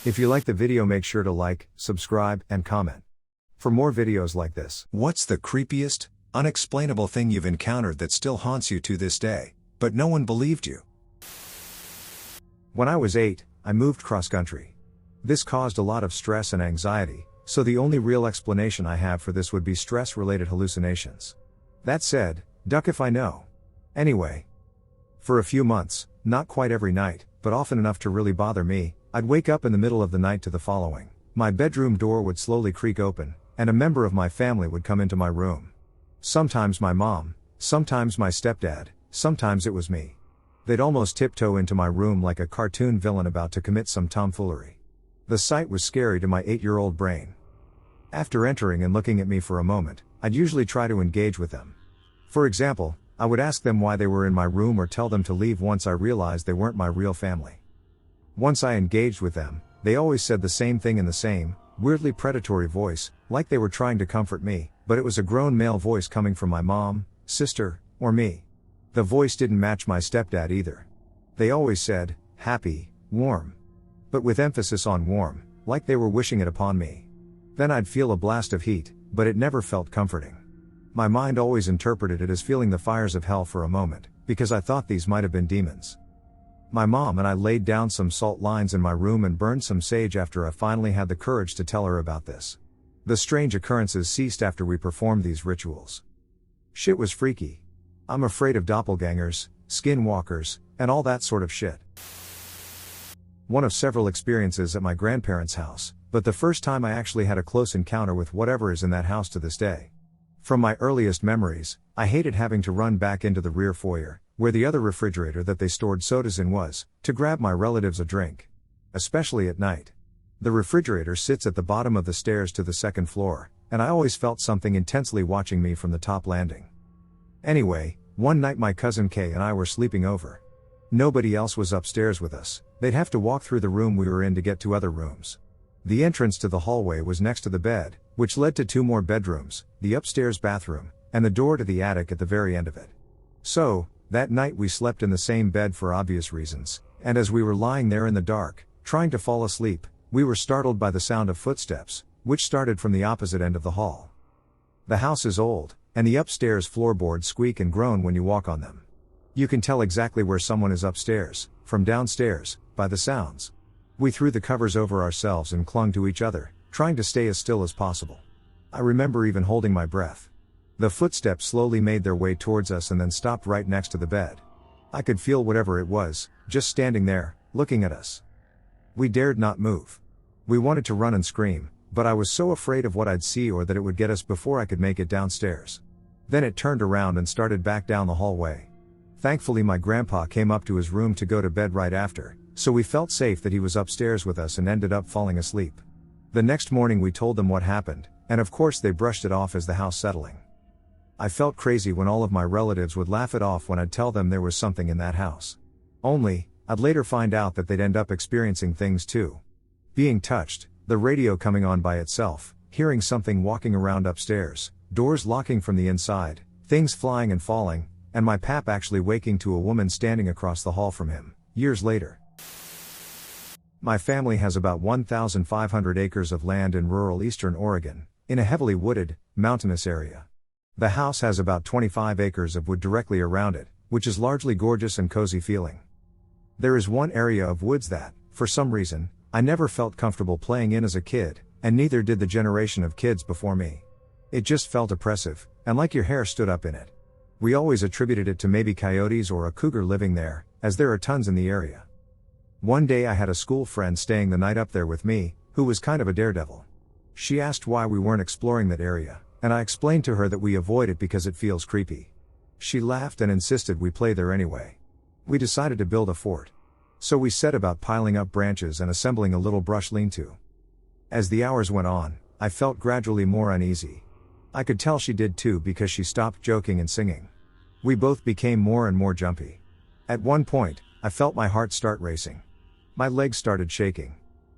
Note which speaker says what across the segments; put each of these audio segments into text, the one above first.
Speaker 1: If you like the video, make sure to like, subscribe, and comment for more videos like this. What's the creepiest, unexplainable thing you've encountered that still haunts you to this day, but no one believed you? When I was 8, I moved cross-country. This caused a lot of stress and anxiety, so the only real explanation I have for this would be stress-related hallucinations. That said, duck if I know. Anyway, for a few months, not quite every night, but often enough to really bother me, I'd wake up in the middle of the night to the following. My bedroom door would slowly creak open, and a member of my family would come into my room. Sometimes my mom, sometimes my stepdad, sometimes it was me. They'd almost tiptoe into my room like a cartoon villain about to commit some tomfoolery. The sight was scary to my 8-year-old brain. After entering and looking at me for a moment, I'd usually try to engage with them. For example, I would ask them why they were in my room or tell them to leave once I realized they weren't my real family. Once I engaged with them, they always said the same thing in the same, weirdly predatory voice, like they were trying to comfort me, but it was a grown male voice coming from my mom, sister, or me. The voice didn't match my stepdad either. They always said, happy, warm. But with emphasis on warm, like they were wishing it upon me. Then I'd feel a blast of heat, but it never felt comforting. My mind always interpreted it as feeling the fires of hell for a moment, because I thought these might have been demons. My mom and I laid down some salt lines in my room and burned some sage after I finally had the courage to tell her about this. The strange occurrences ceased after we performed these rituals. Shit was freaky. I'm afraid of doppelgangers, skinwalkers, and all that sort of shit. One of several experiences at my grandparents' house, but the first time I actually had a close encounter with whatever is in that house to this day. From my earliest memories, I hated having to run back into the rear foyer, where the other refrigerator that they stored sodas in was, to grab my relatives a drink. Especially at night. The refrigerator sits at the bottom of the stairs to the second floor, and I always felt something intensely watching me from the top landing. Anyway, one night my cousin Kay and I were sleeping over. Nobody else was upstairs with us. They'd have to walk through the room we were in to get to other rooms. The entrance to the hallway was next to the bed, which led to 2 more bedrooms, the upstairs bathroom, and the door to the attic at the very end of it. So, that night we slept in the same bed for obvious reasons, and as we were lying there in the dark, trying to fall asleep, we were startled by the sound of footsteps, which started from the opposite end of the hall. The house is old, and the upstairs floorboards squeak and groan when you walk on them. You can tell exactly where someone is upstairs, from downstairs, by the sounds. We threw the covers over ourselves and clung to each other, trying to stay as still as possible. I remember even holding my breath. The footsteps slowly made their way towards us and then stopped right next to the bed. I could feel whatever it was, just standing there, looking at us. We dared not move. We wanted to run and scream, but I was so afraid of what I'd see or that it would get us before I could make it downstairs. Then it turned around and started back down the hallway. Thankfully my grandpa came up to his room to go to bed right after, so we felt safe that he was upstairs with us and ended up falling asleep. The next morning we told them what happened, and of course they brushed it off as the house settling. I felt crazy when all of my relatives would laugh it off when I'd tell them there was something in that house. Only, I'd later find out that they'd end up experiencing things too. Being touched, the radio coming on by itself, hearing something walking around upstairs, doors locking from the inside, things flying and falling, and my pap actually waking to a woman standing across the hall from him, years later. My family has about 1,500 acres of land in rural eastern Oregon, in a heavily wooded, mountainous area. The house has about 25 acres of wood directly around it, which is largely gorgeous and cozy feeling. There is one area of woods that, for some reason, I never felt comfortable playing in as a kid, and neither did the generation of kids before me. It just felt oppressive, and like your hair stood up in it. We always attributed it to maybe coyotes or a cougar living there, as there are tons in the area. One day I had a school friend staying the night up there with me, who was kind of a daredevil. She asked why we weren't exploring that area, and I explained to her that we avoid it because it feels creepy. She laughed and insisted we play there anyway. We decided to build a fort. So we set about piling up branches and assembling a little brush lean-to. As the hours went on, I felt gradually more uneasy. I could tell she did too because she stopped joking and singing. We both became more and more jumpy. At one point, I felt my heart start racing. My legs started shaking.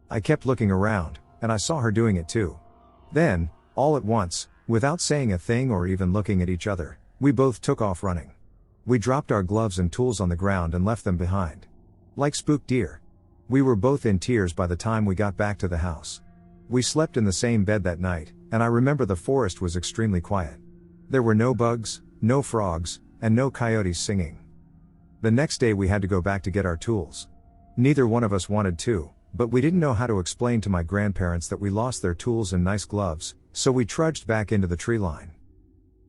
Speaker 1: I kept looking around, and I saw her doing it too. Then, all at once, without saying a thing or even looking at each other, we both took off running. We dropped our gloves and tools on the ground and left them behind. Like spooked deer. We were both in tears by the time we got back to the house. We slept in the same bed that night, and I remember the forest was extremely quiet. There were no bugs, no frogs, and no coyotes singing. The next day we had to go back to get our tools. Neither one of us wanted to, but we didn't know how to explain to my grandparents that we lost their tools and nice gloves, so we trudged back into the tree line.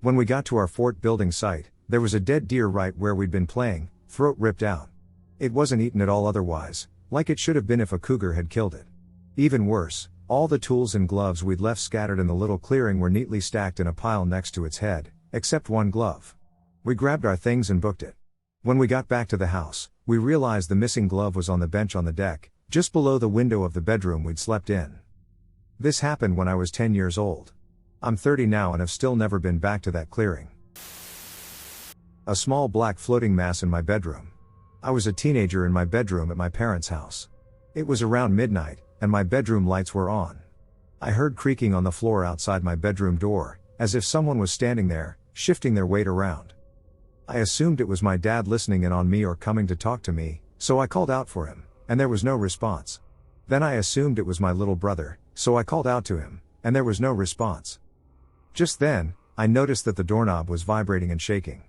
Speaker 1: When we got to our fort building site, there was a dead deer right where we'd been playing, throat ripped out. It wasn't eaten at all otherwise, like it should have been if a cougar had killed it. Even worse, all the tools and gloves we'd left scattered in the little clearing were neatly stacked in a pile next to its head, except one glove. We grabbed our things and booked it. When we got back to the house, we realized the missing glove was on the bench on the deck, just below the window of the bedroom we'd slept in. This happened when I was 10 years old. I'm 30 now and have still never been back to that clearing. A small black floating mass in my bedroom. I was a teenager in my bedroom at my parents' house. It was around midnight, and my bedroom lights were on. I heard creaking on the floor outside my bedroom door, as if someone was standing there, shifting their weight around. I assumed it was my dad listening in on me or coming to talk to me, so I called out for him, and there was no response. Then I assumed it was my little brother, so I called out to him, and there was no response. Just then, I noticed that the doorknob was vibrating and shaking.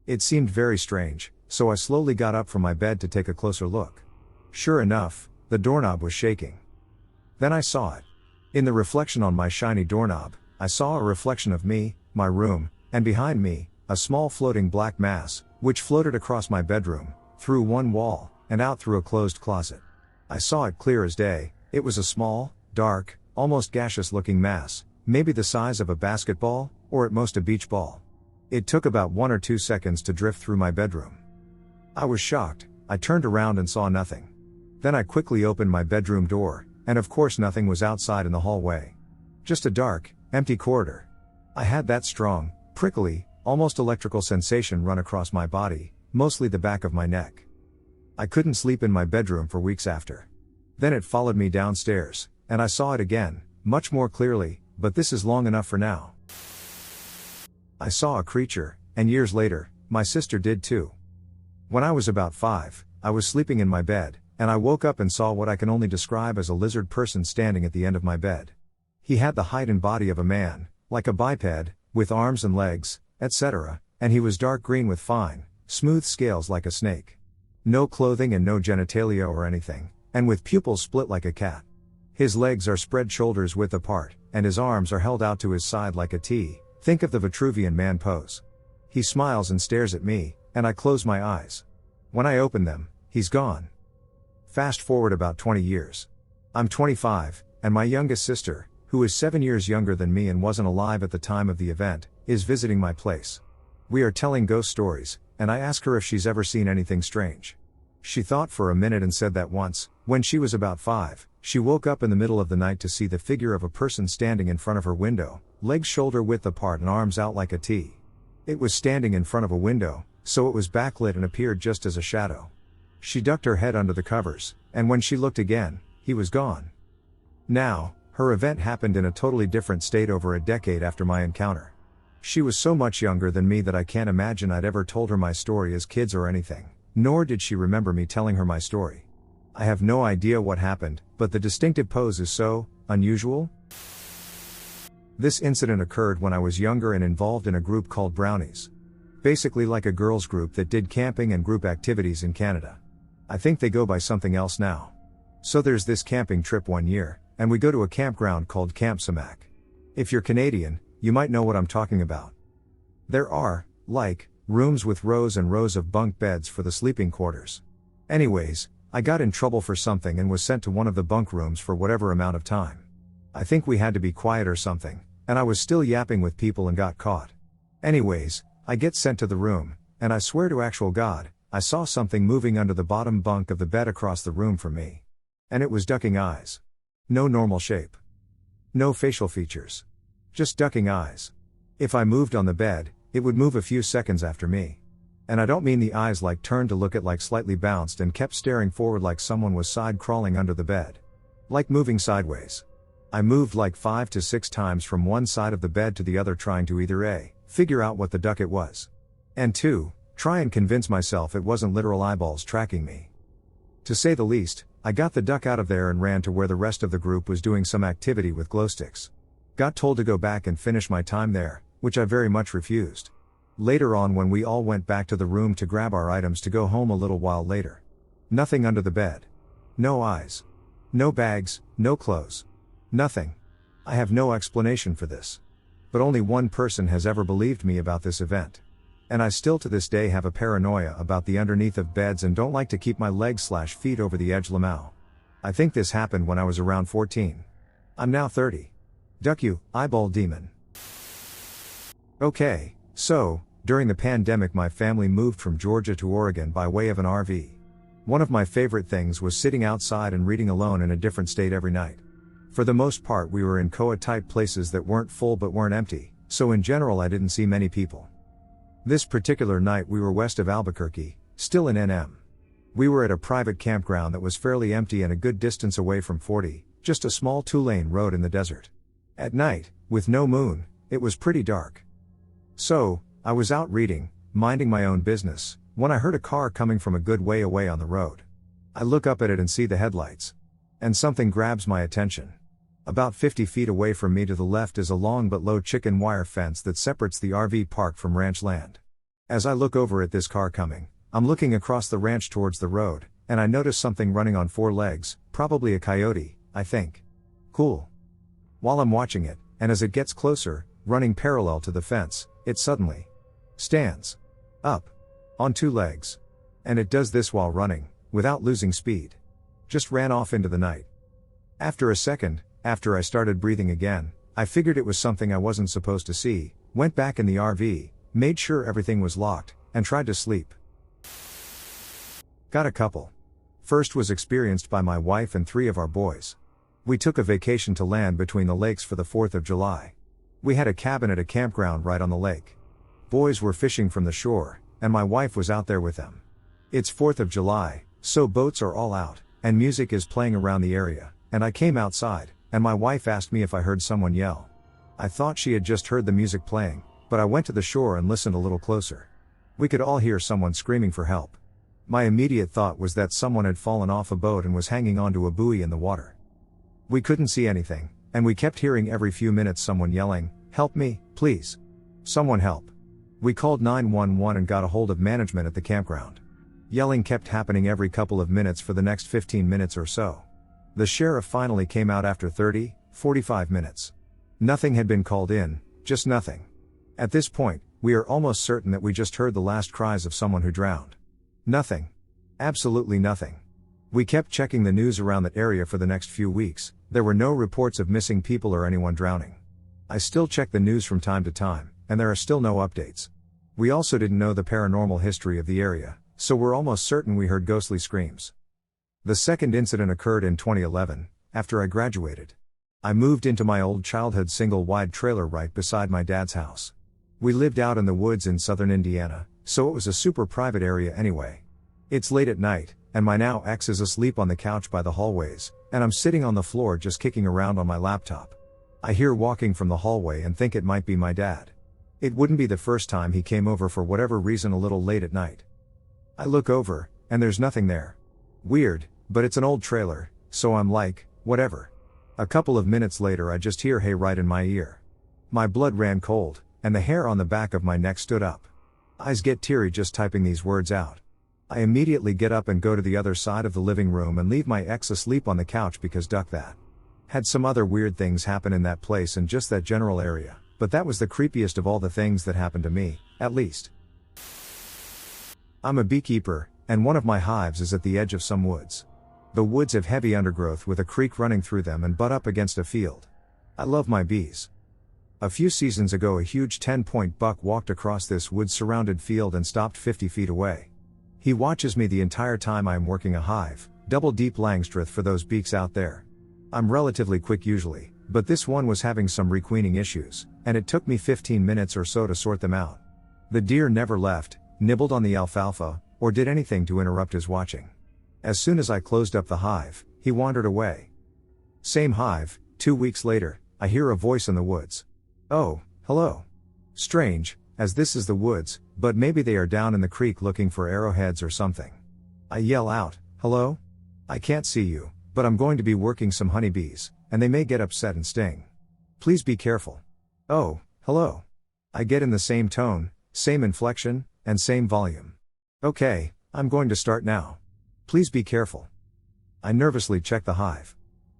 Speaker 1: It seemed very strange, so I slowly got up from my bed to take a closer look. Sure enough, the doorknob was shaking. Then I saw it. In the reflection on my shiny doorknob, I saw a reflection of me, my room, and behind me, a small floating black mass, which floated across my bedroom, through one wall, and out through a closed closet. I saw it clear as day. It was a small, dark, almost gaseous-looking mass, maybe the size of a basketball, or at most a beach ball. It took about 1 or 2 seconds to drift through my bedroom. I was shocked. I turned around and saw nothing. Then I quickly opened my bedroom door, and of course nothing was outside in the hallway. Just a dark, empty corridor. I had that strong, prickly, almost electrical sensation run across my body, mostly the back of my neck. I couldn't sleep in my bedroom for weeks after. Then it followed me downstairs, and I saw it again, much more clearly, but this is long enough for now. I saw a creature, and years later, my sister did too. When I was about 5, I was sleeping in my bed, and I woke up and saw what I can only describe as a lizard person standing at the end of my bed. He had the height and body of a man, like a biped, with arms and legs, etc., and he was dark green with fine, smooth scales like a snake. No clothing and no genitalia or anything, and with pupils split like a cat. His legs are spread shoulders width apart, and his arms are held out to his side like a T. Think of the Vitruvian man pose. He smiles and stares at me, and I close my eyes. When I open them, he's gone. Fast forward about 20 years. I'm 25, and my youngest sister, who is 7 years younger than me and wasn't alive at the time of the event, is visiting my place. We are telling ghost stories, and I ask her if she's ever seen anything strange. She thought for a minute and said that once, when she was about 5, she woke up in the middle of the night to see the figure of a person standing in front of her window, legs shoulder width apart and arms out like a T. It was standing in front of a window, so it was backlit and appeared just as a shadow. She ducked her head under the covers, and when she looked again, he was gone. Now, her event happened in a totally different state over a decade after my encounter. She was so much younger than me that I can't imagine I'd ever told her my story as kids or anything, nor did she remember me telling her my story. I have no idea what happened, but the distinctive pose is so unusual. This incident occurred when I was younger and involved in a group called Brownies. Basically like a girls group that did camping and group activities in Canada. I think they go by something else now. So there's this camping trip one year, and we go to a campground called Camp Sumac. If you're Canadian, you might know what I'm talking about. There are, like, rooms with rows and rows of bunk beds for the sleeping quarters. Anyways, I got in trouble for something and was sent to one of the bunk rooms for whatever amount of time. I think we had to be quiet or something, and I was still yapping with people and got caught. Anyways, I get sent to the room, and I swear to actual God, I saw something moving under the bottom bunk of the bed across the room from me. And it was ducking eyes. No normal shape. No facial features. Just ducking eyes. If I moved on the bed, it would move a few seconds after me. And I don't mean the eyes like turned to look at, like slightly bounced and kept staring forward like someone was side crawling under the bed. Like moving sideways. I moved like 5 to 6 times from one side of the bed to the other, trying to either A, figure out what the duck it was, and 2, try and convince myself it wasn't literal eyeballs tracking me. To say the least, I got the duck out of there and ran to where the rest of the group was doing some activity with glow sticks. Got told to go back and finish my time there, which I very much refused. Later on, when we all went back to the room to grab our items to go home a little while later. Nothing under the bed. No eyes. No bags, no clothes. Nothing. I have no explanation for this. But only one person has ever believed me about this event. And I still to this day have a paranoia about the underneath of beds and don't like to keep my legs/feet over the edge. Lamau. I think this happened when I was around 14. I'm now 30. Duck you, eyeball demon. Okay, so, during the pandemic my family moved from Georgia to Oregon by way of an RV. One of my favorite things was sitting outside and reading alone in a different state every night. For the most part we were in COA-type places that weren't full but weren't empty, so in general I didn't see many people. This particular night we were west of Albuquerque, still in NM. We were at a private campground that was fairly empty and a good distance away from 40, just a small 2-lane road in the desert. At night, with no moon, it was pretty dark. So, I was out reading, minding my own business, when I heard a car coming from a good way away on the road. I look up at it and see the headlights. And something grabs my attention. About 50 feet away from me to the left is a long but low chicken wire fence that separates the RV park from ranch land. As I look over at this car coming, I'm looking across the ranch towards the road, and I notice something running on 4 legs, probably a coyote, I think. Cool. While I'm watching it, and as it gets closer, running parallel to the fence, it suddenly stands up on 2 legs. And it does this while running, without losing speed. Just ran off into the night. After a second, after I started breathing again, I figured it was something I wasn't supposed to see, went back in the RV, made sure everything was locked, and tried to sleep. Got a couple. First was experienced by my wife and 3 of our boys. We took a vacation to land between the lakes for the 4th of July. We had a cabin at a campground right on the lake. Boys were fishing from the shore, and my wife was out there with them. It's 4th of July, so boats are all out, and music is playing around the area, and I came outside, and my wife asked me if I heard someone yell. I thought she had just heard the music playing, but I went to the shore and listened a little closer. We could all hear someone screaming for help. My immediate thought was that someone had fallen off a boat and was hanging onto a buoy in the water. We couldn't see anything, and we kept hearing every few minutes someone yelling, "Help me, please. Someone help." We called 911 and got a hold of management at the campground. Yelling kept happening every couple of minutes for the next 15 minutes or so. The sheriff finally came out after 30, 45 minutes. Nothing had been called in, just nothing. At this point, we are almost certain that we just heard the last cries of someone who drowned. Nothing. Absolutely nothing. We kept checking the news around that area for the next few weeks. There were no reports of missing people or anyone drowning. I still check the news from time to time, and there are still no updates. We also didn't know the paranormal history of the area, so we're almost certain we heard ghostly screams. The second incident occurred in 2011, after I graduated. I moved into my old childhood single-wide trailer right beside my dad's house. We lived out in the woods in southern Indiana, so it was a super private area anyway. It's late at night, and my now ex is asleep on the couch by the hallways, and I'm sitting on the floor just kicking around on my laptop. I hear walking from the hallway and think it might be my dad. It wouldn't be the first time he came over for whatever reason a little late at night. I look over, and there's nothing there. Weird, but it's an old trailer, so I'm like, whatever. A couple of minutes later I just hear "hey" right in my ear. My blood ran cold, and the hair on the back of my neck stood up. Eyes get teary just typing these words out. I immediately get up and go to the other side of the living room and leave my ex asleep on the couch because duck that. Had some other weird things happen in that place and just that general area, but that was the creepiest of all the things that happened to me, at least. I'm a beekeeper, and one of my hives is at the edge of some woods. The woods have heavy undergrowth with a creek running through them and butt up against a field. I love my bees. A few seasons ago a huge 10-point buck walked across this wood-surrounded field and stopped 50 feet away. He watches me the entire time I am working a hive, double deep Langstroth for those beaks out there. I'm relatively quick usually, but this one was having some requeening issues, and it took me 15 minutes or so to sort them out. The deer never left, nibbled on the alfalfa, or did anything to interrupt his watching. As soon as I closed up the hive, he wandered away. Same hive, 2 weeks later, I hear a voice in the woods. Oh, hello. Strange, as this is the woods, but maybe they are down in the creek looking for arrowheads or something. I yell out, hello? I can't see you, but I'm going to be working some honeybees, and they may get upset and sting. Please be careful. Oh, hello. I get in the same tone, same inflection, and same volume. Okay, I'm going to start now. Please be careful. I nervously checked the hive.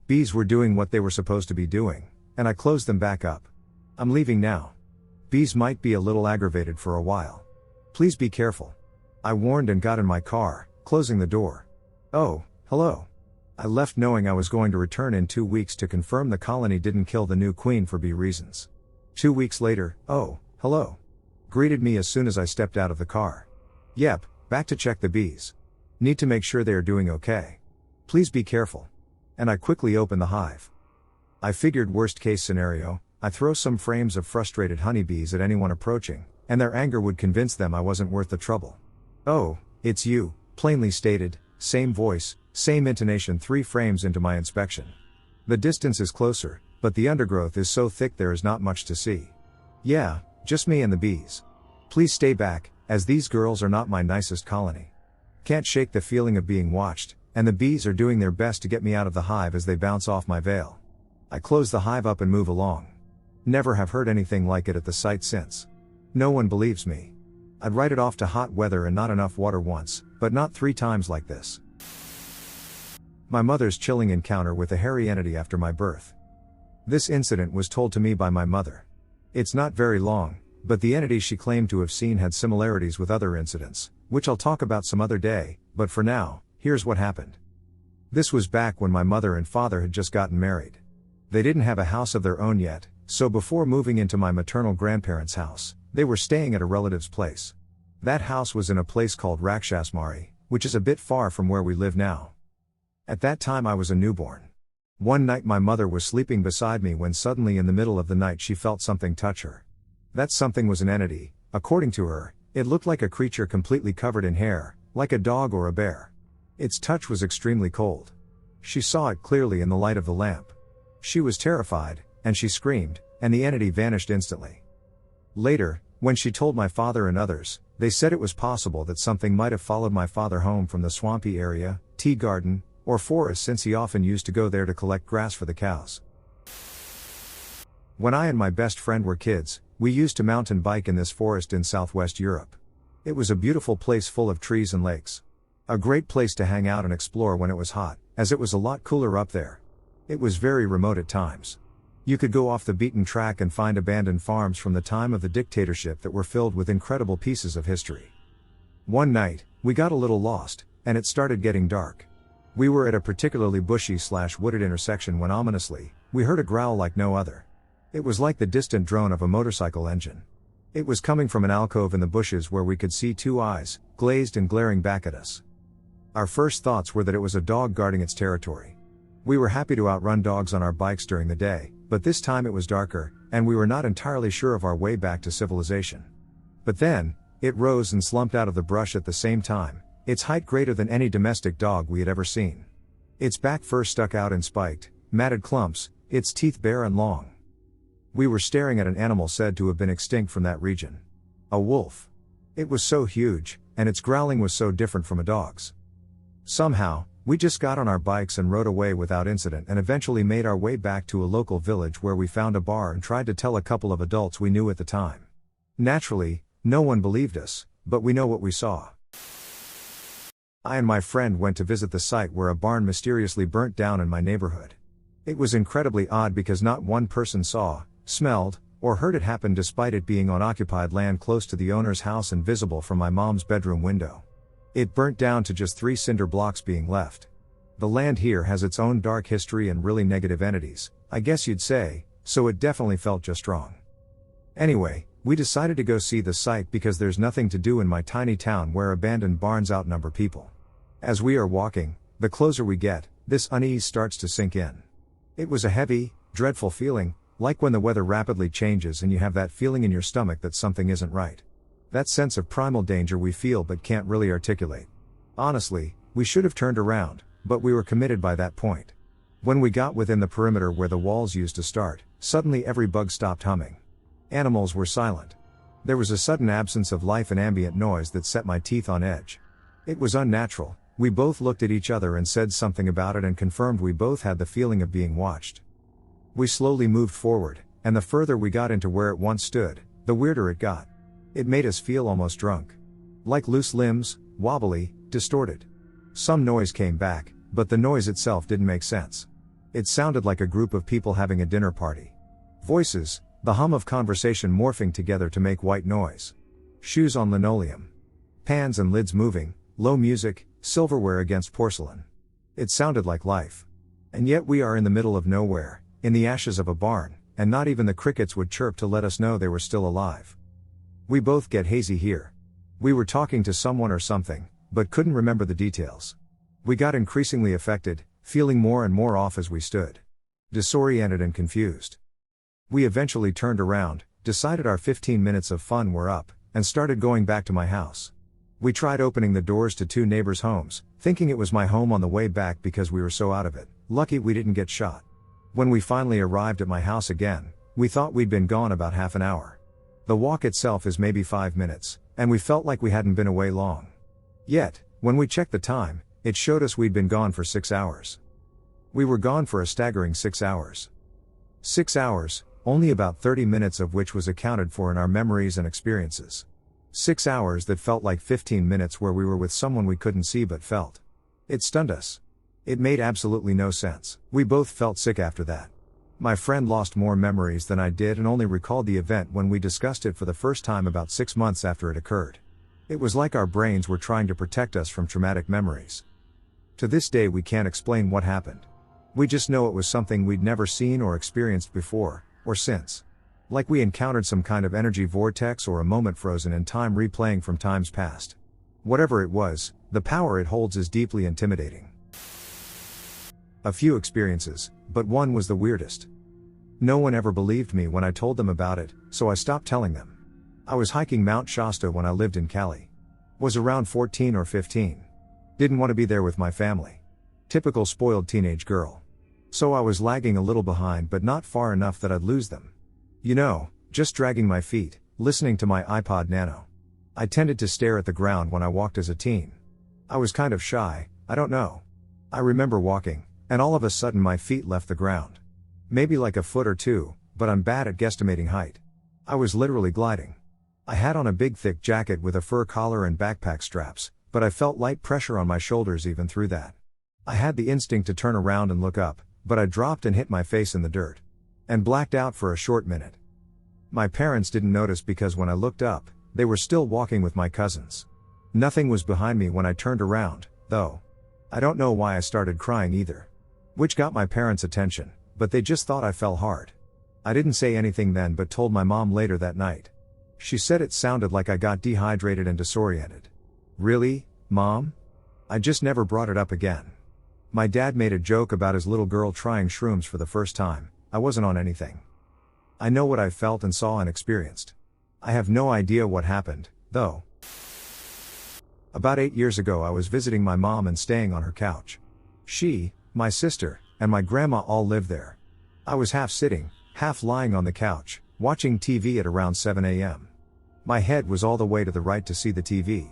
Speaker 1: Bees were doing what they were supposed to be doing, and I closed them back up. I'm leaving now. Bees might be a little aggravated for a while. Please be careful. I warned and got in my car, closing the door. Oh, hello. I left knowing I was going to return in 2 weeks to confirm the colony didn't kill the new queen for bee reasons. 2 weeks later, oh, hello. Greeted me as soon as I stepped out of the car. Yep, back to check the bees. Need to make sure they are doing okay. Please be careful. And I quickly opened the hive. I figured worst case scenario, I throw some frames of frustrated honeybees at anyone approaching, and their anger would convince them I wasn't worth the trouble. Oh, it's you, plainly stated, same voice, same intonation 3 frames into my inspection. The distance is closer, but the undergrowth is so thick there is not much to see. Yeah, just me and the bees. Please stay back, as these girls are not my nicest colony. Can't shake the feeling of being watched, and the bees are doing their best to get me out of the hive as they bounce off my veil. I close the hive up and move along. Never have heard anything like it at the site since. No one believes me. I'd write it off to hot weather and not enough water once, but not 3 times like this. My mother's chilling encounter with a hairy entity after my birth. This incident was told to me by my mother. It's not very long, but the entity she claimed to have seen had similarities with other incidents, which I'll talk about some other day, but for now, here's what happened. This was back when my mother and father had just gotten married. They didn't have a house of their own yet, so before moving into my maternal grandparents' house, they were staying at a relative's place. That house was in a place called Rakshasmari, which is a bit far from where we live now. At that time I was a newborn. One night my mother was sleeping beside me when suddenly in the middle of the night she felt something touch her. That something was an entity. According to her, it looked like a creature completely covered in hair, like a dog or a bear. Its touch was extremely cold. She saw it clearly in the light of the lamp. She was terrified, and she screamed, and the entity vanished instantly. Later, when she told my father and others, they said it was possible that something might have followed my father home from the swampy area, tea garden, or forest since he often used to go there to collect grass for the cows. When I and my best friend were kids, we used to mountain bike in this forest in southwest Europe. It was a beautiful place full of trees and lakes. A great place to hang out and explore when it was hot, as it was a lot cooler up there. It was very remote at times. You could go off the beaten track and find abandoned farms from the time of the dictatorship that were filled with incredible pieces of history. One night, we got a little lost, and it started getting dark. We were at a particularly bushy/wooded intersection when ominously, we heard a growl like no other. It was like the distant drone of a motorcycle engine. It was coming from an alcove in the bushes where we could see 2 eyes, glazed and glaring back at us. Our first thoughts were that it was a dog guarding its territory. We were happy to outrun dogs on our bikes during the day, but this time it was darker, and we were not entirely sure of our way back to civilization. But then, it rose and slumped out of the brush at the same time, its height greater than any domestic dog we had ever seen. Its back fur stuck out in spiked, matted clumps, its teeth bare and long. We were staring at an animal said to have been extinct from that region. A wolf. It was so huge, and its growling was so different from a dog's. Somehow, we just got on our bikes and rode away without incident and eventually made our way back to a local village where we found a bar and tried to tell a couple of adults we knew at the time. Naturally, no one believed us, but we know what we saw. I and my friend went to visit the site where a barn mysteriously burnt down in my neighborhood. It was incredibly odd because not one person saw, smelled, or heard it happen despite it being on occupied land close to the owner's house and visible from my mom's bedroom window. It burnt down to just 3 cinder blocks being left. The land here has its own dark history and really negative entities, I guess you'd say, so it definitely felt just wrong. Anyway, we decided to go see the site because there's nothing to do in my tiny town where abandoned barns outnumber people. As we are walking, the closer we get, this unease starts to sink in. It was a heavy, dreadful feeling, like when the weather rapidly changes and you have that feeling in your stomach that something isn't right. That sense of primal danger we feel but can't really articulate. Honestly, we should have turned around, but we were committed by that point. When we got within the perimeter where the walls used to start, suddenly every bug stopped humming. Animals were silent. There was a sudden absence of life and ambient noise that set my teeth on edge. It was unnatural, We both looked at each other and said something about it and confirmed we both had the feeling of being watched. We slowly moved forward, and the further we got into where it once stood, the weirder it got. It made us feel almost drunk. Like loose limbs, wobbly, distorted. Some noise came back, but the noise itself didn't make sense. It sounded like a group of people having a dinner party. Voices, the hum of conversation morphing together to make white noise. Shoes on linoleum. Pans and lids moving, low music, silverware against porcelain. It sounded like life. And yet we are in the middle of nowhere, in the ashes of a barn, and not even the crickets would chirp to let us know they were still alive. We both get hazy here. We were talking to someone or something, but couldn't remember the details. We got increasingly affected, feeling more and more off as we stood. Disoriented and confused. We eventually turned around, decided our 15 minutes of fun were up, and started going back to my house. We tried opening the doors to 2 neighbors' homes, thinking it was my home on the way back because we were so out of it. Lucky we didn't get shot. When we finally arrived at my house again, we thought we'd been gone about half an hour. The walk itself is maybe 5 minutes, and we felt like we hadn't been away long. Yet, when we checked the time, it showed us we'd been gone for 6 hours. We were gone for a staggering 6 hours. 6 hours, only about 30 minutes of which was accounted for in our memories and experiences. 6 hours that felt like 15 minutes where we were with someone we couldn't see but felt. It stunned us. It made absolutely no sense. We both felt sick after that. My friend lost more memories than I did and only recalled the event when we discussed it for the first time about 6 months after it occurred. It was like our brains were trying to protect us from traumatic memories. To this day we can't explain what happened. We just know it was something we'd never seen or experienced before, or since. Like we encountered some kind of energy vortex or a moment frozen in time replaying from times past. Whatever it was, the power it holds is deeply intimidating. A few experiences, but one was the weirdest. No one ever believed me when I told them about it, so I stopped telling them. I was hiking Mount Shasta when I lived in Cali. Was around 14 or 15. Didn't want to be there with my family. Typical spoiled teenage girl. So I was lagging a little behind but not far enough that I'd lose them. You know, just dragging my feet, listening to my iPod Nano. I tended to stare at the ground when I walked as a teen. I was kind of shy, I don't know. I remember walking, and all of a sudden my feet left the ground. Maybe like a foot or 2, but I'm bad at guesstimating height. I was literally gliding. I had on a big thick jacket with a fur collar and backpack straps, but I felt light pressure on my shoulders even through that. I had the instinct to turn around and look up, but I dropped and hit my face in the dirt. And blacked out for a short minute. My parents didn't notice because when I looked up, they were still walking with my cousins. Nothing was behind me when I turned around, though. I don't know why I started crying either. Which got my parents' attention, but they just thought I fell hard. I didn't say anything then but told my mom later that night. She said it sounded like I got dehydrated and disoriented. Really, Mom? I just never brought it up again. My dad made a joke about his little girl trying shrooms for the first time. I wasn't on anything. I know what I felt and saw and experienced. I have no idea what happened, though. About 8 years ago I was visiting my mom and staying on her couch. She, my sister, and my grandma all lived there. I was half sitting, half lying on the couch, watching TV at around 7 a.m. My head was all the way to the right to see the TV.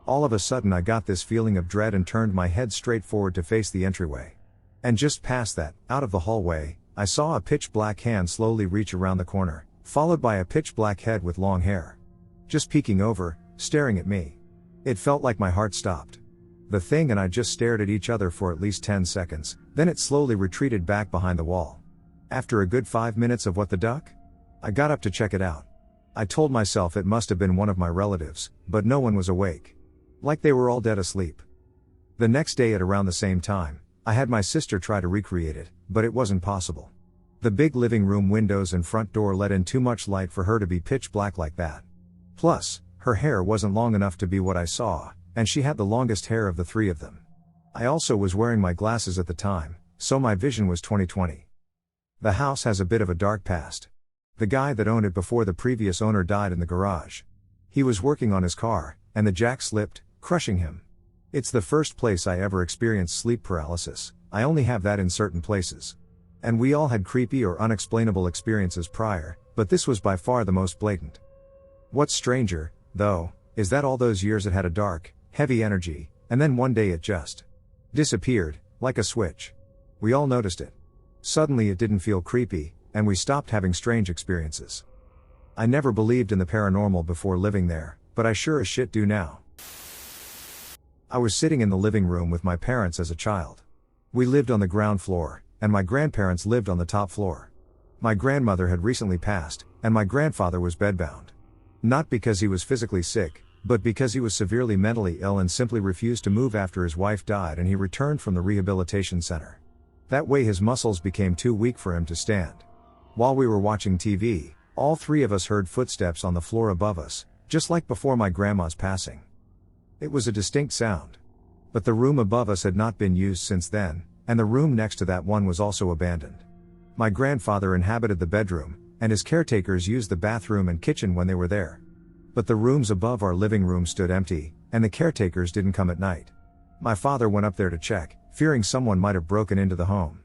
Speaker 1: All of a sudden I got this feeling of dread and turned my head straight forward to face the entryway. And just past that, out of the hallway, I saw a pitch black hand slowly reach around the corner, followed by a pitch black head with long hair. Just peeking over, staring at me. It felt like my heart stopped. The thing and I just stared at each other for at least 10 seconds, then it slowly retreated back behind the wall. After a good 5 minutes of what the duck? I got up to check it out. I told myself it must have been one of my relatives, but no one was awake. Like they were all dead asleep. The next day at around the same time, I had my sister try to recreate it, but it wasn't possible. The big living room windows and front door let in too much light for her to be pitch black like that. Plus, her hair wasn't long enough to be what I saw, and she had the longest hair of the 3 of them. I also was wearing my glasses at the time, so my vision was 20/20. The house has a bit of a dark past. The guy that owned it before the previous owner died in the garage. He was working on his car, and the jack slipped, crushing him. It's the first place I ever experienced sleep paralysis. I only have that in certain places. And we all had creepy or unexplainable experiences prior, but this was by far the most blatant. What's stranger, though, is that all those years it had a dark, heavy energy, And then one day it just disappeared, like a switch. We all noticed it. Suddenly it didn't feel creepy, and we stopped having strange experiences. I never believed in the paranormal before living there, but I sure as shit do now. I was sitting in the living room with my parents as a child. We lived on the ground floor, and my grandparents lived on the top floor. My grandmother had recently passed, and my grandfather was bedbound. Not because he was physically sick, but because he was severely mentally ill and simply refused to move after his wife died and he returned from the rehabilitation center. That way his muscles became too weak for him to stand. While we were watching TV, all three of us heard footsteps on the floor above us, just like before my grandma's passing. It was a distinct sound. But the room above us had not been used since then, and the room next to that one was also abandoned. My grandfather inhabited the bedroom, and his caretakers used the bathroom and kitchen when they were there. But the rooms above our living room stood empty, and the caretakers didn't come at night. My father went up there to check, fearing someone might have broken into the home.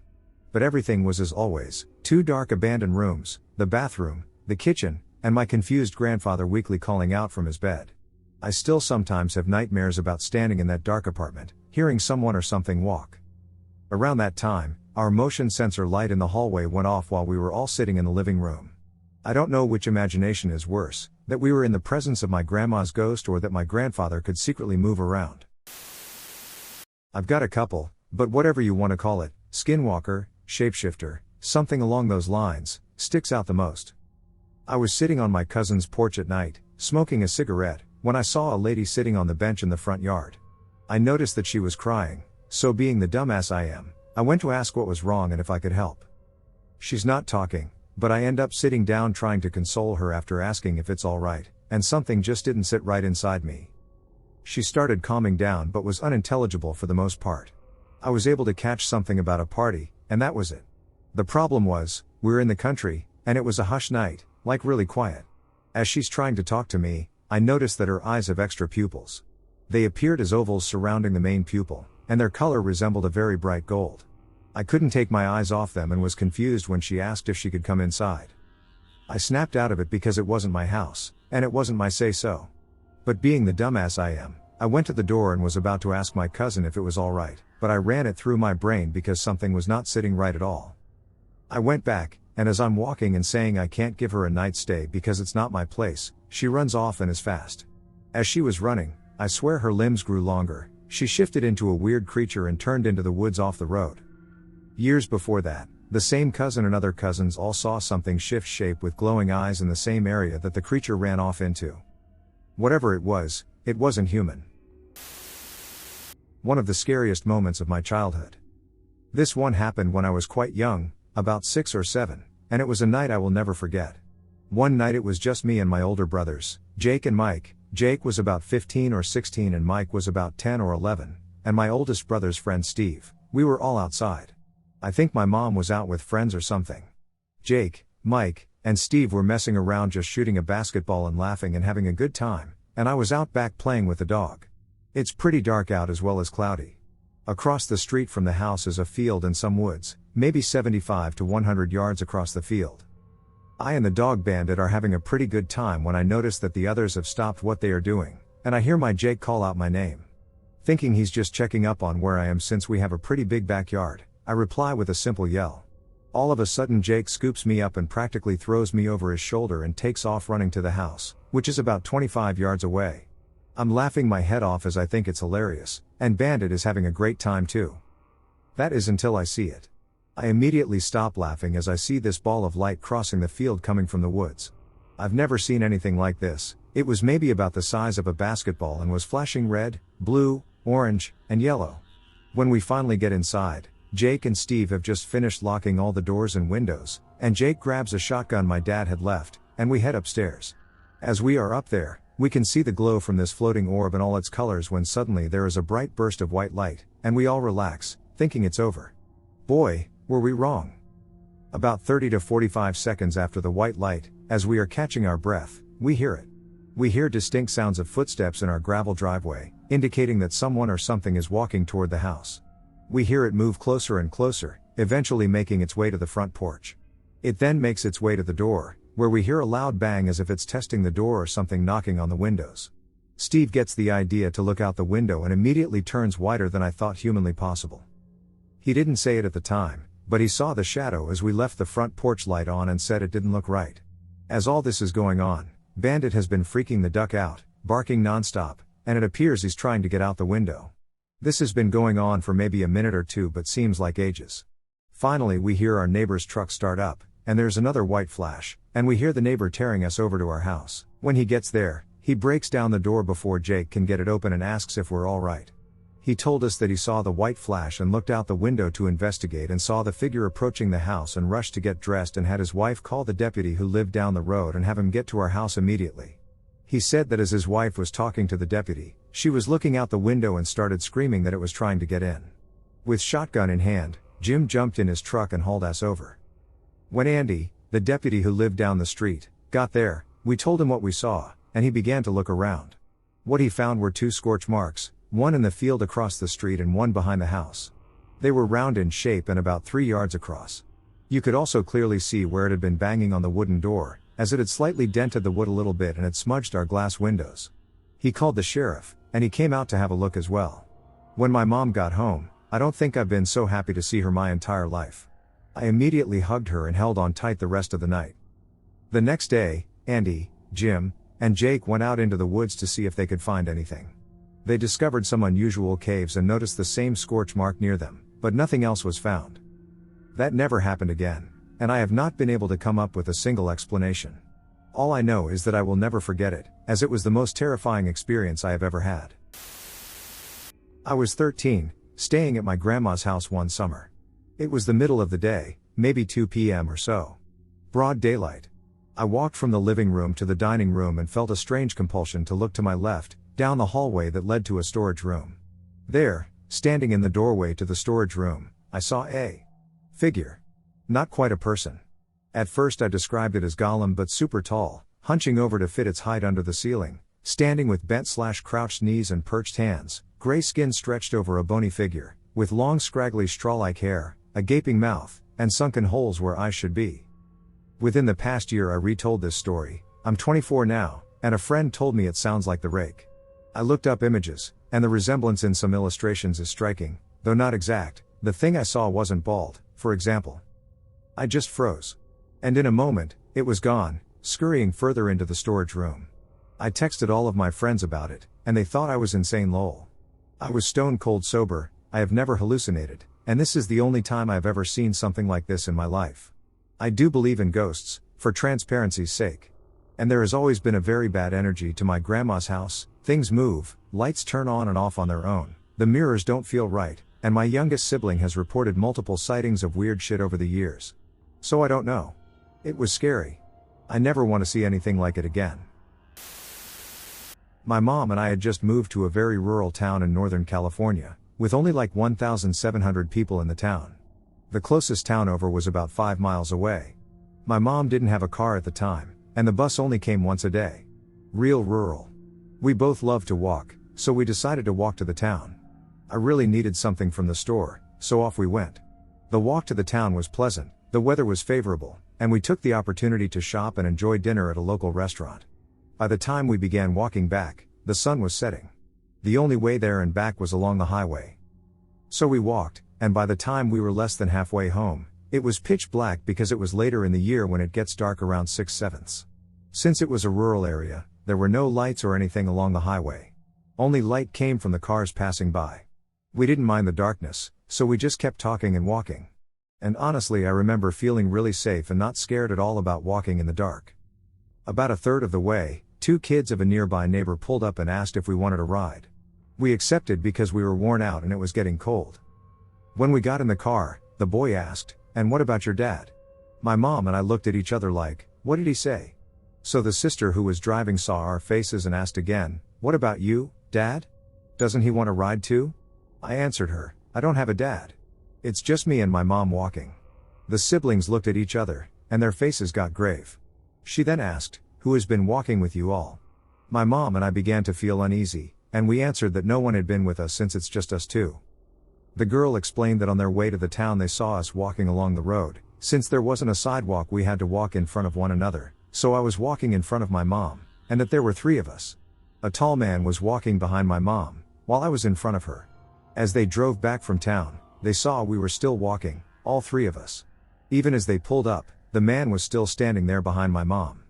Speaker 1: But everything was as always, two dark abandoned rooms, the bathroom, the kitchen, and my confused grandfather weakly calling out from his bed. I still sometimes have nightmares about standing in that dark apartment, hearing someone or something walk. Around that time, our motion sensor light in the hallway went off while we were all sitting in the living room. I don't know which imagination is worse, that we were in the presence of my grandma's ghost or that my grandfather could secretly move around. I've got a couple, but whatever you want to call it, skinwalker, shapeshifter, something along those lines, sticks out the most. I was sitting on my cousin's porch at night, smoking a cigarette, when I saw a lady sitting on the bench in the front yard. I noticed that she was crying, so being the dumbass I am, I went to ask what was wrong and if I could help. She's not talking, but I end up sitting down trying to console her after asking if it's alright, and something just didn't sit right inside me. She started calming down but was unintelligible for the most part. I was able to catch something about a party, and that was it. The problem was, we're in the country, and it was a hush night, like really quiet. As she's trying to talk to me, I noticed that her eyes have extra pupils. They appeared as ovals surrounding the main pupil, and their color resembled a very bright gold. I couldn't take my eyes off them and was confused when she asked if she could come inside. I snapped out of it because it wasn't my house, and it wasn't my say-so. But being the dumbass I am, I went to the door and was about to ask my cousin if it was alright, but I ran it through my brain because something was not sitting right at all. I went back, and as I'm walking and saying I can't give her a night stay because it's not my place, she runs off and is fast. As she was running, I swear her limbs grew longer, she shifted into a weird creature and turned into the woods off the road. Years before that, the same cousin and other cousins all saw something shift shape with glowing eyes in the same area that the creature ran off into. Whatever it wasn't human. One of the scariest moments of my childhood. This one happened when I was quite young, about 6 or 7, and it was a night I will never forget. One night it was just me and my older brothers, Jake and Mike. Jake was about 15 or 16 and Mike was about 10 or 11, and my oldest brother's friend Steve. We were all outside. I think my mom was out with friends or something. Jake, Mike, and Steve were messing around just shooting a basketball and laughing and having a good time, and I was out back playing with the dog. It's pretty dark out as well as cloudy. Across the street from the house is a field and some woods, maybe 75 to 100 yards across the field. I and the dog bandit are having a pretty good time when I notice that the others have stopped what they are doing, and I hear my Jake call out my name. Thinking he's just checking up on where I am since we have a pretty big backyard, I reply with a simple yell. All of a sudden Jake scoops me up and practically throws me over his shoulder and takes off running to the house, which is about 25 yards away. I'm laughing my head off as I think it's hilarious, and Bandit is having a great time too. That is until I see it. I immediately stop laughing as I see this ball of light crossing the field coming from the woods. I've never seen anything like this. It was maybe about the size of a basketball and was flashing red, blue, orange, and yellow. When we finally get inside, Jake and Steve have just finished locking all the doors and windows, and Jake grabs a shotgun my dad had left, and we head upstairs. As we are up there, we can see the glow from this floating orb in all its colors when suddenly there is a bright burst of white light, and we all relax, thinking it's over. Boy, were we wrong. About 30 to 45 seconds after the white light, as we are catching our breath, we hear it. We hear distinct sounds of footsteps in our gravel driveway, indicating that someone or something is walking toward the house. We hear it move closer and closer, eventually making its way to the front porch. It then makes its way to the door, where we hear a loud bang as if it's testing the door or something knocking on the windows. Steve gets the idea to look out the window and immediately turns whiter than I thought humanly possible. He didn't say it at the time, but he saw the shadow as we left the front porch light on and said it didn't look right. As all this is going on, Bandit has been freaking the duck out, barking nonstop, and it appears he's trying to get out the window. This has been going on for maybe a minute or two but seems like ages. Finally we hear our neighbor's truck start up, and there's another white flash, and we hear the neighbor tearing us over to our house. When he gets there, he breaks down the door before Jake can get it open and asks if we're alright. He told us that he saw the white flash and looked out the window to investigate and saw the figure approaching the house and rushed to get dressed and had his wife call the deputy who lived down the road and have him get to our house immediately. He said that as his wife was talking to the deputy, she was looking out the window and started screaming that it was trying to get in. With shotgun in hand, Jim jumped in his truck and hauled us over. When Andy, the deputy who lived down the street, got there, we told him what we saw, and he began to look around. What he found were 2 scorch marks, one in the field across the street and one behind the house. They were round in shape and about 3 yards across. You could also clearly see where it had been banging on the wooden door, as it had slightly dented the wood a little bit and had smudged our glass windows. He called the sheriff, and he came out to have a look as well. When my mom got home, I don't think I've been so happy to see her my entire life. I immediately hugged her and held on tight the rest of the night. The next day, Andy, Jim, and Jake went out into the woods to see if they could find anything. They discovered some unusual caves and noticed the same scorch mark near them, but nothing else was found. That never happened again, and I have not been able to come up with a single explanation. All I know is that I will never forget it, as it was the most terrifying experience I have ever had. I was 13, staying at my grandma's house one summer. It was the middle of the day, maybe 2 p.m. or so. Broad daylight. I walked from the living room to the dining room and felt a strange compulsion to look to my left, down the hallway that led to a storage room. There, standing in the doorway to the storage room, I saw a figure. Not quite a person. At first I described it as Gollum but super tall, hunching over to fit its height under the ceiling, standing with bent/crouched knees and perched hands, gray skin stretched over a bony figure, with long scraggly straw-like hair, a gaping mouth, and sunken holes where eyes should be. Within the past year I retold this story. I'm 24 now, and a friend told me it sounds like the rake. I looked up images, and the resemblance in some illustrations is striking, though not exact. The thing I saw wasn't bald, for example. I just froze. And in a moment, it was gone, scurrying further into the storage room. I texted all of my friends about it, and they thought I was insane lol. I was stone cold sober, I have never hallucinated, and this is the only time I've ever seen something like this in my life. I do believe in ghosts, for transparency's sake. And there has always been a very bad energy to my grandma's house. Things move, lights turn on and off on their own, the mirrors don't feel right, and my youngest sibling has reported multiple sightings of weird shit over the years. So I don't know. It was scary. I never want to see anything like it again. My mom and I had just moved to a very rural town in Northern California, with only like 1,700 people in the town. The closest town over was about 5 miles away. My mom didn't have a car at the time, and the bus only came once a day. Real rural. We both loved to walk, so we decided to walk to the town. I really needed something from the store, so off we went. The walk to the town was pleasant, the weather was favorable, and we took the opportunity to shop and enjoy dinner at a local restaurant. By the time we began walking back, the sun was setting. The only way there and back was along the highway. So we walked, and by the time we were less than halfway home, it was pitch black because it was later in the year when it gets dark around 6/7. Since it was a rural area, there were no lights or anything along the highway. Only light came from the cars passing by. We didn't mind the darkness, so we just kept talking and walking. And honestly I remember feeling really safe and not scared at all about walking in the dark. About a third of the way, 2 kids of a nearby neighbor pulled up and asked if we wanted a ride. We accepted because we were worn out and it was getting cold. When we got in the car, the boy asked, "And what about your dad?" My mom and I looked at each other like, what did he say? So the sister who was driving saw our faces and asked again, "What about you, Dad? Doesn't he want a ride too?" I answered her, "I don't have a dad. It's just me and my mom walking." The siblings looked at each other, and their faces got grave. She then asked, "Who has been walking with you all?" My mom and I began to feel uneasy, and we answered that no one had been with us since it's just us two. The girl explained that on their way to the town they saw us walking along the road. Since there wasn't a sidewalk we had to walk in front of one another, so I was walking in front of my mom, and that there were 3 of us. A tall man was walking behind my mom, while I was in front of her. As they drove back from town, they saw we were still walking, all three of us. Even as they pulled up, the man was still standing there behind my mom.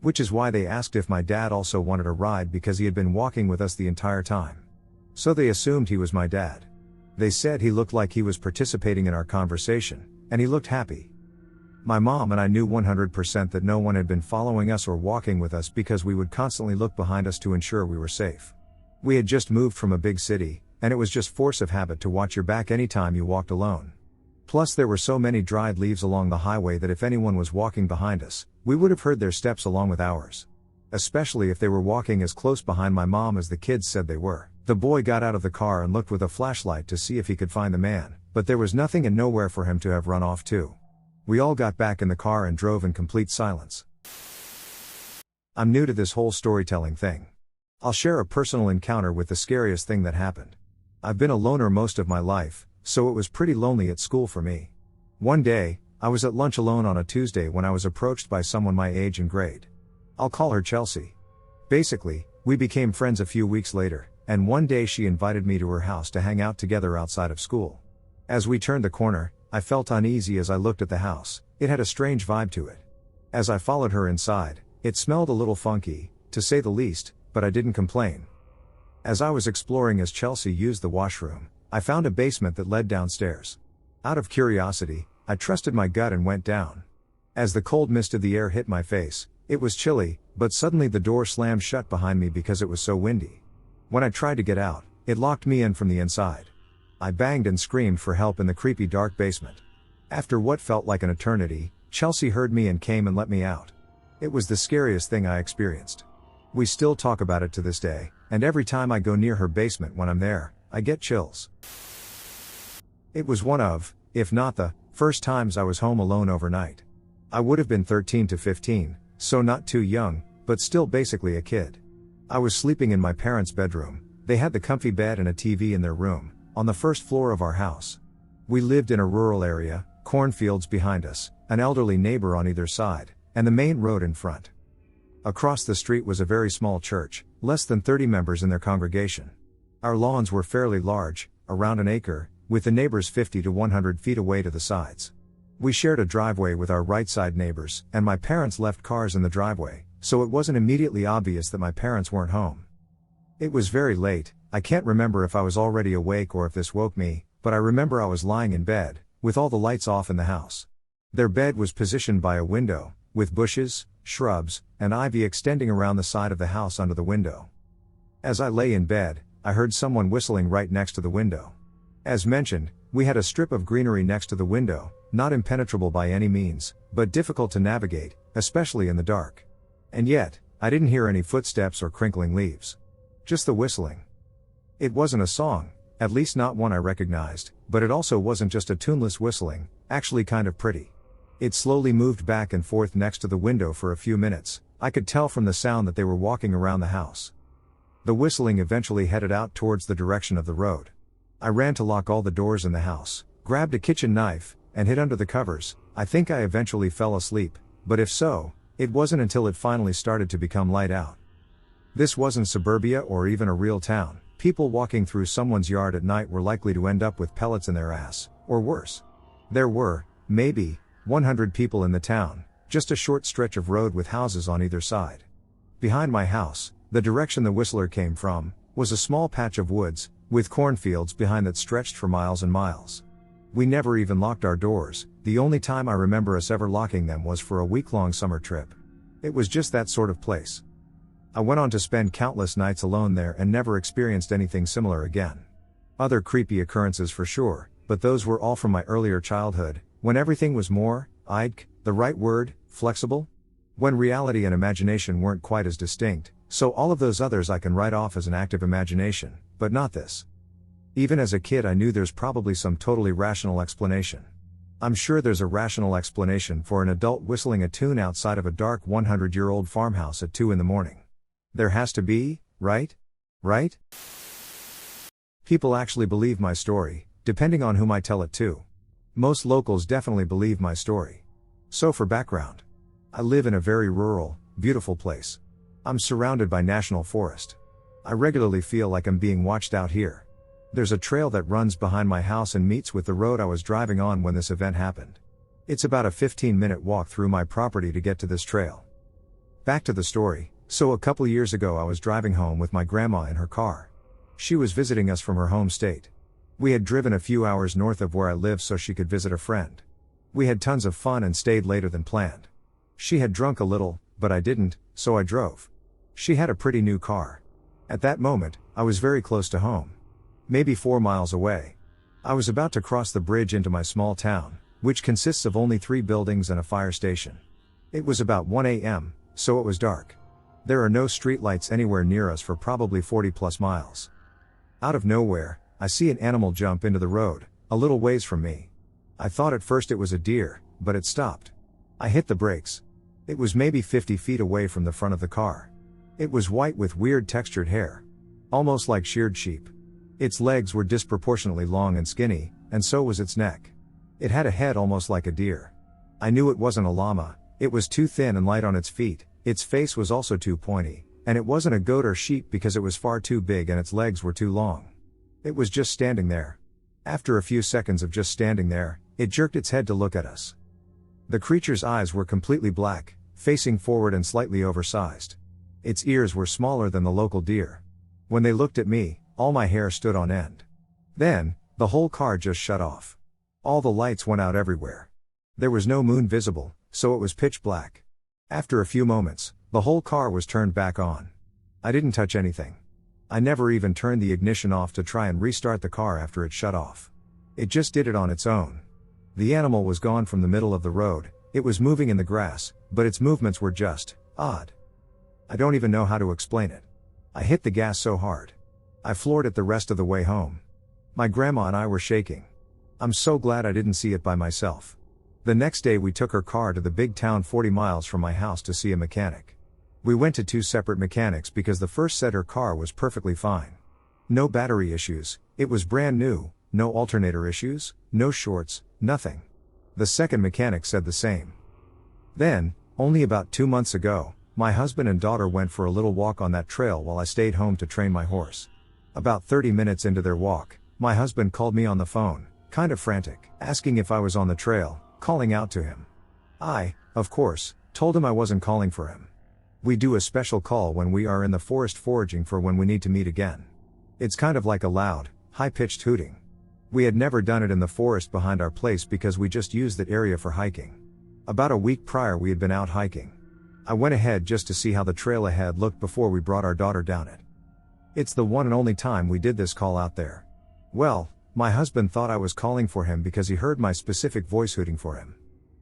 Speaker 1: Which is why they asked if my dad also wanted a ride, because he had been walking with us the entire time. So they assumed he was my dad. They said he looked like he was participating in our conversation, and he looked happy. My mom and I knew 100% that no one had been following us or walking with us, because we would constantly look behind us to ensure we were safe. We had just moved from a big city, and it was just force of habit to watch your back anytime you walked alone. Plus there were so many dried leaves along the highway that if anyone was walking behind us, we would have heard their steps along with ours. Especially if they were walking as close behind my mom as the kids said they were. The boy got out of the car and looked with a flashlight to see if he could find the man, but there was nothing and nowhere for him to have run off to. We all got back in the car and drove in complete silence. I'm new to this whole storytelling thing. I'll share a personal encounter with the scariest thing that happened. I've been a loner most of my life, so it was pretty lonely at school for me. One day, I was at lunch alone on a Tuesday when I was approached by someone my age and grade. I'll call her Chelsea. Basically, we became friends a few weeks later, and one day she invited me to her house to hang out together outside of school. As we turned the corner, I felt uneasy as I looked at the house. It had a strange vibe to it. As I followed her inside, it smelled a little funky, to say the least, but I didn't complain. As I was exploring as Chelsea used the washroom, I found a basement that led downstairs. Out of curiosity, I trusted my gut and went down. As the cold mist of the air hit my face, it was chilly, but suddenly the door slammed shut behind me because it was so windy. When I tried to get out, it locked me in from the inside. I banged and screamed for help in the creepy dark basement. After what felt like an eternity, Chelsea heard me and came and let me out. It was the scariest thing I experienced. We still talk about it to this day, and every time I go near her basement when I'm there, I get chills. It was one of, if not the, first times I was home alone overnight. I would have been 13 to 15, so not too young, but still basically a kid. I was sleeping in my parents' bedroom. They had the comfy bed and a TV in their room, on the first floor of our house. We lived in a rural area, cornfields behind us, an elderly neighbor on either side, and the main road in front. Across the street was a very small church, less than 30 members in their congregation. Our lawns were fairly large, around an acre, with the neighbors 50 to 100 feet away to the sides. We shared a driveway with our right side neighbors, and my parents left cars in the driveway, so it wasn't immediately obvious that my parents weren't home. It was very late. I can't remember if I was already awake or if this woke me, but I remember I was lying in bed, with all the lights off in the house. Their bed was positioned by a window, with bushes, shrubs, and ivy extending around the side of the house under the window. As I lay in bed, I heard someone whistling right next to the window. As mentioned, we had a strip of greenery next to the window, not impenetrable by any means, but difficult to navigate, especially in the dark. And yet, I didn't hear any footsteps or crinkling leaves. Just the whistling. It wasn't a song, at least not one I recognized, but it also wasn't just a tuneless whistling, actually kind of pretty. It slowly moved back and forth next to the window for a few minutes. I could tell from the sound that they were walking around the house. The whistling eventually headed out towards the direction of the road. I ran to lock all the doors in the house, grabbed a kitchen knife, and hid under the covers. I think I eventually fell asleep, but if so, it wasn't until it finally started to become light out. This wasn't suburbia or even a real town. People walking through someone's yard at night were likely to end up with pellets in their ass, or worse. There were, maybe, 100 people in the town, just a short stretch of road with houses on either side. Behind my house, the direction the whistler came from, was a small patch of woods, with cornfields behind that stretched for miles and miles. We never even locked our doors. The only time I remember us ever locking them was for a week-long summer trip. It was just that sort of place. I went on to spend countless nights alone there and never experienced anything similar again. Other creepy occurrences for sure, but those were all from my earlier childhood, when everything was more, the right word, flexible? When reality and imagination weren't quite as distinct, so all of those others I can write off as an active imagination, but not this. Even as a kid I knew there's probably some totally rational explanation. I'm sure there's a rational explanation for an adult whistling a tune outside of a dark 100-year-old farmhouse at 2 in the morning. There has to be, right? Right? People actually believe my story, depending on whom I tell it to. Most locals definitely believe my story. So for background, I live in a very rural, beautiful place. I'm surrounded by national forest. I regularly feel like I'm being watched out here. There's a trail that runs behind my house and meets with the road I was driving on when this event happened. It's about a 15-minute walk through my property to get to this trail. Back to the story. So a couple years ago I was driving home with my grandma in her car. She was visiting us from her home state. We had driven a few hours north of where I live so she could visit a friend. We had tons of fun and stayed later than planned. She had drunk a little, but I didn't, so I drove. She had a pretty new car. At that moment, I was very close to home. Maybe 4 miles away. I was about to cross the bridge into my small town, which consists of only 3 buildings and a fire station. It was about 1 a.m., so it was dark. There are no streetlights anywhere near us for probably 40 plus miles. Out of nowhere, I see an animal jump into the road, a little ways from me. I thought at first it was a deer, but it stopped. I hit the brakes. It was maybe 50 feet away from the front of the car. It was white with weird textured hair. Almost like sheared sheep. Its legs were disproportionately long and skinny, and so was its neck. It had a head almost like a deer. I knew it wasn't a llama, it was too thin and light on its feet, its face was also too pointy, and it wasn't a goat or sheep because it was far too big and its legs were too long. It was just standing there. After a few seconds of just standing there, it jerked its head to look at us. The creature's eyes were completely black, facing forward and slightly oversized. Its ears were smaller than the local deer. When they looked at me, all my hair stood on end. Then, the whole car just shut off. All the lights went out everywhere. There was no moon visible, so it was pitch black. After a few moments, the whole car was turned back on. I didn't touch anything. I never even turned the ignition off to try and restart the car after it shut off. It just did it on its own. The animal was gone from the middle of the road, it was moving in the grass, but its movements were just odd. I don't even know how to explain it. I hit the gas so hard. I floored it the rest of the way home. My grandma and I were shaking. I'm so glad I didn't see it by myself. The next day we took her car to the big town 40 miles from my house to see a mechanic. We went to 2 separate mechanics because the first said her car was perfectly fine. No battery issues, it was brand new, no alternator issues, no shorts, nothing. The second mechanic said the same. Then, only about 2 months ago, my husband and daughter went for a little walk on that trail while I stayed home to train my horse. About 30 minutes into their walk, my husband called me on the phone, kind of frantic, asking if I was on the trail, calling out to him. I, of course, told him I wasn't calling for him. We do a special call when we are in the forest foraging for when we need to meet again. It's kind of like a loud, high-pitched hooting. We had never done it in the forest behind our place because we just used that area for hiking. About a week prior we had been out hiking. I went ahead just to see how the trail ahead looked before we brought our daughter down it. It's the one and only time we did this call out there. Well, my husband thought I was calling for him because he heard my specific voice hooting for him.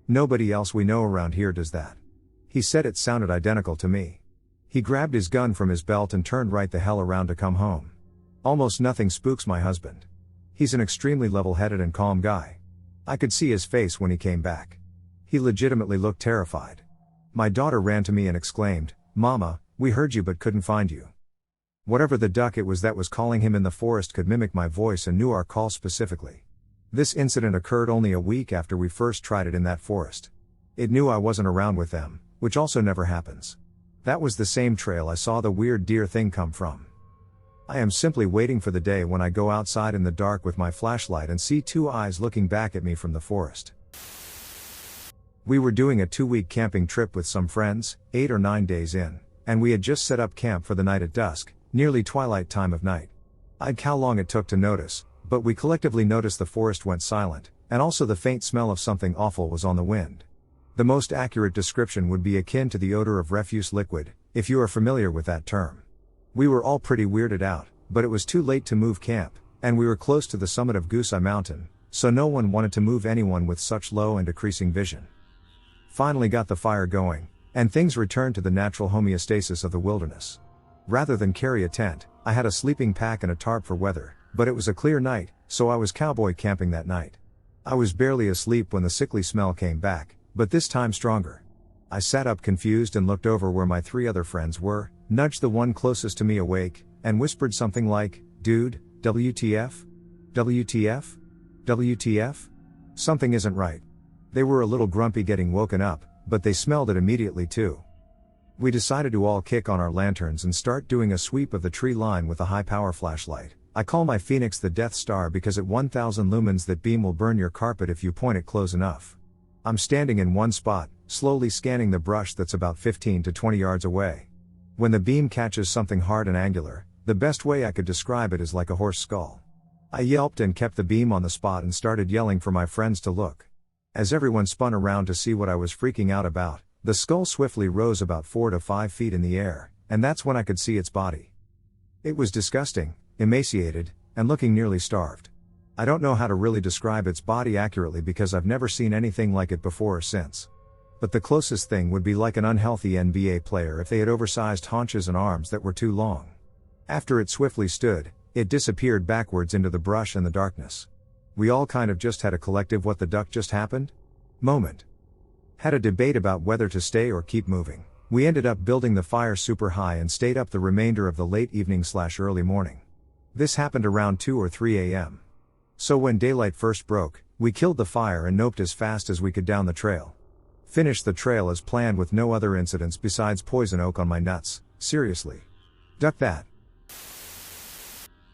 Speaker 1: Nobody else we know around here does that. He said it sounded identical to me. He grabbed his gun from his belt and turned right the hell around to come home. Almost nothing spooks my husband. He's an extremely level-headed and calm guy. I could see his face when he came back. He legitimately looked terrified. My daughter ran to me and exclaimed, "Mama, we heard you but couldn't find you." Whatever the duck it was that was calling him in the forest could mimic my voice and knew our call specifically. This incident occurred only a week after we first tried it in that forest. It knew I wasn't around with them, which also never happens. That was the same trail I saw the weird deer thing come from. I am simply waiting for the day when I go outside in the dark with my flashlight and see 2 eyes looking back at me from the forest. We were doing a 2-week camping trip with some friends, 8 or 9 days in, and we had just set up camp for the night at dusk, nearly twilight time of night. I'd how long it took to notice, but we collectively noticed the forest went silent, and also the faint smell of something awful was on the wind. The most accurate description would be akin to the odor of refuse liquid, if you are familiar with that term. We were all pretty weirded out, but it was too late to move camp, and we were close to the summit of Goose Eye Mountain, so no one wanted to move anyone with such low and decreasing vision. Finally got the fire going, and things returned to the natural homeostasis of the wilderness. Rather than carry a tent, I had a sleeping pack and a tarp for weather, but it was a clear night, so I was cowboy camping that night. I was barely asleep when the sickly smell came back, but this time stronger. I sat up confused and looked over where my 3 other friends were, nudged the one closest to me awake, and whispered something like, "Dude, WTF? WTF? WTF? Something isn't right." They were a little grumpy getting woken up, but they smelled it immediately too. We decided to all kick on our lanterns and start doing a sweep of the tree line with a high-power flashlight. I call my Phoenix the Death Star because at 1000 lumens that beam will burn your carpet if you point it close enough. I'm standing in one spot, slowly scanning the brush that's about 15 to 20 yards away. When the beam catches something hard and angular, the best way I could describe it is like a horse skull. I yelped and kept the beam on the spot and started yelling for my friends to look. As everyone spun around to see what I was freaking out about, the skull swiftly rose about 4 to 5 feet in the air, and that's when I could see its body. It was disgusting, emaciated, and looking nearly starved. I don't know how to really describe its body accurately because I've never seen anything like it before or since. But the closest thing would be like an unhealthy NBA player if they had oversized haunches and arms that were too long. After it swiftly stood, it disappeared backwards into the brush and the darkness. We all kind of just had a collective "what the duck just happened?" moment. Had a debate about whether to stay or keep moving. We ended up building the fire super high and stayed up the remainder of the late evening/early morning. This happened around 2 or 3 a.m. So when daylight first broke, we killed the fire and noped as fast as we could down the trail. Finished the trail as planned with no other incidents besides poison oak on my nuts. Seriously. Duck that.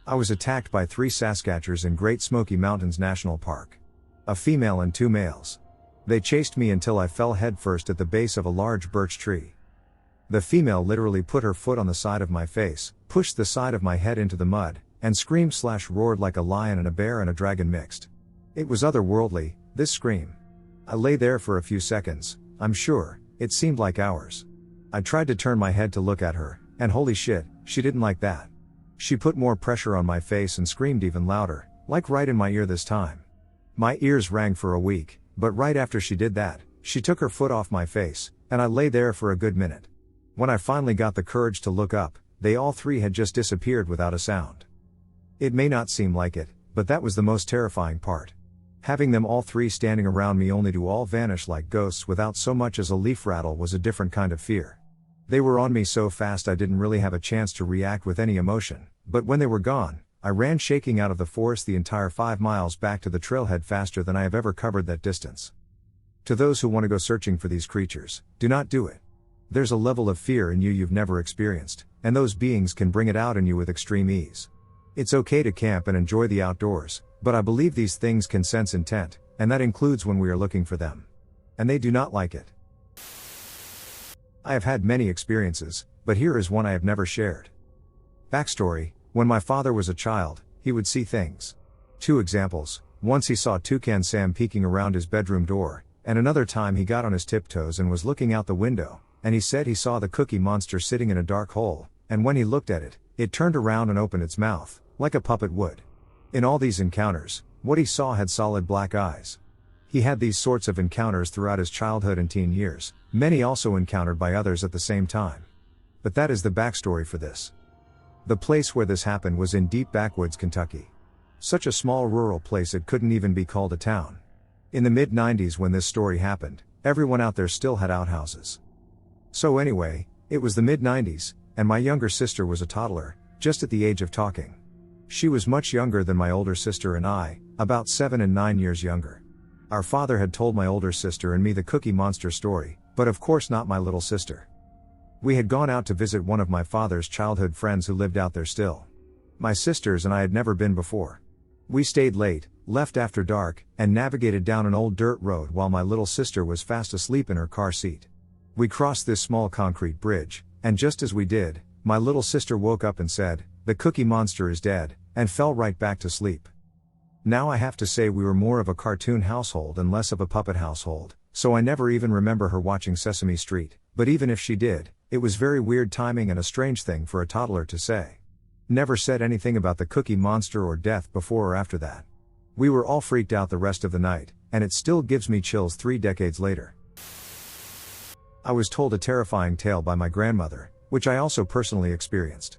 Speaker 1: I was attacked by 3 Sasquatchers in Great Smoky Mountains National Park. A female and 2 males. They chased me until I fell headfirst at the base of a large birch tree. The female literally put her foot on the side of my face, pushed the side of my head into the mud, and screamed/roared like a lion and a bear and a dragon mixed. It was otherworldly, this scream. I lay there for a few seconds, I'm sure, it seemed like hours. I tried to turn my head to look at her, and holy shit, she didn't like that. She put more pressure on my face and screamed even louder, like right in my ear this time. My ears rang for a week, but right after she did that, she took her foot off my face, and I lay there for a good minute. When I finally got the courage to look up, they all 3 had just disappeared without a sound. It may not seem like it, but that was the most terrifying part. Having them all 3 standing around me only to all vanish like ghosts without so much as a leaf rattle was a different kind of fear. They were on me so fast I didn't really have a chance to react with any emotion, but when they were gone, I ran shaking out of the forest the entire 5 miles back to the trailhead faster than I have ever covered that distance. To those who want to go searching for these creatures, do not do it. There's a level of fear in you you've never experienced, and those beings can bring it out in you with extreme ease. It's okay to camp and enjoy the outdoors, but I believe these things can sense intent, and that includes when we are looking for them. And they do not like it. I have had many experiences, but here is one I have never shared. Backstory: when my father was a child, he would see things. 2 examples: once he saw Toucan Sam peeking around his bedroom door, and another time he got on his tiptoes and was looking out the window, and he said he saw the Cookie Monster sitting in a dark hole, and when he looked at it, it turned around and opened its mouth, like a puppet would. In all these encounters, what he saw had solid black eyes. He had these sorts of encounters throughout his childhood and teen years, many also encountered by others at the same time. But that is the backstory for this. The place where this happened was in deep backwoods Kentucky. Such a small rural place it couldn't even be called a town. In the mid-90s when this story happened, everyone out there still had outhouses. So anyway, it was the mid-90s, and my younger sister was a toddler, just at the age of talking. She was much younger than my older sister and I, about 7 and 9 years younger. Our father had told my older sister and me the Cookie Monster story, but of course not my little sister. We had gone out to visit one of my father's childhood friends who lived out there still. My sisters and I had never been before. We stayed late, left after dark, and navigated down an old dirt road while my little sister was fast asleep in her car seat. We crossed this small concrete bridge, and just as we did, my little sister woke up and said, "The Cookie Monster is dead," and fell right back to sleep. Now I have to say we were more of a cartoon household and less of a puppet household, so I never even remember her watching Sesame Street, but even if she did, it was very weird timing and a strange thing for a toddler to say. Never said anything about the Cookie Monster or death before or after that. We were all freaked out the rest of the night, and it still gives me chills 3 decades later. I was told a terrifying tale by my grandmother, which I also personally experienced.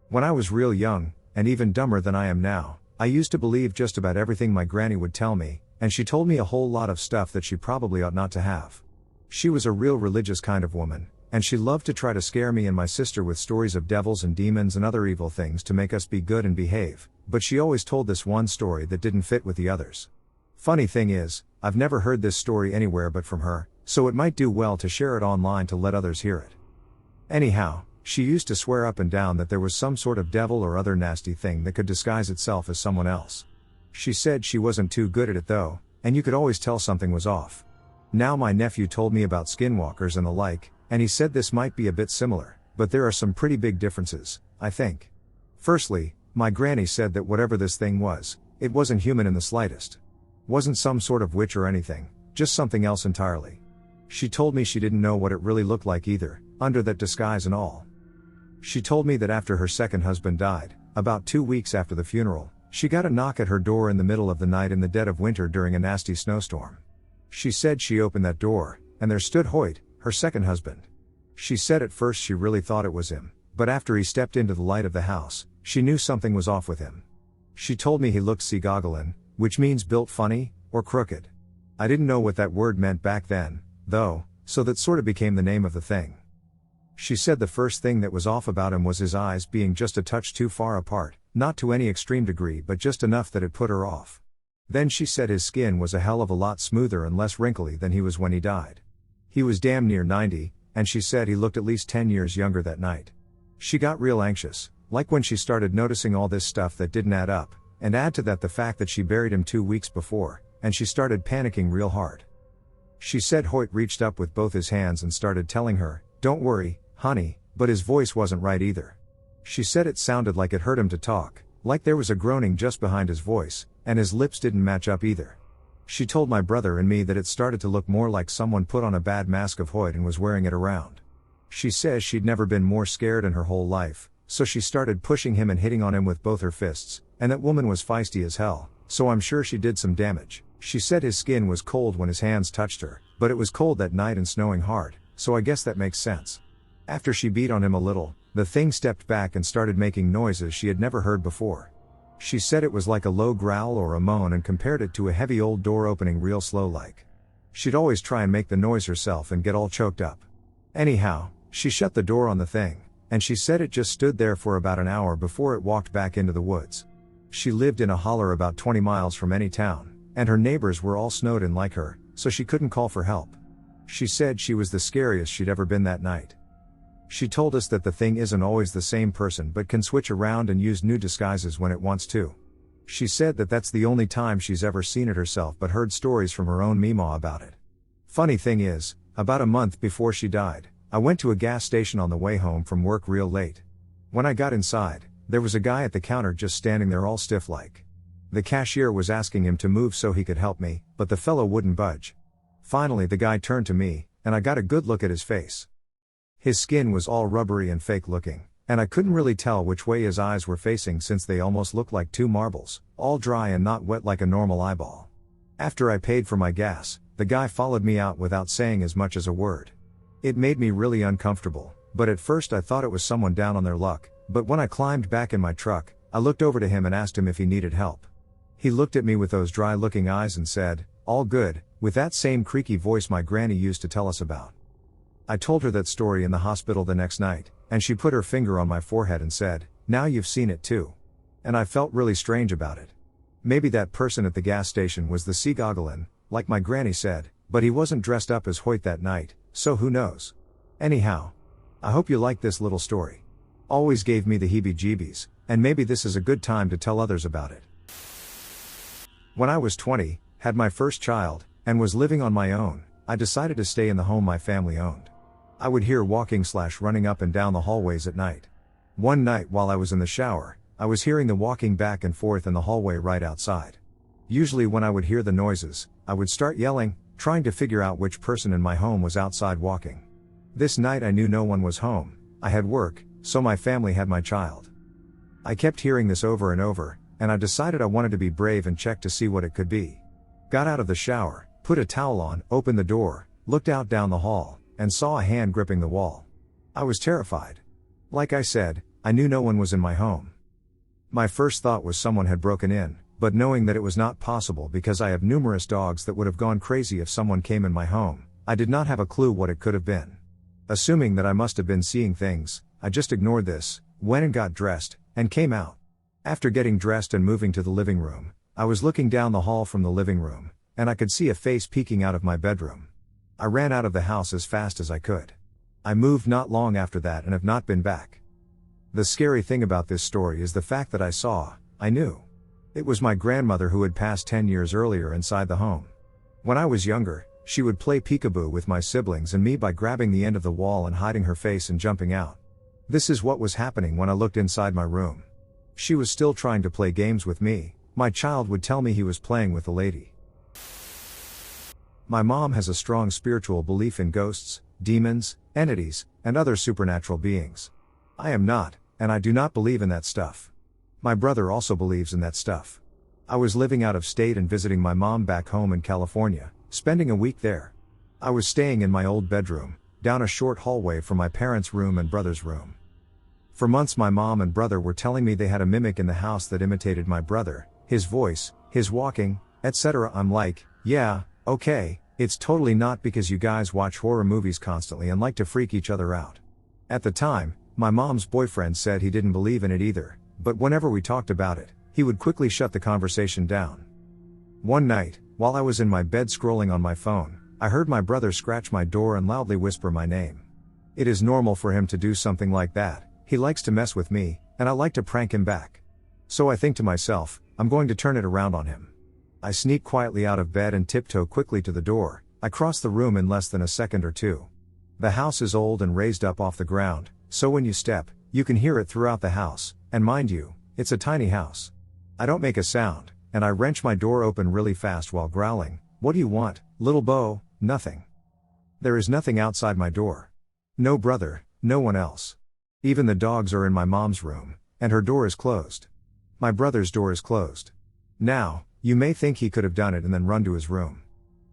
Speaker 1: When I was real young, and even dumber than I am now, I used to believe just about everything my granny would tell me, and she told me a whole lot of stuff that she probably ought not to have. She was a real religious kind of woman, and she loved to try to scare me and my sister with stories of devils and demons and other evil things to make us be good and behave, but she always told this one story that didn't fit with the others. Funny thing is, I've never heard this story anywhere but from her, so it might do well to share it online to let others hear it. Anyhow, she used to swear up and down that there was some sort of devil or other nasty thing that could disguise itself as someone else. She said she wasn't too good at it though, and you could always tell something was off. Now my nephew told me about skinwalkers and the like, and he said this might be a bit similar, but there are some pretty big differences, I think. Firstly, my granny said that whatever this thing was, it wasn't human in the slightest. Wasn't some sort of witch or anything, just something else entirely. She told me she didn't know what it really looked like either, under that disguise and all. She told me that after her second husband died, about 2 weeks after the funeral, she got a knock at her door in the middle of the night in the dead of winter during a nasty snowstorm. She said she opened that door, and there stood Hoyt, her second husband. She said at first she really thought it was him, but after he stepped into the light of the house, she knew something was off with him. She told me he looked Sigogglin, which means built funny, or crooked. I didn't know what that word meant back then, though, so that sort of became the name of the thing. She said the first thing that was off about him was his eyes being just a touch too far apart, not to any extreme degree but just enough that it put her off. Then she said his skin was a hell of a lot smoother and less wrinkly than he was when he died. He was damn near 90, and she said he looked at least 10 years younger that night. She got real anxious, like when she started noticing all this stuff that didn't add up, and add to that the fact that she buried him 2 weeks before, and she started panicking real hard. She said Hoyt reached up with both his hands and started telling her, "Don't worry, honey," but his voice wasn't right either. She said it sounded like it hurt him to talk, like there was a groaning just behind his voice, and his lips didn't match up either. She told my brother and me that it started to look more like someone put on a bad mask of Hoyt and was wearing it around. She says she'd never been more scared in her whole life, so she started pushing him and hitting on him with both her fists, and that woman was feisty as hell, so I'm sure she did some damage. She said his skin was cold when his hands touched her, but it was cold that night and snowing hard, so I guess that makes sense. After she beat on him a little, the thing stepped back and started making noises she had never heard before. She said it was like a low growl or a moan and compared it to a heavy old door opening real slow like. She'd always try and make the noise herself and get all choked up. Anyhow, she shut the door on the thing, and she said it just stood there for about an hour before it walked back into the woods. She lived in a holler about 20 miles from any town, and her neighbors were all snowed in like her, so she couldn't call for help. She said she was the scariest she'd ever been that night. She told us that the thing isn't always the same person but can switch around and use new disguises when it wants to. She said that that's the only time she's ever seen it herself but heard stories from her own meemaw about it. Funny thing is, about a month before she died, I went to a gas station on the way home from work real late. When I got inside, there was a guy at the counter just standing there all stiff like. The cashier was asking him to move so he could help me, but the fellow wouldn't budge. Finally the guy turned to me, and I got a good look at his face. His skin was all rubbery and fake looking, and I couldn't really tell which way his eyes were facing since they almost looked like two marbles, all dry and not wet like a normal eyeball. After I paid for my gas, the guy followed me out without saying as much as a word. It made me really uncomfortable, but at first I thought it was someone down on their luck, but when I climbed back in my truck, I looked over to him and asked him if he needed help. He looked at me with those dry looking eyes and said, "All good," with that same creaky voice my granny used to tell us about. I told her that story in the hospital the next night, and she put her finger on my forehead and said, "Now you've seen it too." And I felt really strange about it. Maybe that person at the gas station was the Sigogglin, like my granny said, but he wasn't dressed up as Hoyt that night, so who knows. Anyhow, I hope you like this little story. Always gave me the heebie-jeebies, and maybe this is a good time to tell others about it. When I was 20, had my first child, and was living on my own, I decided to stay in the home my family owned. I would hear walking/running up and down the hallways at night. One night while I was in the shower, I was hearing the walking back and forth in the hallway right outside. Usually when I would hear the noises, I would start yelling, trying to figure out which person in my home was outside walking. This night I knew no one was home, I had work, so my family had my child. I kept hearing this over and over, and I decided I wanted to be brave and check to see what it could be. Got out of the shower, put a towel on, opened the door, looked out down the hall, and saw a hand gripping the wall. I was terrified. Like I said, I knew no one was in my home. My first thought was someone had broken in, but knowing that it was not possible because I have numerous dogs that would have gone crazy if someone came in my home, I did not have a clue what it could have been. Assuming that I must have been seeing things, I just ignored this, went and got dressed, and came out. After getting dressed and moving to the living room, I was looking down the hall from the living room, and I could see a face peeking out of my bedroom. I ran out of the house as fast as I could. I moved not long after that and have not been back. The scary thing about this story is the fact that I knew. It was my grandmother who had passed 10 years earlier inside the home. When I was younger, she would play peekaboo with my siblings and me by grabbing the end of the wall and hiding her face and jumping out. This is what was happening when I looked inside my room. She was still trying to play games with me. My child would tell me he was playing with the lady. My mom has a strong spiritual belief in ghosts, demons, entities, and other supernatural beings. I am not, and I do not believe in that stuff. My brother also believes in that stuff. I was living out of state and visiting my mom back home in California, spending a week there. I was staying in my old bedroom, down a short hallway from my parents' room and brother's room. For months my mom and brother were telling me they had a mimic in the house that imitated my brother, his voice, his walking, etc. I'm like, yeah, okay, it's totally not because you guys watch horror movies constantly and like to freak each other out. At the time, my mom's boyfriend said he didn't believe in it either, but whenever we talked about it, he would quickly shut the conversation down. One night, while I was in my bed scrolling on my phone, I heard my brother scratch my door and loudly whisper my name. It is normal for him to do something like that. He likes to mess with me, and I like to prank him back. So I think to myself, I'm going to turn it around on him. I sneak quietly out of bed and tiptoe quickly to the door. I cross the room in less than a second or two. The house is old and raised up off the ground, so when you step, you can hear it throughout the house, and mind you, it's a tiny house. I don't make a sound, and I wrench my door open really fast while growling, "What do you want, little Bo?" Nothing. There is nothing outside my door. No brother, no one else. Even the dogs are in my mom's room, and her door is closed. My brother's door is closed. Now, you may think he could have done it and then run to his room.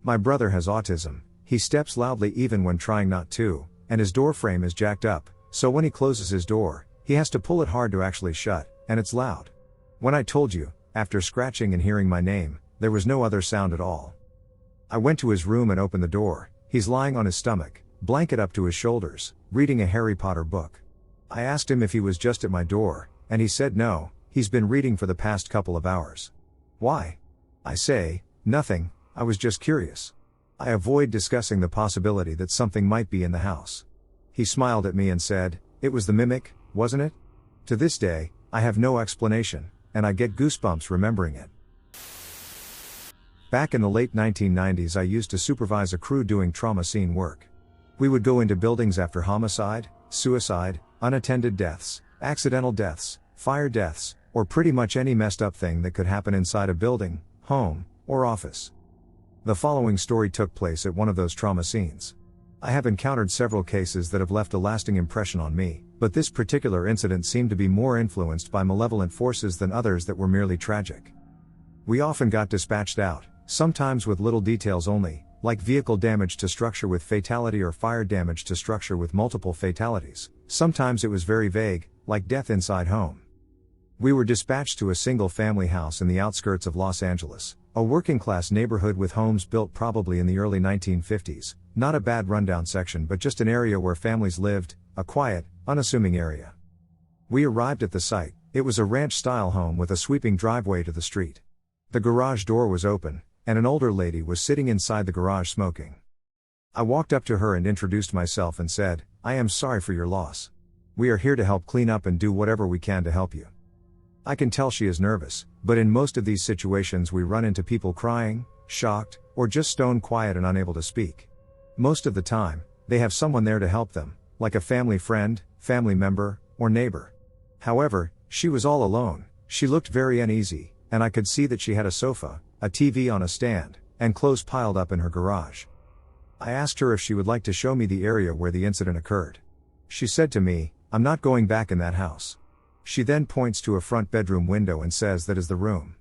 Speaker 1: My brother has autism, he steps loudly even when trying not to, and his door frame is jacked up, so when he closes his door, he has to pull it hard to actually shut, and it's loud. When I told you, after scratching and hearing my name, there was no other sound at all. I went to his room and opened the door. He's lying on his stomach, blanket up to his shoulders, reading a Harry Potter book. I asked him if he was just at my door, and he said no, he's been reading for the past couple of hours. Why? I say, nothing, I was just curious. I avoid discussing the possibility that something might be in the house. He smiled at me and said, "It was the mimic, wasn't it?" To this day, I have no explanation, and I get goosebumps remembering it. Back in the late 1990s I used to supervise a crew doing trauma scene work. We would go into buildings after homicide, suicide, unattended deaths, accidental deaths, fire deaths, or pretty much any messed up thing that could happen inside a building, home, or office. The following story took place at one of those trauma scenes. I have encountered several cases that have left a lasting impression on me, but this particular incident seemed to be more influenced by malevolent forces than others that were merely tragic. We often got dispatched out, sometimes with little details only, like vehicle damage to structure with fatality or fire damage to structure with multiple fatalities. Sometimes it was very vague, like death inside home. We were dispatched to a single-family house in the outskirts of Los Angeles, a working-class neighborhood with homes built probably in the early 1950s, not a bad rundown section but just an area where families lived, a quiet, unassuming area. We arrived at the site. It was a ranch-style home with a sweeping driveway to the street. The garage door was open, and an older lady was sitting inside the garage smoking. I walked up to her and introduced myself and said, "I am sorry for your loss. We are here to help clean up and do whatever we can to help you." I can tell she is nervous, but in most of these situations we run into people crying, shocked, or just stone quiet and unable to speak. Most of the time, they have someone there to help them, like a family friend, family member, or neighbor. However, she was all alone. She looked very uneasy, and I could see that she had a sofa, a TV on a stand, and clothes piled up in her garage. I asked her if she would like to show me the area where the incident occurred. She said to me, "I'm not going back in that house." She then points to a front bedroom window and says that is the room.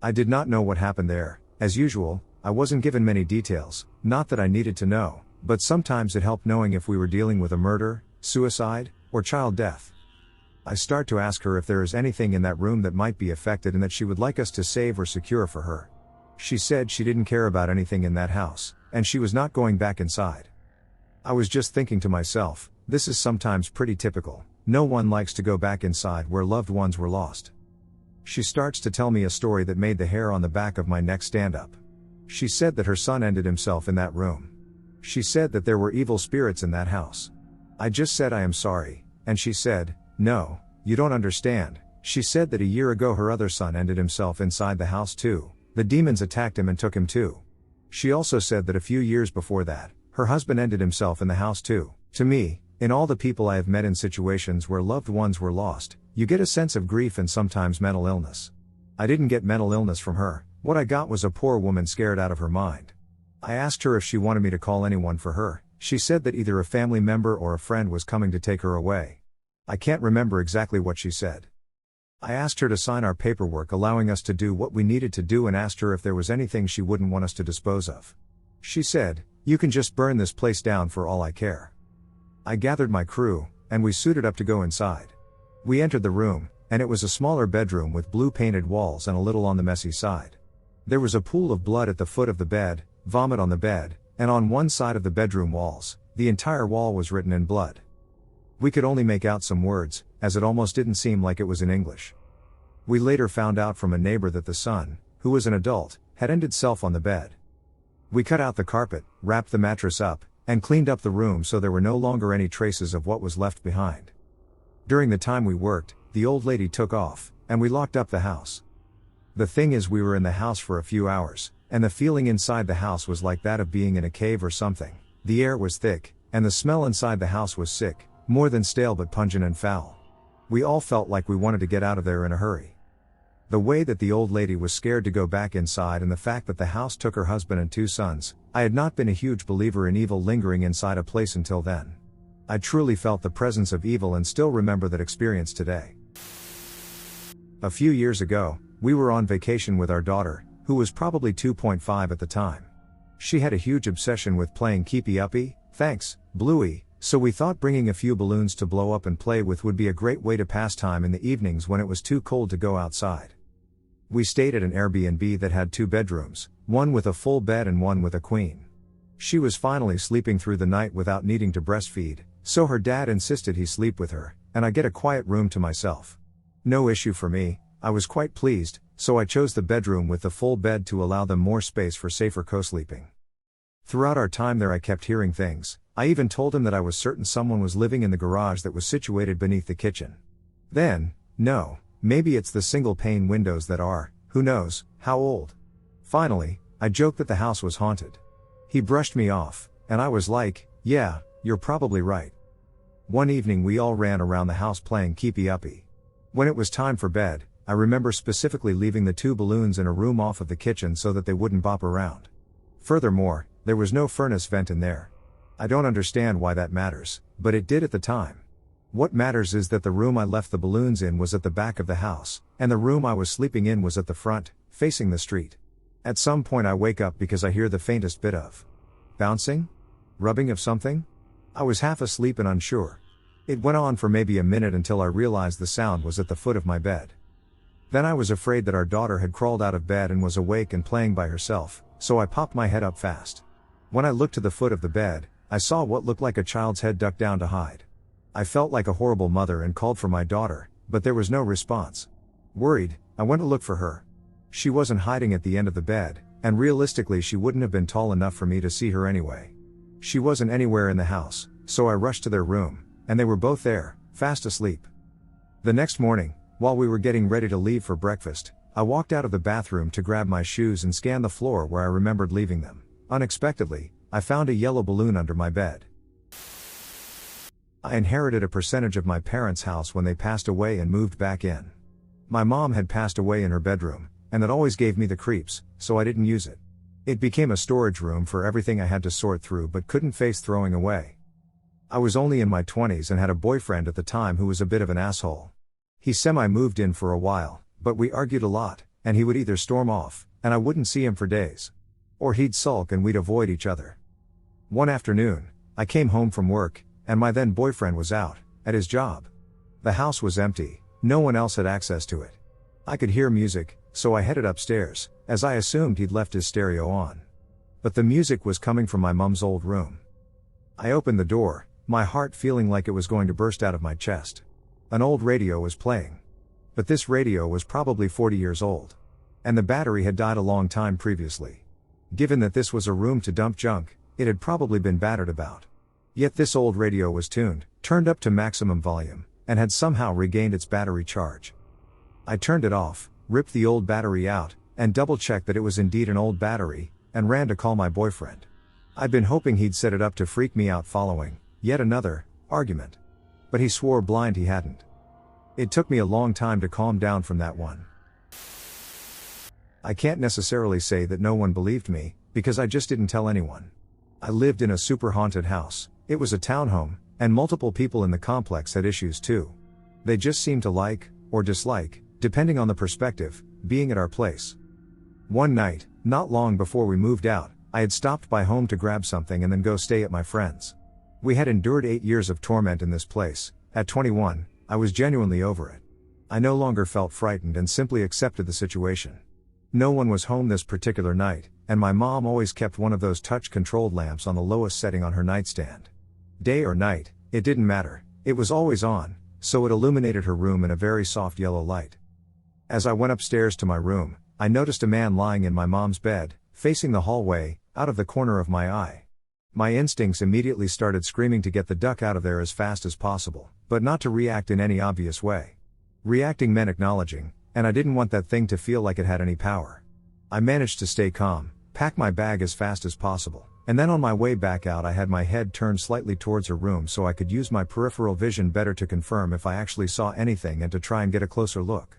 Speaker 1: I did not know what happened there. As usual, I wasn't given many details, not that I needed to know, but sometimes it helped knowing if we were dealing with a murder, suicide, or child death. I start to ask her if there is anything in that room that might be affected and that she would like us to save or secure for her. She said she didn't care about anything in that house, and she was not going back inside. I was just thinking to myself, this is sometimes pretty typical. No one likes to go back inside where loved ones were lost. She starts to tell me a story that made the hair on the back of my neck stand up. She said that her son ended himself in that room. She said that there were evil spirits in that house. I just said I am sorry, and she said, no, you don't understand. She said that a year ago her other son ended himself inside the house too. The demons attacked him and took him too. She also said that a few years before that, her husband ended himself in the house too. To me, in all the people I have met in situations where loved ones were lost, you get a sense of grief and sometimes mental illness. I didn't get mental illness from her, what I got was a poor woman scared out of her mind. I asked her if she wanted me to call anyone for her. She said that either a family member or a friend was coming to take her away. I can't remember exactly what she said. I asked her to sign our paperwork allowing us to do what we needed to do and asked her if there was anything she wouldn't want us to dispose of. She said, you can just burn this place down for all I care. I gathered my crew, and we suited up to go inside. We entered the room, and it was a smaller bedroom with blue painted walls and a little on the messy side. There was a pool of blood at the foot of the bed, vomit on the bed, and on one side of the bedroom walls, the entire wall was written in blood. We could only make out some words, as it almost didn't seem like it was in English. We later found out from a neighbor that the son, who was an adult, had ended self on the bed. We cut out the carpet, wrapped the mattress up, and cleaned up the room so there were no longer any traces of what was left behind. During the time we worked, the old lady took off, and we locked up the house. The thing is, we were in the house for a few hours, and the feeling inside the house was like that of being in a cave or something. The air was thick, and the smell inside the house was sick, more than stale but pungent and foul. We all felt like we wanted to get out of there in a hurry. The way that the old lady was scared to go back inside and the fact that the house took her husband and 2 sons, I had not been a huge believer in evil lingering inside a place until then. I truly felt the presence of evil and still remember that experience today. A few years ago, we were on vacation with our daughter, who was probably 2.5 at the time. She had a huge obsession with playing keepy uppy, thanks, Bluey, so we thought bringing a few balloons to blow up and play with would be a great way to pass time in the evenings when it was too cold to go outside. We stayed at an Airbnb that had 2 bedrooms, one with a full bed and one with a queen. She was finally sleeping through the night without needing to breastfeed, so her dad insisted he sleep with her, and I get a quiet room to myself. No issue for me, I was quite pleased, so I chose the bedroom with the full bed to allow them more space for safer co-sleeping. Throughout our time there I kept hearing things. I even told him that I was certain someone was living in the garage that was situated beneath the kitchen. Then, no, maybe it's the single pane windows that are, who knows, how old. Finally, I joked that the house was haunted. He brushed me off, and I was like, yeah, you're probably right. One evening we all ran around the house playing keepy uppy. When it was time for bed, I remember specifically leaving the 2 balloons in a room off of the kitchen so that they wouldn't bop around. Furthermore, there was no furnace vent in there. I don't understand why that matters, but it did at the time. What matters is that the room I left the balloons in was at the back of the house, and the room I was sleeping in was at the front, facing the street. At some point I wake up because I hear the faintest bit of bouncing? Rubbing of something? I was half asleep and unsure. It went on for maybe a minute until I realized the sound was at the foot of my bed. Then I was afraid that our daughter had crawled out of bed and was awake and playing by herself, so I popped my head up fast. When I looked to the foot of the bed, I saw what looked like a child's head ducked down to hide. I felt like a horrible mother and called for my daughter, but there was no response. Worried, I went to look for her. She wasn't hiding at the end of the bed, and realistically she wouldn't have been tall enough for me to see her anyway. She wasn't anywhere in the house, so I rushed to their room, and they were both there, fast asleep. The next morning, while we were getting ready to leave for breakfast, I walked out of the bathroom to grab my shoes and scan the floor where I remembered leaving them. Unexpectedly, I found a yellow balloon under my bed. I inherited a percentage of my parents' house when they passed away and moved back in. My mom had passed away in her bedroom, and that always gave me the creeps, so I didn't use it. It became a storage room for everything I had to sort through but couldn't face throwing away. I was only in my 20s and had a boyfriend at the time who was a bit of an asshole. He semi-moved in for a while, but we argued a lot, and he would either storm off, and I wouldn't see him for days. Or he'd sulk and we'd avoid each other. One afternoon, I came home from work, and my then boyfriend was out, at his job. The house was empty, no one else had access to it. I could hear music, so I headed upstairs, as I assumed he'd left his stereo on. But the music was coming from my mom's old room. I opened the door, my heart feeling like it was going to burst out of my chest. An old radio was playing. But this radio was probably 40 years old. And the battery had died a long time previously. Given that this was a room to dump junk, it had probably been battered about. Yet this old radio was tuned, turned up to maximum volume, and had somehow regained its battery charge. I turned it off, ripped the old battery out, and double-checked that it was indeed an old battery, and ran to call my boyfriend. I'd been hoping he'd set it up to freak me out following yet another argument. But he swore blind he hadn't. It took me a long time to calm down from that one. I can't necessarily say that no one believed me, because I just didn't tell anyone. I lived in a super haunted house. It was a townhome, and multiple people in the complex had issues too. They just seemed to like, or dislike, depending on the perspective, being at our place. One night, not long before we moved out, I had stopped by home to grab something and then go stay at my friend's. We had endured 8 years of torment in this place. At 21, I was genuinely over it. I no longer felt frightened and simply accepted the situation. No one was home this particular night, and my mom always kept one of those touch-controlled lamps on the lowest setting on her nightstand. Day or night, it didn't matter, it was always on, so it illuminated her room in a very soft yellow light. As I went upstairs to my room, I noticed a man lying in my mom's bed, facing the hallway, out of the corner of my eye. My instincts immediately started screaming to get the duck out of there as fast as possible, but not to react in any obvious way. Reacting meant acknowledging, and I didn't want that thing to feel like it had any power. I managed to stay calm, pack my bag as fast as possible, and then on my way back out I had my head turned slightly towards her room so I could use my peripheral vision better to confirm if I actually saw anything and to try and get a closer look.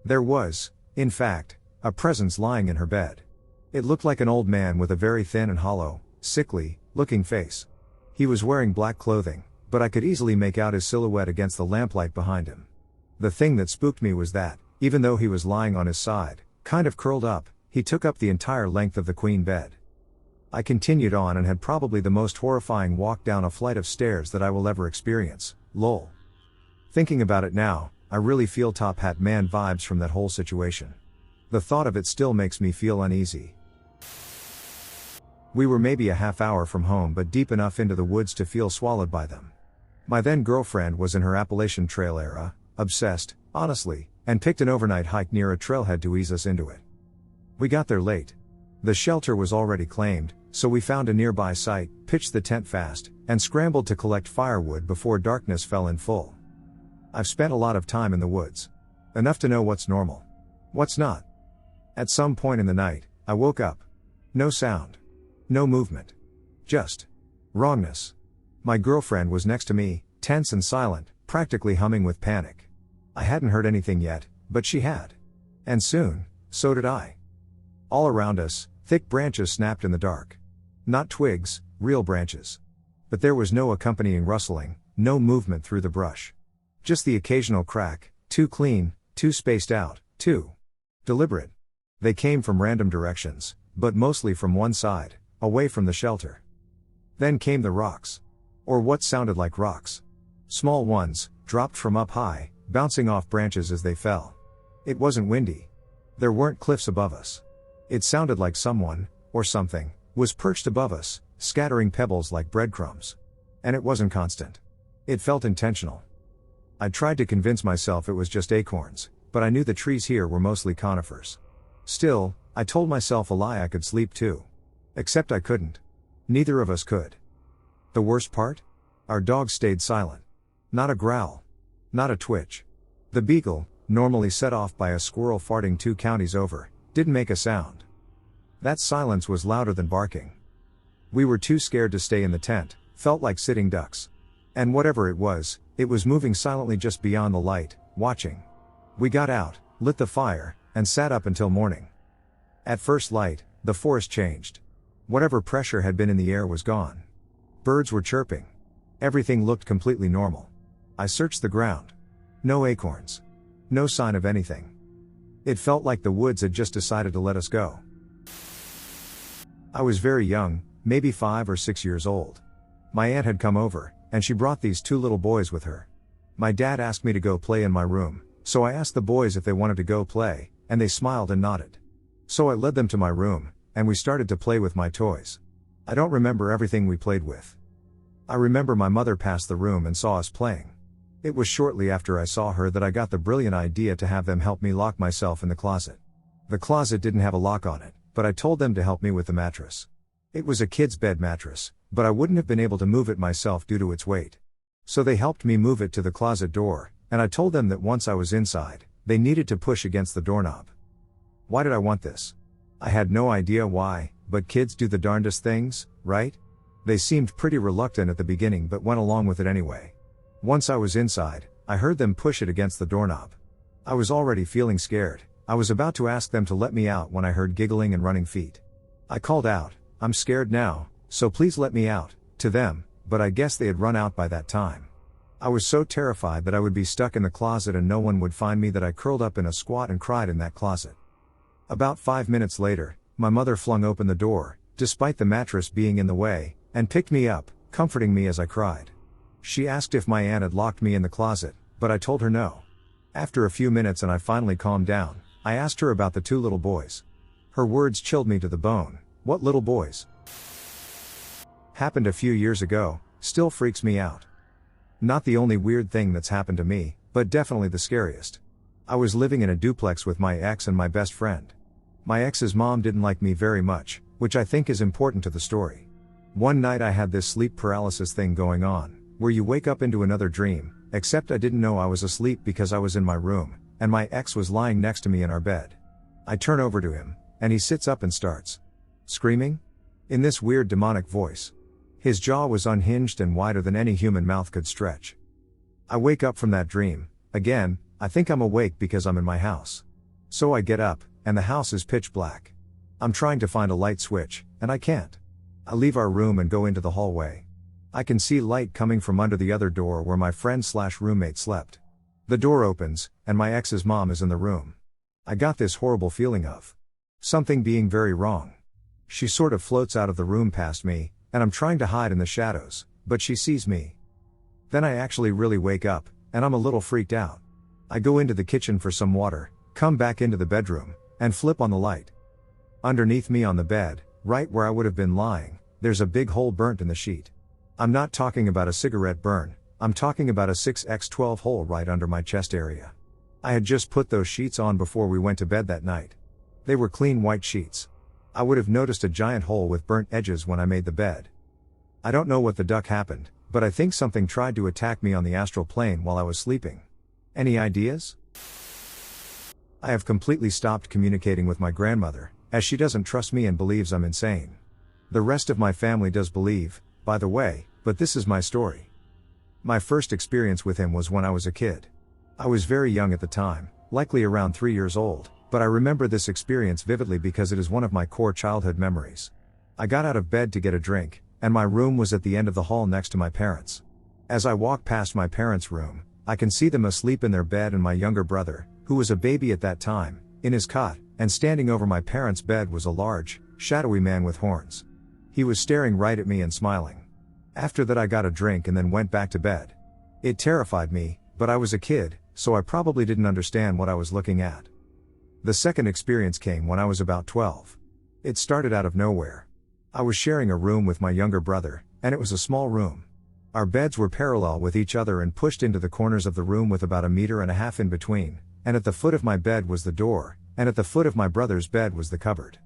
Speaker 1: There was, in fact, a presence lying in her bed. It looked like an old man with a very thin and hollow, sickly looking face. He was wearing black clothing, but I could easily make out his silhouette against the lamplight behind him. The thing that spooked me was that, even though he was lying on his side, kind of curled up, he took up the entire length of the queen bed. I continued on and had probably the most horrifying walk down a flight of stairs that I will ever experience, lol. Thinking about it now, I really feel Top Hat Man vibes from that whole situation. The thought of it still makes me feel uneasy. We were maybe a half hour from home but deep enough into the woods to feel swallowed by them. My then girlfriend was in her Appalachian Trail era, obsessed, honestly, and picked an overnight hike near a trailhead to ease us into it. We got there late. The shelter was already claimed, so we found a nearby site, pitched the tent fast, and scrambled to collect firewood before darkness fell in full. I've spent a lot of time in the woods. Enough to know what's normal. What's not. At some point in the night, I woke up. No sound. No movement. Just wrongness. My girlfriend was next to me, tense and silent, practically humming with panic. I hadn't heard anything yet, but she had. And soon, so did I. All around us, thick branches snapped in the dark. Not twigs, real branches. But there was no accompanying rustling, no movement through the brush. Just the occasional crack, too clean, too spaced out, too deliberate. They came from random directions, but mostly from one side, away from the shelter. Then came the rocks. Or what sounded like rocks. Small ones, dropped from up high, bouncing off branches as they fell. It wasn't windy. There weren't cliffs above us. It sounded like someone, or something, was perched above us, scattering pebbles like breadcrumbs. And it wasn't constant. It felt intentional. I tried to convince myself it was just acorns, but I knew the trees here were mostly conifers. Still, I told myself a lie I could sleep too. Except I couldn't. Neither of us could. The worst part? Our dog stayed silent. Not a growl. Not a twitch. The beagle, normally set off by a squirrel farting 2 counties over, didn't make a sound. That silence was louder than barking. We were too scared to stay in the tent, felt like sitting ducks. And whatever it was moving silently just beyond the light, watching. We got out, lit the fire, and sat up until morning. At first light, the forest changed. Whatever pressure had been in the air was gone. Birds were chirping. Everything looked completely normal. I searched the ground. No acorns. No sign of anything. It felt like the woods had just decided to let us go. I was very young, maybe 5 or 6 years old. My aunt had come over, and she brought these 2 little boys with her. My dad asked me to go play in my room, so I asked the boys if they wanted to go play, and they smiled and nodded. So I led them to my room, and we started to play with my toys. I don't remember everything we played with. I remember my mother passed the room and saw us playing. It was shortly after I saw her that I got the brilliant idea to have them help me lock myself in the closet. The closet didn't have a lock on it, but I told them to help me with the mattress. It was a kid's bed mattress, but I wouldn't have been able to move it myself due to its weight. So they helped me move it to the closet door, and I told them that once I was inside, they needed to push against the doorknob. Why did I want this? I had no idea why, but kids do the darndest things, right? They seemed pretty reluctant at the beginning but went along with it anyway. Once I was inside, I heard them push it against the doorknob. I was already feeling scared. I was about to ask them to let me out when I heard giggling and running feet. I called out, "I'm scared now, so please let me out," to them, but I guess they had run out by that time. I was so terrified that I would be stuck in the closet and no one would find me that I curled up in a squat and cried in that closet. About 5 minutes later, my mother flung open the door, despite the mattress being in the way, and picked me up, comforting me as I cried. She asked if my aunt had locked me in the closet, but I told her no. After a few minutes and I finally calmed down, I asked her about the 2 little boys. Her words chilled me to the bone. "What little boys?" Happened a few years ago, still freaks me out. Not the only weird thing that's happened to me, but definitely the scariest. I was living in a duplex with my ex and my best friend. My ex's mom didn't like me very much, which I think is important to the story. One night I had this sleep paralysis thing going on, where you wake up into another dream, except I didn't know I was asleep because I was in my room, and my ex was lying next to me in our bed. I turn over to him, and he sits up and starts screaming in this weird demonic voice. His jaw was unhinged and wider than any human mouth could stretch. I wake up from that dream. Again, I think I'm awake because I'm in my house. So I get up, and the house is pitch black. I'm trying to find a light switch, and I can't. I leave our room and go into the hallway. I can see light coming from under the other door where my friend/roommate slept. The door opens, and my ex's mom is in the room. I got this horrible feeling of something being very wrong. She sort of floats out of the room past me, and I'm trying to hide in the shadows, but she sees me. Then I actually really wake up, and I'm a little freaked out. I go into the kitchen for some water, come back into the bedroom, and flip on the light. Underneath me on the bed, right where I would have been lying, there's a big hole burnt in the sheet. I'm not talking about a cigarette burn, I'm talking about a 6x12 hole right under my chest area. I had just put those sheets on before we went to bed that night. They were clean white sheets. I would have noticed a giant hole with burnt edges when I made the bed. I don't know what the duck happened, but I think something tried to attack me on the astral plane while I was sleeping. Any ideas? I have completely stopped communicating with my grandmother, as she doesn't trust me and believes I'm insane. The rest of my family does believe, by the way, but this is my story. My first experience with him was when I was a kid. I was very young at the time, likely around 3 years old, but I remember this experience vividly because it is one of my core childhood memories. I got out of bed to get a drink, and my room was at the end of the hall next to my parents'. As I walk past my parents' room, I can see them asleep in their bed and my younger brother, who was a baby at that time, in his cot, and standing over my parents' bed was a large, shadowy man with horns. He was staring right at me and smiling. After that I got a drink and then went back to bed. It terrified me, but I was a kid, so I probably didn't understand what I was looking at. The second experience came when I was about 12. It started out of nowhere. I was sharing a room with my younger brother, and it was a small room. Our beds were parallel with each other and pushed into the corners of the room with about 1.5 meters in between, and at the foot of my bed was the door, and at the foot of my brother's bed was the cupboard.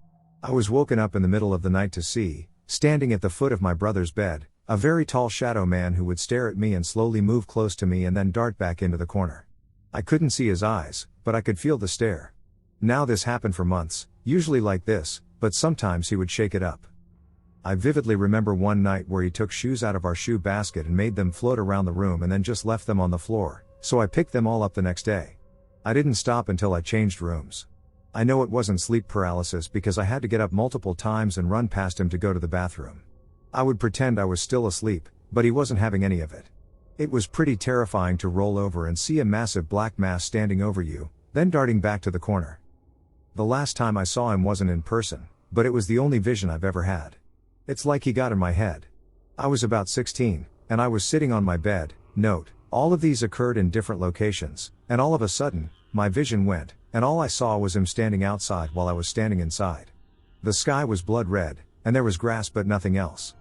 Speaker 1: I was woken up in the middle of the night to see, standing at the foot of my brother's bed, a very tall shadow man who would stare at me and slowly move close to me and then dart back into the corner. I couldn't see his eyes, but I could feel the stare. Now this happened for months, usually like this, but sometimes he would shake it up. I vividly remember one night where he took shoes out of our shoe basket and made them float around the room and then just left them on the floor, so I picked them all up the next day. I didn't stop until I changed rooms. I know it wasn't sleep paralysis because I had to get up multiple times and run past him to go to the bathroom. I would pretend I was still asleep, but he wasn't having any of it. It was pretty terrifying to roll over and see a massive black mass standing over you, then darting back to the corner. The last time I saw him wasn't in person, but it was the only vision I've ever had. It's like he got in my head. I was about 16, and I was sitting on my bed. Note, all of these occurred in different locations, and all of a sudden, my vision went, and all I saw was him standing outside while I was standing inside. The sky was blood red, and there was grass but nothing else.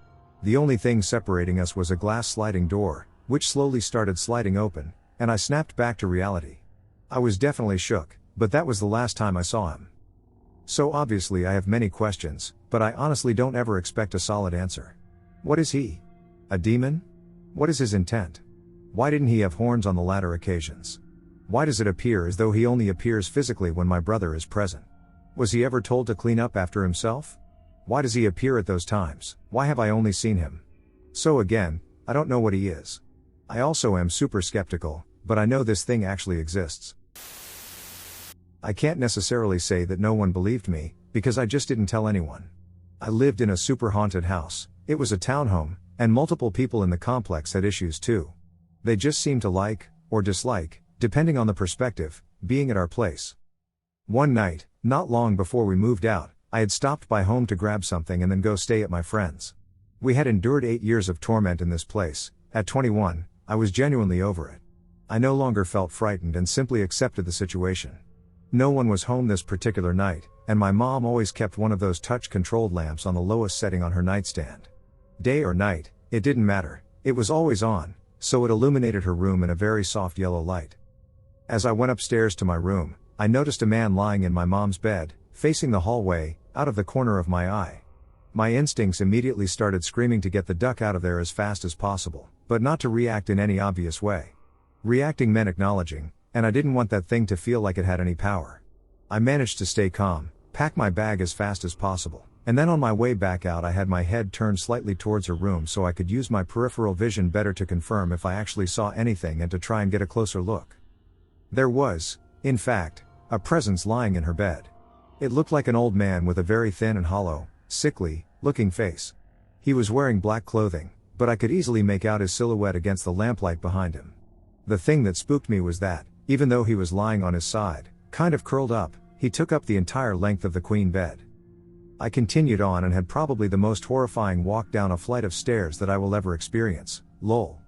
Speaker 1: The only thing separating us was a glass sliding door, which slowly started sliding open, and I snapped back to reality. I was definitely shook, but that was the last time I saw him. So obviously I have many questions, but I honestly don't ever expect a solid answer. What is he? A demon? What is his intent? Why didn't he have horns on the latter occasions? Why does it appear as though he only appears physically when my brother is present? Was he ever told to clean up after himself? Why does he appear at those times? Why have I only seen him? So again, I don't know what he is. I also am super skeptical, but I know this thing actually exists. I can't necessarily say that no one believed me, because I just didn't tell anyone. I lived in a super haunted house. It was a townhome, and multiple people in the complex had issues too. They just seemed to like, or dislike, depending on the perspective, being at our place. One night, not long before we moved out, I had stopped by home to grab something and then go stay at my friend's. We had endured 8 years of torment in this place. At 21, I was genuinely over it. I no longer felt frightened and simply accepted the situation. No one was home this particular night, and my mom always kept one of those touch-controlled lamps on the lowest setting on her nightstand. Day or night, it didn't matter, it was always on, so it illuminated her room in a very soft yellow light. As I went upstairs to my room, I noticed a man lying in my mom's bed, facing the hallway, out of the corner of my eye. My instincts immediately started screaming to get the duck out of there as fast as possible, but not to react in any obvious way. Reacting meant acknowledging, and I didn't want that thing to feel like it had any power. I managed to stay calm, pack my bag as fast as possible, and then on my way back out I had my head turned slightly towards her room so I could use my peripheral vision better to confirm if I actually saw anything and to try and get a closer look. There was, in fact, a presence lying in her bed. It looked like an old man with a very thin and hollow, sickly-looking face. He was wearing black clothing, but I could easily make out his silhouette against the lamplight behind him. The thing that spooked me was that, even though he was lying on his side, kind of curled up, he took up the entire length of the queen bed. I continued on and had probably the most horrifying walk down a flight of stairs that I will ever experience, lol.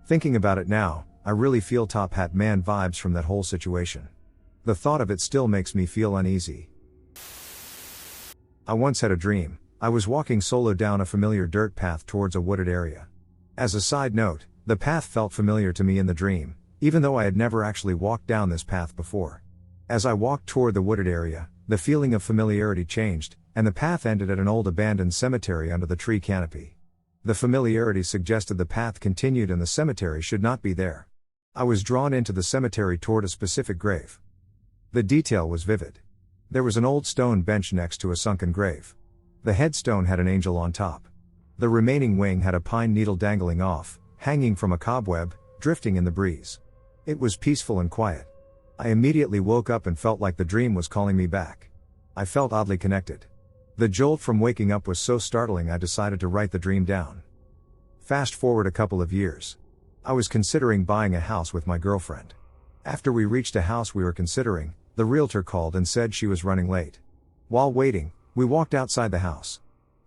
Speaker 1: Thinking about it now, I really feel Top Hat Man vibes from that whole situation. The thought of it still makes me feel uneasy. I once had a dream. I was walking solo down a familiar dirt path towards a wooded area. As a side note, the path felt familiar to me in the dream, even though I had never actually walked down this path before. As I walked toward the wooded area, the feeling of familiarity changed, and the path ended at an old abandoned cemetery under the tree canopy. The familiarity suggested the path continued and the cemetery should not be there. I was drawn into the cemetery toward a specific grave. The detail was vivid. There was an old stone bench next to a sunken grave. The headstone had an angel on top. The remaining wing had a pine needle dangling off, hanging from a cobweb, drifting in the breeze. It was peaceful and quiet. I immediately woke up and felt like the dream was calling me back. I felt oddly connected. The jolt from waking up was so startling I decided to write the dream down. Fast forward a couple of years. I was considering buying a house with my girlfriend. After we reached a house we were considering, the realtor called and said she was running late. While waiting, we walked outside the house.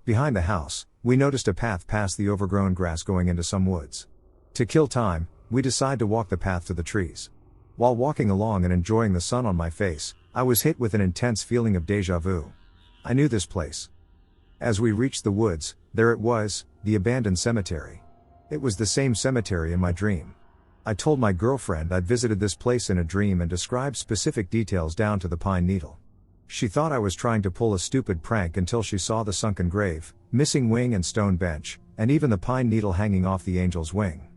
Speaker 1: Behind the house, we noticed a path past the overgrown grass going into some woods. To kill time, we decided to walk the path to the trees. While walking along and enjoying the sun on my face, I was hit with an intense feeling of déjà vu. I knew this place. As we reached the woods, there it was, the abandoned cemetery. It was the same cemetery in my dream. I told my girlfriend I'd visited this place in a dream and described specific details down to the pine needle. She thought I was trying to pull a stupid prank until she saw the sunken grave, missing wing and stone bench, and even the pine needle hanging off the angel's wing.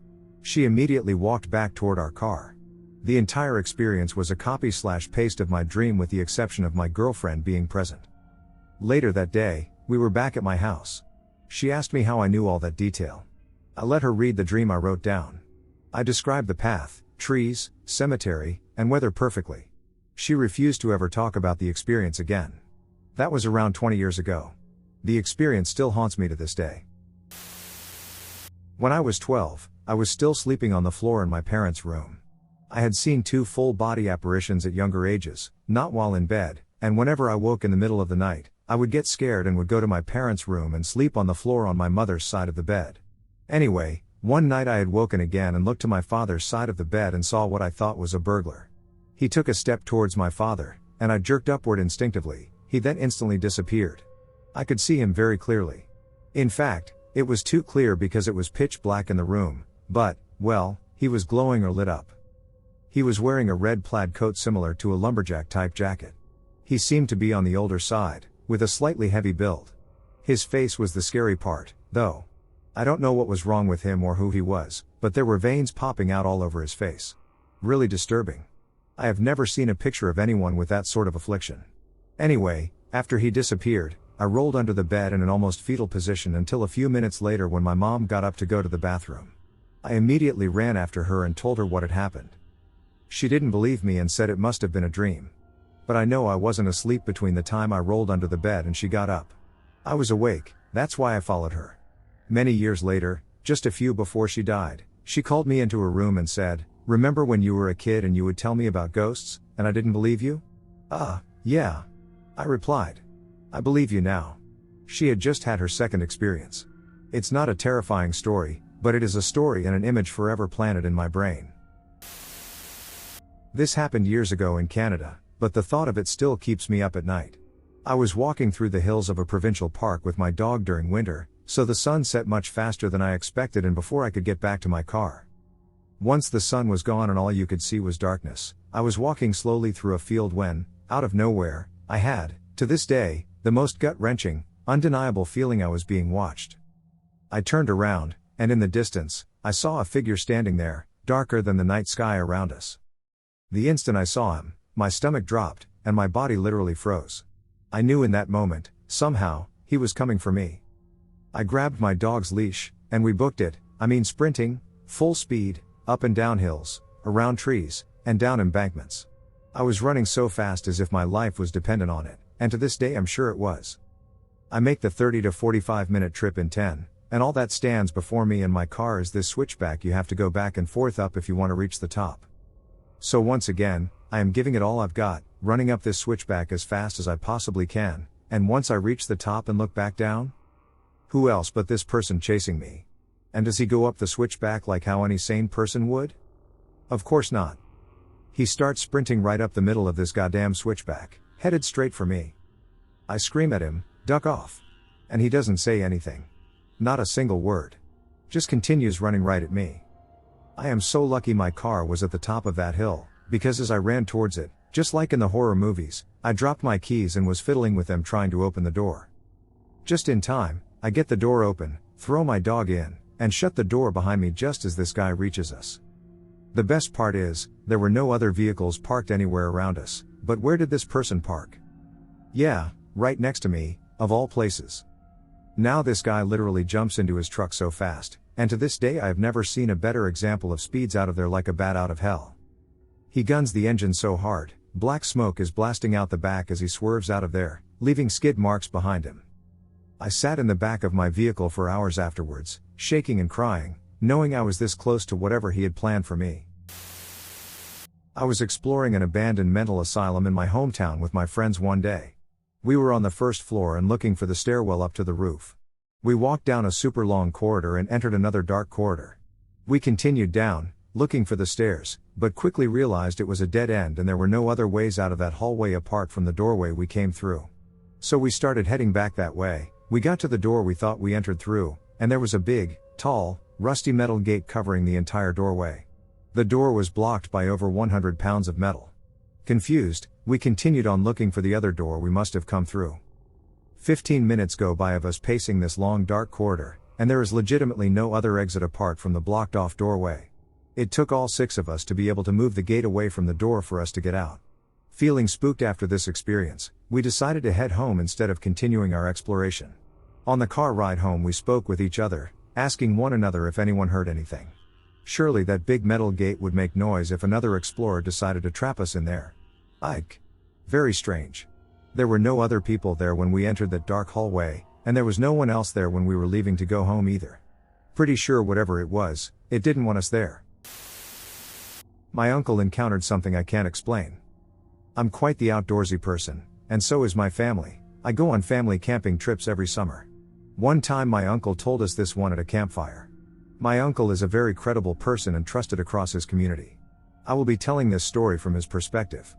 Speaker 1: She immediately walked back toward our car. The entire experience was a copy/paste of my dream with the exception of my girlfriend being present. Later that day, we were back at my house. She asked me how I knew all that detail. I let her read the dream I wrote down. I described the path, trees, cemetery, and weather perfectly. She refused to ever talk about the experience again. That was around 20 years ago. The experience still haunts me to this day. When I was 12, I was still sleeping on the floor in my parents' room. I had seen 2 full-body apparitions at younger ages, not while in bed, and whenever I woke in the middle of the night, I would get scared and would go to my parents' room and sleep on the floor on my mother's side of the bed. Anyway, one night I had woken again and looked to my father's side of the bed and saw what I thought was a burglar. He took a step towards my father, and I jerked upward instinctively. He then instantly disappeared. I could see him very clearly. In fact, it was too clear because it was pitch black in the room, but, well, he was glowing or lit up. He was wearing a red plaid coat similar to a lumberjack type jacket. He seemed to be on the older side, with a slightly heavy build. His face was the scary part, though. I don't know what was wrong with him or who he was, but there were veins popping out all over his face. Really disturbing. I have never seen a picture of anyone with that sort of affliction. Anyway, after he disappeared, I rolled under the bed in an almost fetal position until a few minutes later when my mom got up to go to the bathroom. I immediately ran after her and told her what had happened. She didn't believe me and said it must have been a dream. But I know I wasn't asleep between the time I rolled under the bed and she got up. I was awake, that's why I followed her. Many years later, just a few before she died, she called me into her room and said, "Remember when you were a kid and you would tell me about ghosts, and I didn't believe you?" Yeah. I replied. "I believe you now." She had just had her second experience. It's not a terrifying story, but it is a story and an image forever planted in my brain. This happened years ago in Canada, but the thought of it still keeps me up at night. I was walking through the hills of a provincial park with my dog during winter, so the sun set much faster than I expected and before I could get back to my car. Once the sun was gone and all you could see was darkness, I was walking slowly through a field when, out of nowhere, I had, to this day, the most gut-wrenching, undeniable feeling I was being watched. I turned around, and in the distance, I saw a figure standing there, darker than the night sky around us. The instant I saw him, my stomach dropped, and my body literally froze. I knew in that moment, somehow, he was coming for me. I grabbed my dog's leash, and we booked it, sprinting, full speed, up and down hills, around trees, and down embankments. I was running so fast as if my life was dependent on it, and to this day I'm sure it was. I make the 30 to 45 minute trip in 10, and all that stands before me in my car is this switchback you have to go back and forth up if you want to reach the top. So once again, I am giving it all I've got, running up this switchback as fast as I possibly can, and once I reach the top and look back down? Who else but this person chasing me? And does he go up the switchback like how any sane person would? Of course not. He starts sprinting right up the middle of this goddamn switchback, headed straight for me. I scream at him, "Duck off!" And he doesn't say anything. Not a single word. Just continues running right at me. I am so lucky my car was at the top of that hill, because as I ran towards it, just like in the horror movies, I dropped my keys and was fiddling with them trying to open the door. Just in time, I get the door open, throw my dog in, and shut the door behind me just as this guy reaches us. The best part is, there were no other vehicles parked anywhere around us, but where did this person park? Yeah, right next to me, of all places. Now this guy literally jumps into his truck so fast, and to this day I have never seen a better example of speeds out of there like a bat out of hell. He guns the engine so hard, black smoke is blasting out the back as he swerves out of there, leaving skid marks behind him. I sat in the back of my vehicle for hours afterwards, shaking and crying, knowing I was this close to whatever he had planned for me. I was exploring an abandoned mental asylum in my hometown with my friends one day. We were on the first floor and looking for the stairwell up to the roof. We walked down a super long corridor and entered another dark corridor. We continued down, looking for the stairs, but quickly realized it was a dead end and there were no other ways out of that hallway apart from the doorway we came through. So we started heading back that way. We got to the door we thought we entered through, and there was a big, tall, rusty metal gate covering the entire doorway. The door was blocked by over 100 pounds of metal. Confused, we continued on looking for the other door we must have come through. 15 minutes go by of us pacing this long dark corridor, and there is legitimately no other exit apart from the blocked off doorway. It took all 6 of us to be able to move the gate away from the door for us to get out. Feeling spooked after this experience, we decided to head home instead of continuing our exploration. On the car ride home we spoke with each other, asking one another if anyone heard anything. Surely that big metal gate would make noise if another explorer decided to trap us in there. Ike. Very strange. There were no other people there when we entered that dark hallway, and there was no one else there when we were leaving to go home either. Pretty sure whatever it was, it didn't want us there. My uncle encountered something I can't explain. I'm quite the outdoorsy person, and so is my family. I go on family camping trips every summer. One time my uncle told us this one at a campfire. My uncle is a very credible person and trusted across his community. I will be telling this story from his perspective.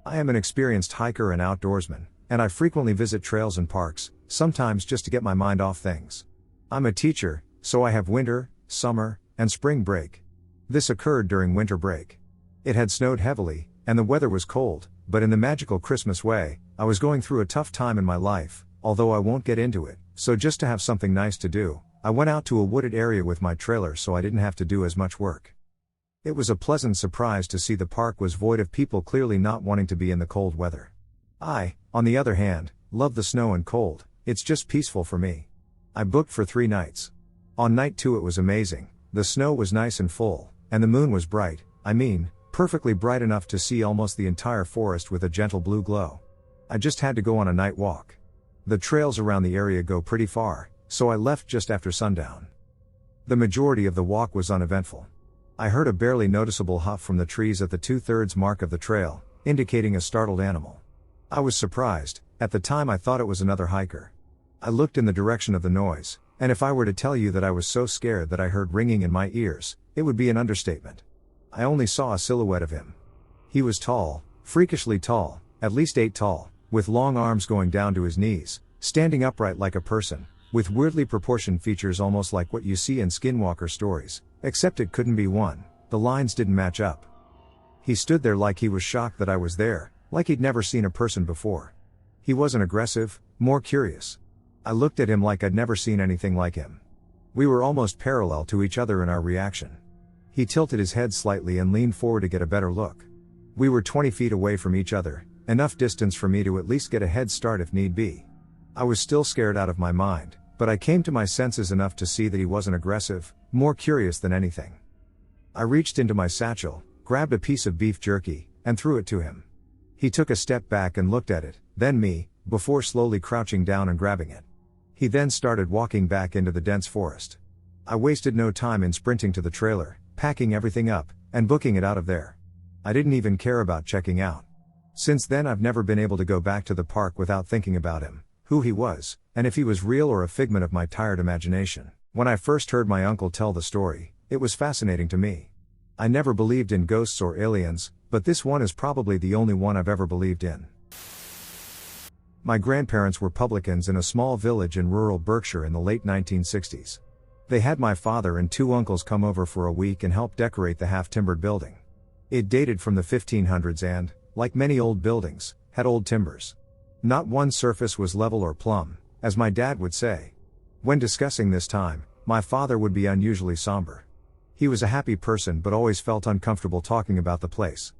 Speaker 1: I am an experienced hiker and outdoorsman, and I frequently visit trails and parks, sometimes just to get my mind off things. I'm a teacher, so I have winter, summer, and spring break. This occurred during winter break. It had snowed heavily, and the weather was cold, but in the magical Christmas way, I was going through a tough time in my life, although I won't get into it, so just to have something nice to do, I went out to a wooded area with my trailer so I didn't have to do as much work. It was a pleasant surprise to see the park was void of people clearly not wanting to be in the cold weather. I, on the other hand, love the snow and cold, it's just peaceful for me. I booked for 3 nights. On night 2 it was amazing, the snow was nice and full, and the moon was bright, perfectly bright enough to see almost the entire forest with a gentle blue glow. I just had to go on a night walk. The trails around the area go pretty far, so I left just after sundown. The majority of the walk was uneventful. I heard a barely noticeable huff from the trees at the 2/3 mark of the trail, indicating a startled animal. I was surprised. At the time I thought it was another hiker. I looked in the direction of the noise, and if I were to tell you that I was so scared that I heard ringing in my ears, it would be an understatement. I only saw a silhouette of him. He was tall, freakishly tall, at least 8 tall, with long arms going down to his knees, standing upright like a person, with weirdly proportioned features almost like what you see in Skinwalker stories, except it couldn't be one, the lines didn't match up. He stood there like he was shocked that I was there, like he'd never seen a person before. He wasn't aggressive, more curious. I looked at him like I'd never seen anything like him. We were almost parallel to each other in our reaction. He tilted his head slightly and leaned forward to get a better look. We were 20 feet away from each other, enough distance for me to at least get a head start if need be. I was still scared out of my mind, but I came to my senses enough to see that he wasn't aggressive, more curious than anything. I reached into my satchel, grabbed a piece of beef jerky, and threw it to him. He took a step back and looked at it, then me, before slowly crouching down and grabbing it. He then started walking back into the dense forest. I wasted no time in sprinting to the trailer, packing everything up, and booking it out of there. I didn't even care about checking out. Since then I've never been able to go back to the park without thinking about him, who he was, and if he was real or a figment of my tired imagination. When I first heard my uncle tell the story, it was fascinating to me. I never believed in ghosts or aliens, but this one is probably the only one I've ever believed in. My grandparents were publicans in a small village in rural Berkshire in the late 1960s. They had my father and 2 uncles come over for a week and help decorate the half-timbered building. It dated from the 1500s and, like many old buildings, had old timbers. Not one surface was level or plumb, as my dad would say. When discussing this time, my father would be unusually somber. He was a happy person but always felt uncomfortable talking about the place.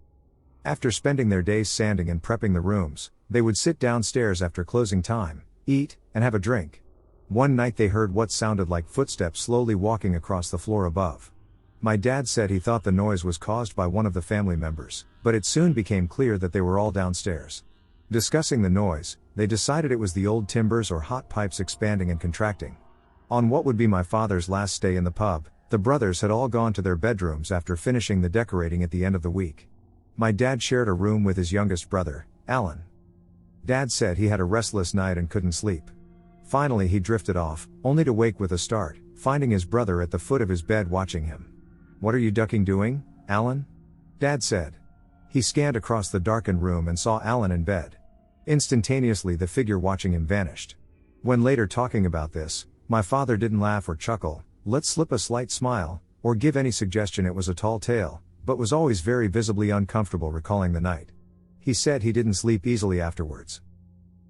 Speaker 1: After spending their days sanding and prepping the rooms, they would sit downstairs after closing time, eat, and have a drink. One night they heard what sounded like footsteps slowly walking across the floor above. My dad said he thought the noise was caused by one of the family members, but it soon became clear that they were all downstairs. Discussing the noise, they decided it was the old timbers or hot pipes expanding and contracting. On what would be my father's last stay in the pub, the brothers had all gone to their bedrooms after finishing the decorating at the end of the week. My dad shared a room with his youngest brother, Alan. Dad said he had a restless night and couldn't sleep. Finally he drifted off, only to wake with a start, finding his brother at the foot of his bed watching him. "What are you ducking doing, Alan?" Dad said. He scanned across the darkened room and saw Alan in bed. Instantaneously the figure watching him vanished. When later talking about this, my father didn't laugh or chuckle, let slip a slight smile, or give any suggestion it was a tall tale, but was always very visibly uncomfortable recalling the night. He said he didn't sleep easily afterwards.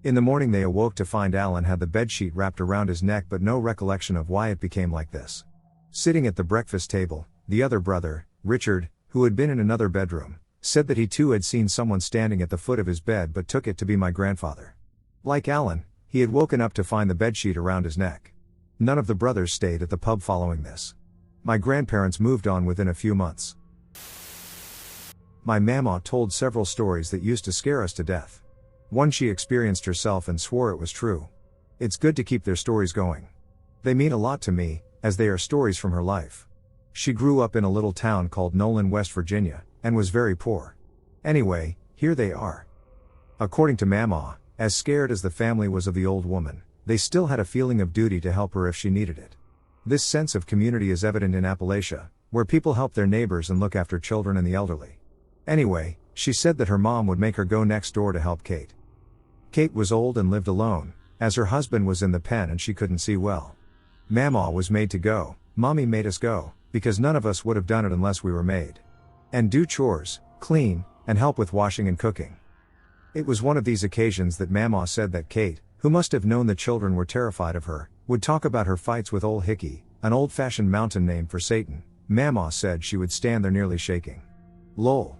Speaker 1: In the morning they awoke to find Alan had the bedsheet wrapped around his neck but no recollection of why it became like this. Sitting at the breakfast table, the other brother, Richard, who had been in another bedroom, said that he too had seen someone standing at the foot of his bed but took it to be my grandfather. Like Alan, he had woken up to find the bedsheet around his neck. None of the brothers stayed at the pub following this. My grandparents moved on within a few months. My mama told several stories that used to scare us to death. One she experienced herself and swore it was true. It's good to keep their stories going. They mean a lot to me, as they are stories from her life. She grew up in a little town called Nolan, West Virginia, and was very poor. Anyway, here they are. According to Mama, as scared as the family was of the old woman, they still had a feeling of duty to help her if she needed it. This sense of community is evident in Appalachia, where people help their neighbors and look after children and the elderly. Anyway, she said that her mom would make her go next door to help Kate. Kate was old and lived alone, as her husband was in the pen and she couldn't see well. Mama was made to go, Mommy made us go, because none of us would have done it unless we were made. And do chores, clean, and help with washing and cooking. It was one of these occasions that Mama said that Kate, who must have known the children were terrified of her, would talk about her fights with Old Hickey, an old-fashioned mountain name for Satan. Mama said she would stand there nearly shaking. Lol.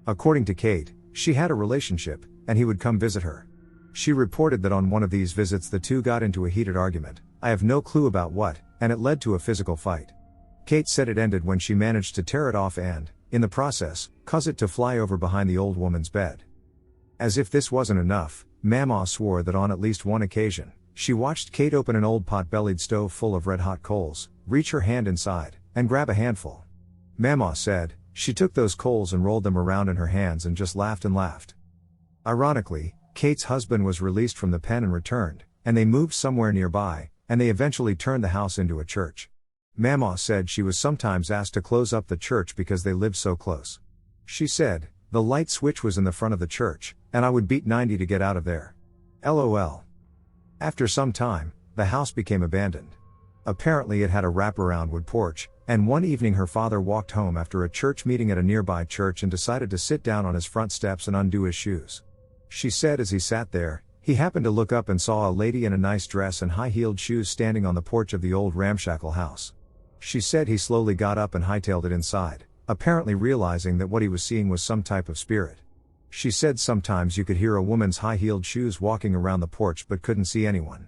Speaker 1: According to Kate, she had a relationship, and he would come visit her. She reported that on one of these visits the two got into a heated argument, I have no clue about what, and it led to a physical fight. Kate said it ended when she managed to tear it off and, in the process, cause it to fly over behind the old woman's bed. As if this wasn't enough, Mama swore that on at least one occasion, she watched Kate open an old pot-bellied stove full of red-hot coals, reach her hand inside, and grab a handful. Mama said, she took those coals and rolled them around in her hands and just laughed and laughed. Ironically, Kate's husband was released from the pen and returned, and they moved somewhere nearby, and they eventually turned the house into a church. Mama said she was sometimes asked to close up the church because they lived so close. She said, the light switch was in the front of the church, and I would beat 90 to get out of there. LOL. After some time, the house became abandoned. Apparently it had a wraparound wood porch, and one evening her father walked home after a church meeting at a nearby church and decided to sit down on his front steps and undo his shoes. She said as he sat there, he happened to look up and saw a lady in a nice dress and high-heeled shoes standing on the porch of the old ramshackle house. She said he slowly got up and hightailed it inside, apparently realizing that what he was seeing was some type of spirit. She said sometimes you could hear a woman's high-heeled shoes walking around the porch but couldn't see anyone.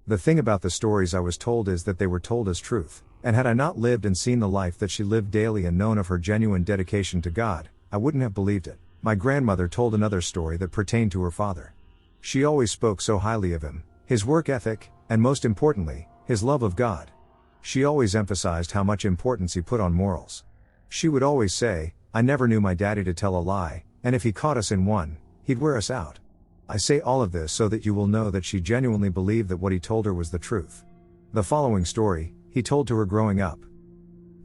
Speaker 1: The thing about the stories I was told is that they were told as truth, and had I not lived and seen the life that she lived daily and known of her genuine dedication to God, I wouldn't have believed it. My grandmother told another story that pertained to her father. She always spoke so highly of him, his work ethic, and most importantly, his love of God. She always emphasized how much importance he put on morals. She would always say, I never knew my daddy to tell a lie, and if he caught us in one, he'd wear us out. I say all of this so that you will know that she genuinely believed that what he told her was the truth. The following story, he told to her growing up.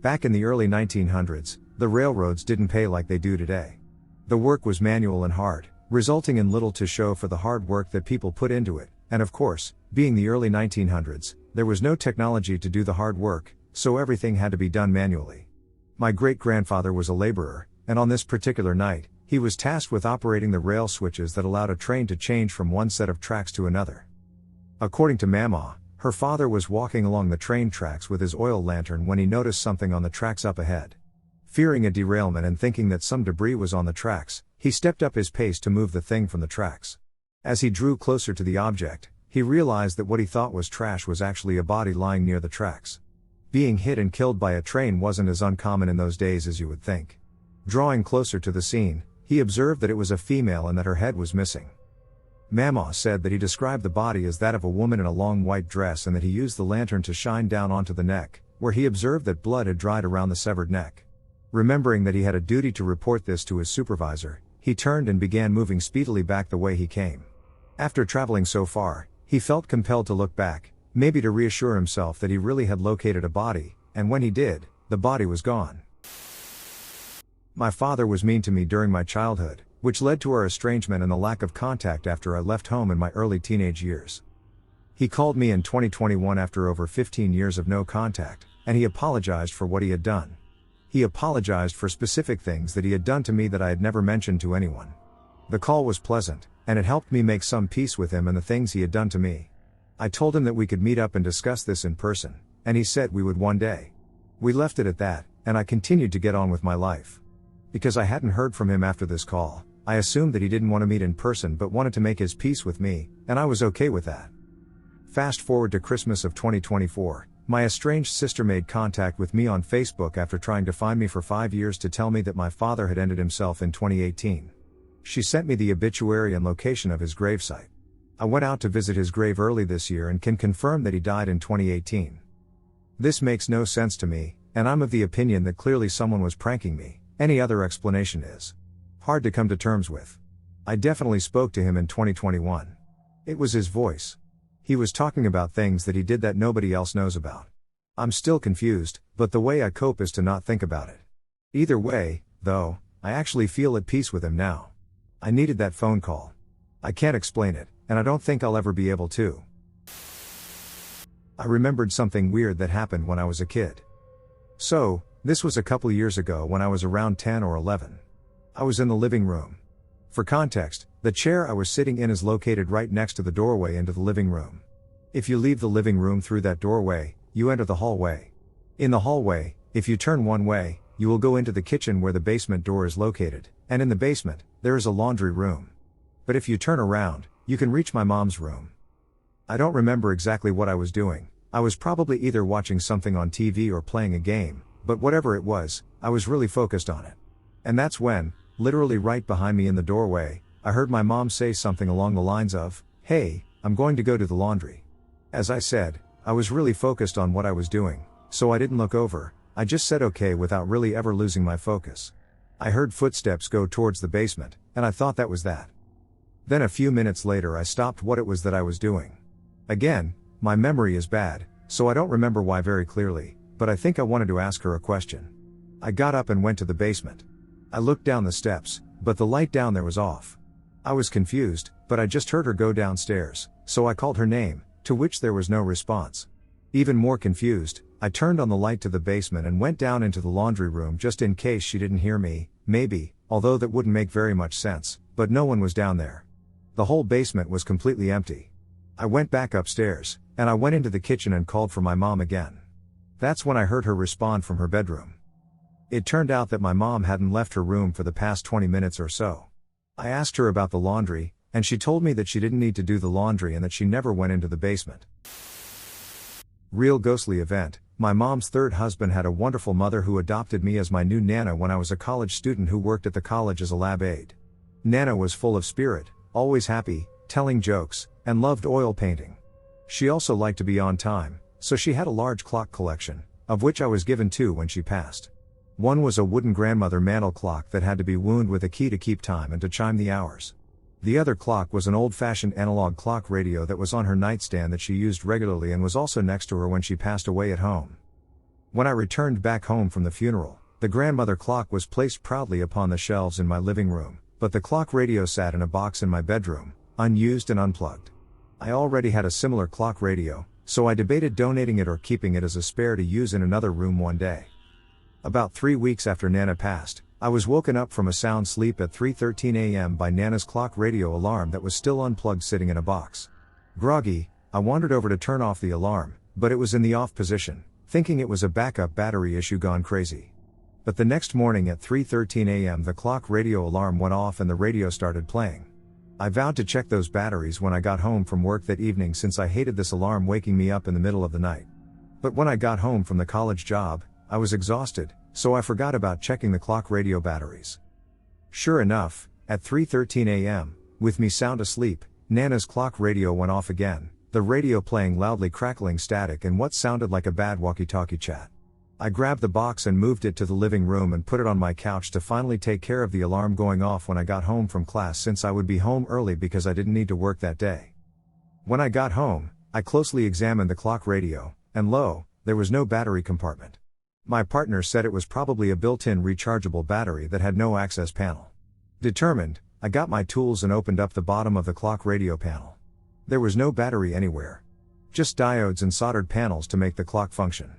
Speaker 1: Back in the early 1900s, the railroads didn't pay like they do today. The work was manual and hard, resulting in little to show for the hard work that people put into it, and of course, being the early 1900s, there was no technology to do the hard work, so everything had to be done manually. My great-grandfather was a laborer, and on this particular night, he was tasked with operating the rail switches that allowed a train to change from one set of tracks to another. According to Mama, her father was walking along the train tracks with his oil lantern when he noticed something on the tracks up ahead. Fearing a derailment and thinking that some debris was on the tracks, he stepped up his pace to move the thing from the tracks. As he drew closer to the object, he realized that what he thought was trash was actually a body lying near the tracks. Being hit and killed by a train wasn't as uncommon in those days as you would think. Drawing closer to the scene, he observed that it was a female and that her head was missing. Mama said that he described the body as that of a woman in a long white dress and that he used the lantern to shine down onto the neck, where he observed that blood had dried around the severed neck. Remembering that he had a duty to report this to his supervisor, he turned and began moving speedily back the way he came. After traveling so far, he felt compelled to look back, maybe to reassure himself that he really had located a body, and when he did, the body was gone. My father was mean to me during my childhood, which led to our estrangement and the lack of contact after I left home in my early teenage years. He called me in 2021 after over 15 years of no contact, and he apologized for what he had done. He apologized for specific things that he had done to me that I had never mentioned to anyone. The call was pleasant, and it helped me make some peace with him and the things he had done to me. I told him that we could meet up and discuss this in person, and he said we would one day. We left it at that, and I continued to get on with my life. Because I hadn't heard from him after this call, I assumed that he didn't want to meet in person but wanted to make his peace with me, and I was okay with that. Fast forward to Christmas of 2024, my estranged sister made contact with me on Facebook after trying to find me for 5 years to tell me that my father had ended himself in 2018. She sent me the obituary and location of his gravesite. I went out to visit his grave early this year and can confirm that he died in 2018. This makes no sense to me, and I'm of the opinion that clearly someone was pranking me. Any other explanation is hard to come to terms with. I definitely spoke to him in 2021. It was his voice. He was talking about things that he did that nobody else knows about. I'm still confused, but the way I cope is to not think about it. Either way, though, I actually feel at peace with him now. I needed that phone call. I can't explain it, and I don't think I'll ever be able to. I remembered something weird that happened when I was a kid. This was a couple years ago when I was around 10 or 11. I was in the living room. For context, the chair I was sitting in is located right next to the doorway into the living room. If you leave the living room through that doorway, you enter the hallway. In the hallway, if you turn one way, you will go into the kitchen where the basement door is located, and in the basement, there is a laundry room. But if you turn around, you can reach my mom's room. I don't remember exactly what I was doing. I was probably either watching something on TV or playing a game, but whatever it was, I was really focused on it. And that's when, literally right behind me in the doorway, I heard my mom say something along the lines of, "Hey, I'm going to go to the laundry." As I said, I was really focused on what I was doing, so I didn't look over, I just said okay without really ever losing my focus. I heard footsteps go towards the basement, and I thought that was that. Then a few minutes later I stopped what it was that I was doing. Again, my memory is bad, so I don't remember why very clearly, but I think I wanted to ask her a question. I got up and went to the basement. I looked down the steps, but the light down there was off. I was confused, but I just heard her go downstairs, so I called her name, to which there was no response. Even more confused, I turned on the light to the basement and went down into the laundry room just in case she didn't hear me, maybe, although that wouldn't make very much sense, but no one was down there. The whole basement was completely empty. I went back upstairs, and I went into the kitchen and called for my mom again. That's when I heard her respond from her bedroom. It turned out that my mom hadn't left her room for the past 20 minutes or so. I asked her about the laundry, and she told me that she didn't need to do the laundry and that she never went into the basement. Real ghostly event. My mom's third husband had a wonderful mother who adopted me as my new Nana when I was a college student who worked at the college as a lab aide. Nana was full of spirit, always happy, telling jokes, and loved oil painting. She also liked to be on time, so she had a large clock collection, of which I was given two when she passed. One was a wooden grandmother mantel clock that had to be wound with a key to keep time and to chime the hours. The other clock was an old-fashioned analog clock radio that was on her nightstand that she used regularly and was also next to her when she passed away at home. When I returned back home from the funeral, the grandmother clock was placed proudly upon the shelves in my living room, but the clock radio sat in a box in my bedroom, unused and unplugged. I already had a similar clock radio, so I debated donating it or keeping it as a spare to use in another room one day. About 3 weeks after Nana passed, I was woken up from a sound sleep at 3:13 a.m. by Nana's clock radio alarm that was still unplugged sitting in a box. Groggy, I wandered over to turn off the alarm, but it was in the off position, thinking it was a backup battery issue gone crazy. But the next morning at 3:13 a.m. the clock radio alarm went off and the radio started playing. I vowed to check those batteries when I got home from work that evening since I hated this alarm waking me up in the middle of the night. But when I got home from the college job, I was exhausted, so I forgot about checking the clock radio batteries. Sure enough, at 3:13 a.m., with me sound asleep, Nana's clock radio went off again, the radio playing loudly crackling static and what sounded like a bad walkie-talkie chat. I grabbed the box and moved it to the living room and put it on my couch to finally take care of the alarm going off when I got home from class since I would be home early because I didn't need to work that day. When I got home, I closely examined the clock radio, and lo, there was no battery compartment. My partner said it was probably a built-in rechargeable battery that had no access panel. Determined, I got my tools and opened up the bottom of the clock radio panel. There was no battery anywhere. Just diodes and soldered panels to make the clock function.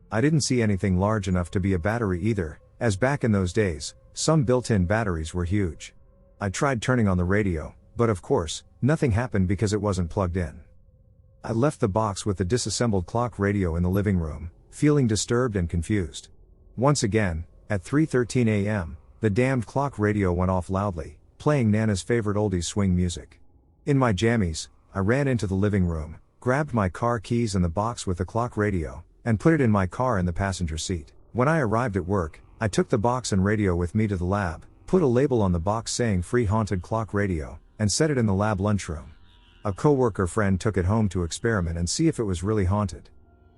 Speaker 1: I didn't see anything large enough to be a battery either, as back in those days, some built-in batteries were huge. I tried turning on the radio, but of course, nothing happened because it wasn't plugged in. I left the box with the disassembled clock radio in the living room, feeling disturbed and confused. Once again, at 3:13 a.m., the damned clock radio went off loudly, playing Nana's favorite oldies swing music. In my jammies, I ran into the living room, grabbed my car keys and the box with the clock radio, and put it in my car in the passenger seat. When I arrived at work, I took the box and radio with me to the lab, put a label on the box saying free haunted clock radio, and set it in the lab lunchroom. A coworker friend took it home to experiment and see if it was really haunted.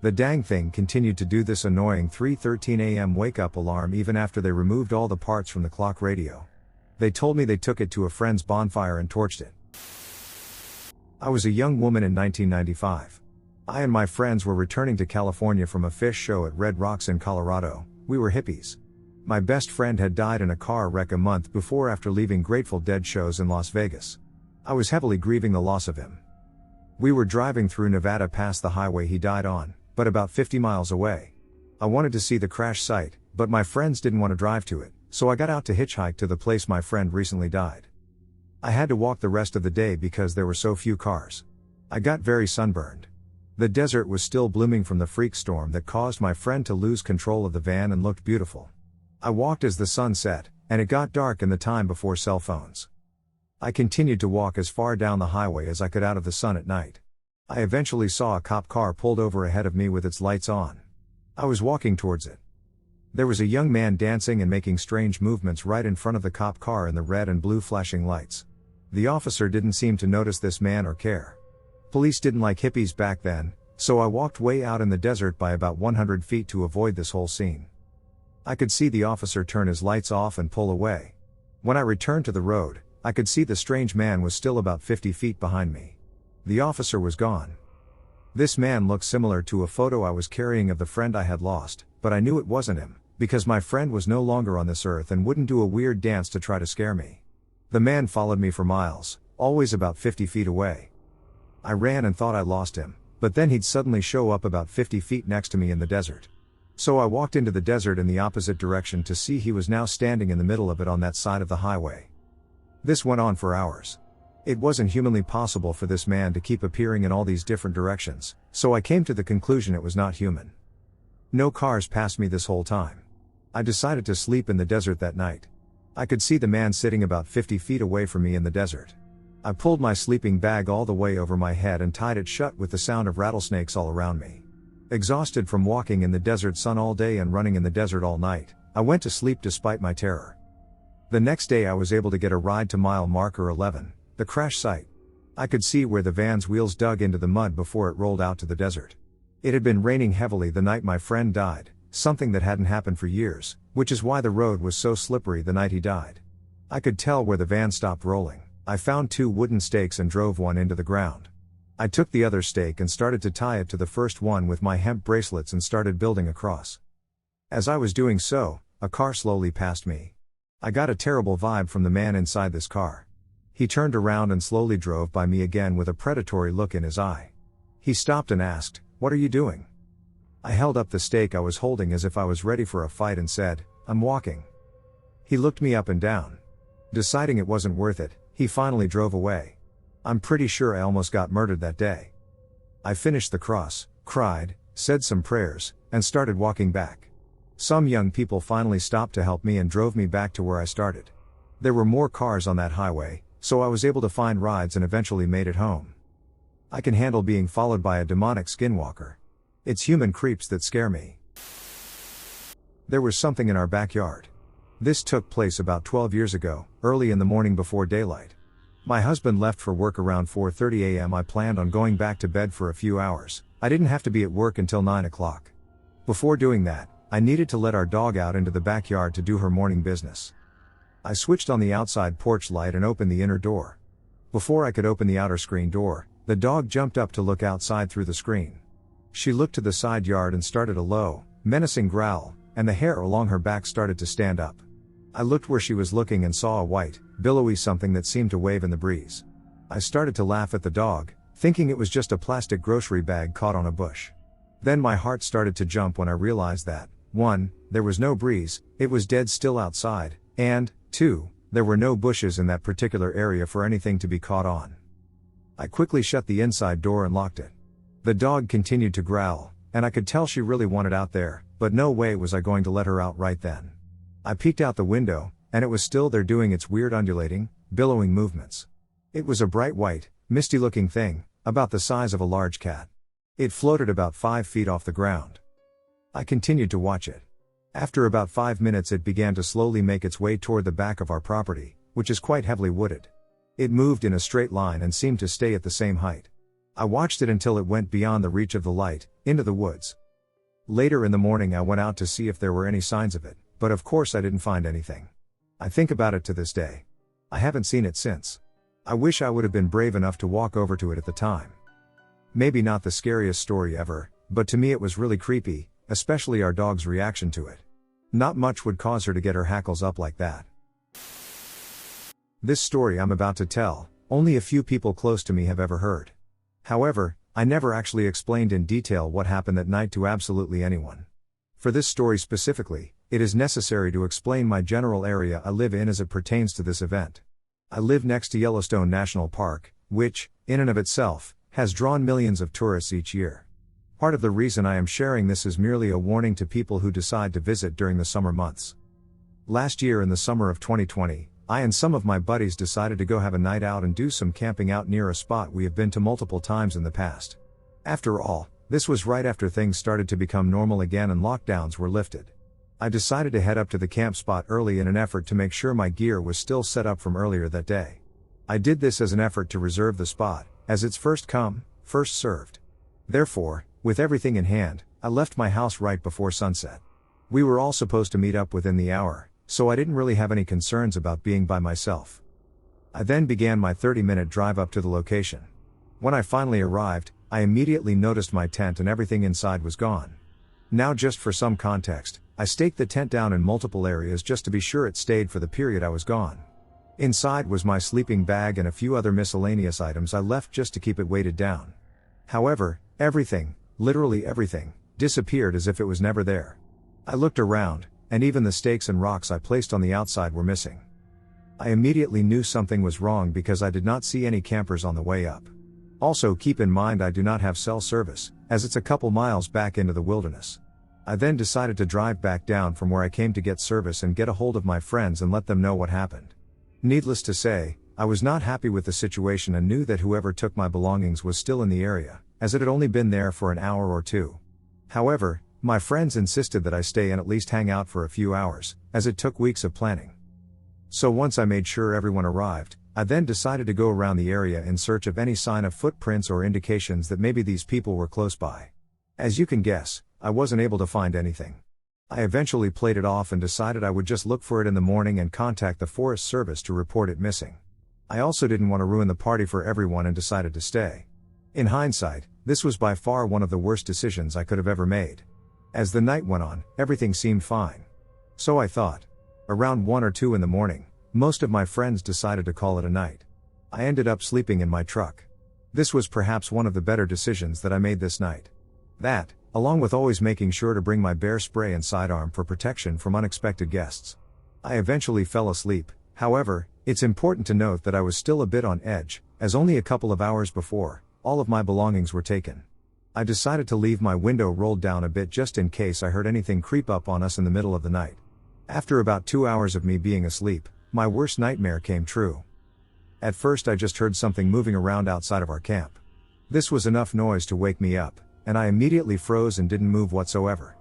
Speaker 1: The dang thing continued to do this annoying 3:13 a.m. wake-up alarm even after they removed all the parts from the clock radio. They told me they took it to a friend's bonfire and torched it. I was a young woman in 1995. I and my friends were returning to California from a fish show at Red Rocks in Colorado. We were hippies. My best friend had died in a car wreck a month before after leaving Grateful Dead shows in Las Vegas. I was heavily grieving the loss of him. We were driving through Nevada past the highway he died on, but about 50 miles away. I wanted to see the crash site, but my friends didn't want to drive to it, so I got out to hitchhike to the place my friend recently died. I had to walk the rest of the day because there were so few cars. I got very sunburned. The desert was still blooming from the freak storm that caused my friend to lose control of the van and looked beautiful. I walked as the sun set, and it got dark in the time before cell phones. I continued to walk as far down the highway as I could out of the sun at night. I eventually saw a cop car pulled over ahead of me with its lights on. I was walking towards it. There was a young man dancing and making strange movements right in front of the cop car in the red and blue flashing lights. The officer didn't seem to notice this man or care. Police didn't like hippies back then, so I walked way out in the desert by about 100 feet to avoid this whole scene. I could see the officer turn his lights off and pull away. When I returned to the road, I could see the strange man was still about 50 feet behind me. The officer was gone. This man looked similar to a photo I was carrying of the friend I had lost, but I knew it wasn't him, because my friend was no longer on this earth and wouldn't do a weird dance to try to scare me. The man followed me for miles, always about 50 feet away. I ran and thought I lost him, but then he'd suddenly show up about 50 feet next to me in the desert. So I walked into the desert in the opposite direction to see he was now standing in the middle of it on that side of the highway. This went on for hours. It wasn't humanly possible for this man to keep appearing in all these different directions, so I came to the conclusion it was not human. No cars passed me this whole time. I decided to sleep in the desert that night. I could see the man sitting about 50 feet away from me in the desert. I pulled my sleeping bag all the way over my head and tied it shut with the sound of rattlesnakes all around me. Exhausted from walking in the desert sun all day and running in the desert all night, I went to sleep despite my terror. The next day I was able to get a ride to mile marker 11, the crash site. I could see where the van's wheels dug into the mud before it rolled out to the desert. It had been raining heavily the night my friend died, something that hadn't happened for years, which is why the road was so slippery the night he died. I could tell where the van stopped rolling. I found 2 wooden stakes and drove one into the ground. I took the other stake and started to tie it to the first one with my hemp bracelets and started building a cross. As I was doing so, a car slowly passed me. I got a terrible vibe from the man inside this car. He turned around and slowly drove by me again with a predatory look in his eye. He stopped and asked, "What are you doing?" I held up the stake I was holding as if I was ready for a fight and said, "I'm walking." He looked me up and down. Deciding it wasn't worth it, he finally drove away. I'm pretty sure I almost got murdered that day. I finished the cross, cried, said some prayers, and started walking back. Some young people finally stopped to help me and drove me back to where I started. There were more cars on that highway, so I was able to find rides and eventually made it home. I can handle being followed by a demonic skinwalker. It's human creeps that scare me. There was something in our backyard. This took place about 12 years ago, early in the morning before daylight. My husband left for work around 4:30 a.m. I planned on going back to bed for a few hours. I didn't have to be at work until 9 o'clock. Before doing that, I needed to let our dog out into the backyard to do her morning business. I switched on the outside porch light and opened the inner door. Before I could open the outer screen door, the dog jumped up to look outside through the screen. She looked to the side yard and started a low, menacing growl, and the hair along her back started to stand up. I looked where she was looking and saw a white, billowy something that seemed to wave in the breeze. I started to laugh at the dog, thinking it was just a plastic grocery bag caught on a bush. Then my heart started to jump when I realized that, 1, there was no breeze, it was dead still outside, and, 2, there were no bushes in that particular area for anything to be caught on. I quickly shut the inside door and locked it. The dog continued to growl, and I could tell she really wanted out there, but no way was I going to let her out right then. I peeked out the window, and it was still there doing its weird undulating, billowing movements. It was a bright white, misty-looking thing, about the size of a large cat. It floated about 5 feet off the ground. I continued to watch it. After about 5 minutes it began to slowly make its way toward the back of our property, which is quite heavily wooded. It moved in a straight line and seemed to stay at the same height. I watched it until it went beyond the reach of the light, into the woods. Later in the morning I went out to see if there were any signs of it, but of course I didn't find anything. I think about it to this day. I haven't seen it since. I wish I would have been brave enough to walk over to it at the time. Maybe not the scariest story ever, but to me it was really creepy, especially our dog's reaction to it. Not much would cause her to get her hackles up like that. This story I'm about to tell, only a few people close to me have ever heard. However, I never actually explained in detail what happened that night to absolutely anyone. For this story specifically, it is necessary to explain my general area I live in as it pertains to this event. I live next to Yellowstone National Park, which, in and of itself, has drawn millions of tourists each year. Part of the reason I am sharing this is merely a warning to people who decide to visit during the summer months. Last year in the summer of 2020, I and some of my buddies decided to go have a night out and do some camping out near a spot we have been to multiple times in the past. After all, this was right after things started to become normal again and lockdowns were lifted. I decided to head up to the camp spot early in an effort to make sure my gear was still set up from earlier that day. I did this as an effort to reserve the spot, as it's first come, first served. Therefore, with everything in hand, I left my house right before sunset. We were all supposed to meet up within the hour, so I didn't really have any concerns about being by myself. I then began my 30-minute drive up to the location. When I finally arrived, I immediately noticed my tent and everything inside was gone. Now just for some context, I staked the tent down in multiple areas just to be sure it stayed for the period I was gone. Inside was my sleeping bag and a few other miscellaneous items I left just to keep it weighted down. However, everything, literally everything, disappeared as if it was never there. I looked around, and even the stakes and rocks I placed on the outside were missing. I immediately knew something was wrong because I did not see any campers on the way up. Also keep in mind I do not have cell service, as it's a couple miles back into the wilderness. I then decided to drive back down from where I came to get service and get a hold of my friends and let them know what happened. Needless to say, I was not happy with the situation and knew that whoever took my belongings was still in the area, as it had only been there for an hour or two. However, my friends insisted that I stay and at least hang out for a few hours, as it took weeks of planning. So once I made sure everyone arrived, I then decided to go around the area in search of any sign of footprints or indications that maybe these people were close by. As you can guess, I wasn't able to find anything. I eventually played it off and decided I would just look for it in the morning and contact the Forest Service to report it missing. I also didn't want to ruin the party for everyone and decided to stay. In hindsight, this was by far one of the worst decisions I could have ever made. As the night went on, everything seemed fine. So I thought. Around 1 or 2 in the morning, most of my friends decided to call it a night. I ended up sleeping in my truck. This was perhaps one of the better decisions that I made this night. That, along with always making sure to bring my bear spray and sidearm for protection from unexpected guests. I eventually fell asleep. However, it's important to note that I was still a bit on edge, as only a couple of hours before, all of my belongings were taken. I decided to leave my window rolled down a bit just in case I heard anything creep up on us in the middle of the night. After about 2 hours of me being asleep, my worst nightmare came true. At first I just heard something moving around outside of our camp. This was enough noise to wake me up, and I immediately froze and didn't move whatsoever.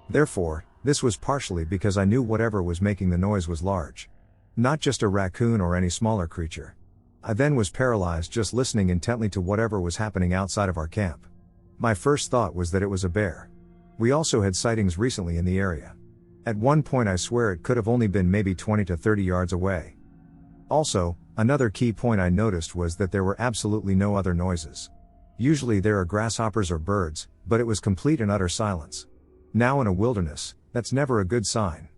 Speaker 1: Therefore, this was partially because I knew whatever was making the noise was large. Not just a raccoon or any smaller creature. I then was paralyzed just listening intently to whatever was happening outside of our camp. My first thought was that it was a bear. We also had sightings recently in the area. At one point I swear it could have only been maybe 20 to 30 yards away. Also, another key point I noticed was that there were absolutely no other noises. Usually there are grasshoppers or birds, but it was complete and utter silence. Now in a wilderness, that's never a good sign.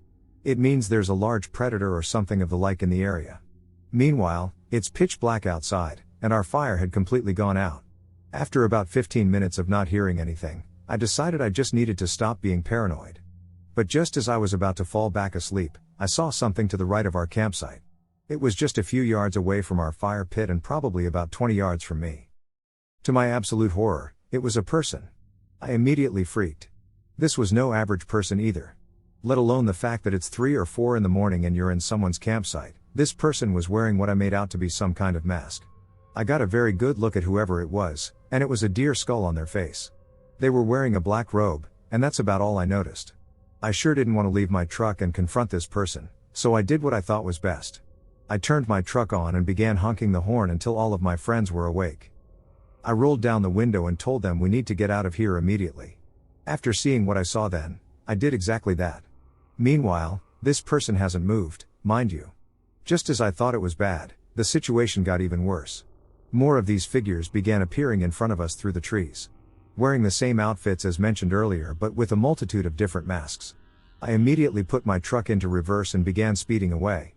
Speaker 1: It means there's a large predator or something of the like in the area. Meanwhile, it's pitch black outside, and our fire had completely gone out. After about 15 minutes of not hearing anything, I decided I just needed to stop being paranoid. But just as I was about to fall back asleep, I saw something to the right of our campsite. It was just a few yards away from our fire pit and probably about 20 yards from me. To my absolute horror, it was a person. I immediately freaked. This was no average person either. Let alone the fact that it's 3 or 4 in the morning and you're in someone's campsite. This person was wearing what I made out to be some kind of mask. I got a very good look at whoever it was, and it was a deer skull on their face. They were wearing a black robe, and that's about all I noticed. I sure didn't want to leave my truck and confront this person, so I did what I thought was best. I turned my truck on and began honking the horn until all of my friends were awake. I rolled down the window and told them we need to get out of here immediately. After seeing what I saw then, I did exactly that. Meanwhile, this person hasn't moved, mind you. Just as I thought it was bad, the situation got even worse. More of these figures began appearing in front of us through the trees. Wearing the same outfits as mentioned earlier but with a multitude of different masks. I immediately put my truck into reverse and began speeding away.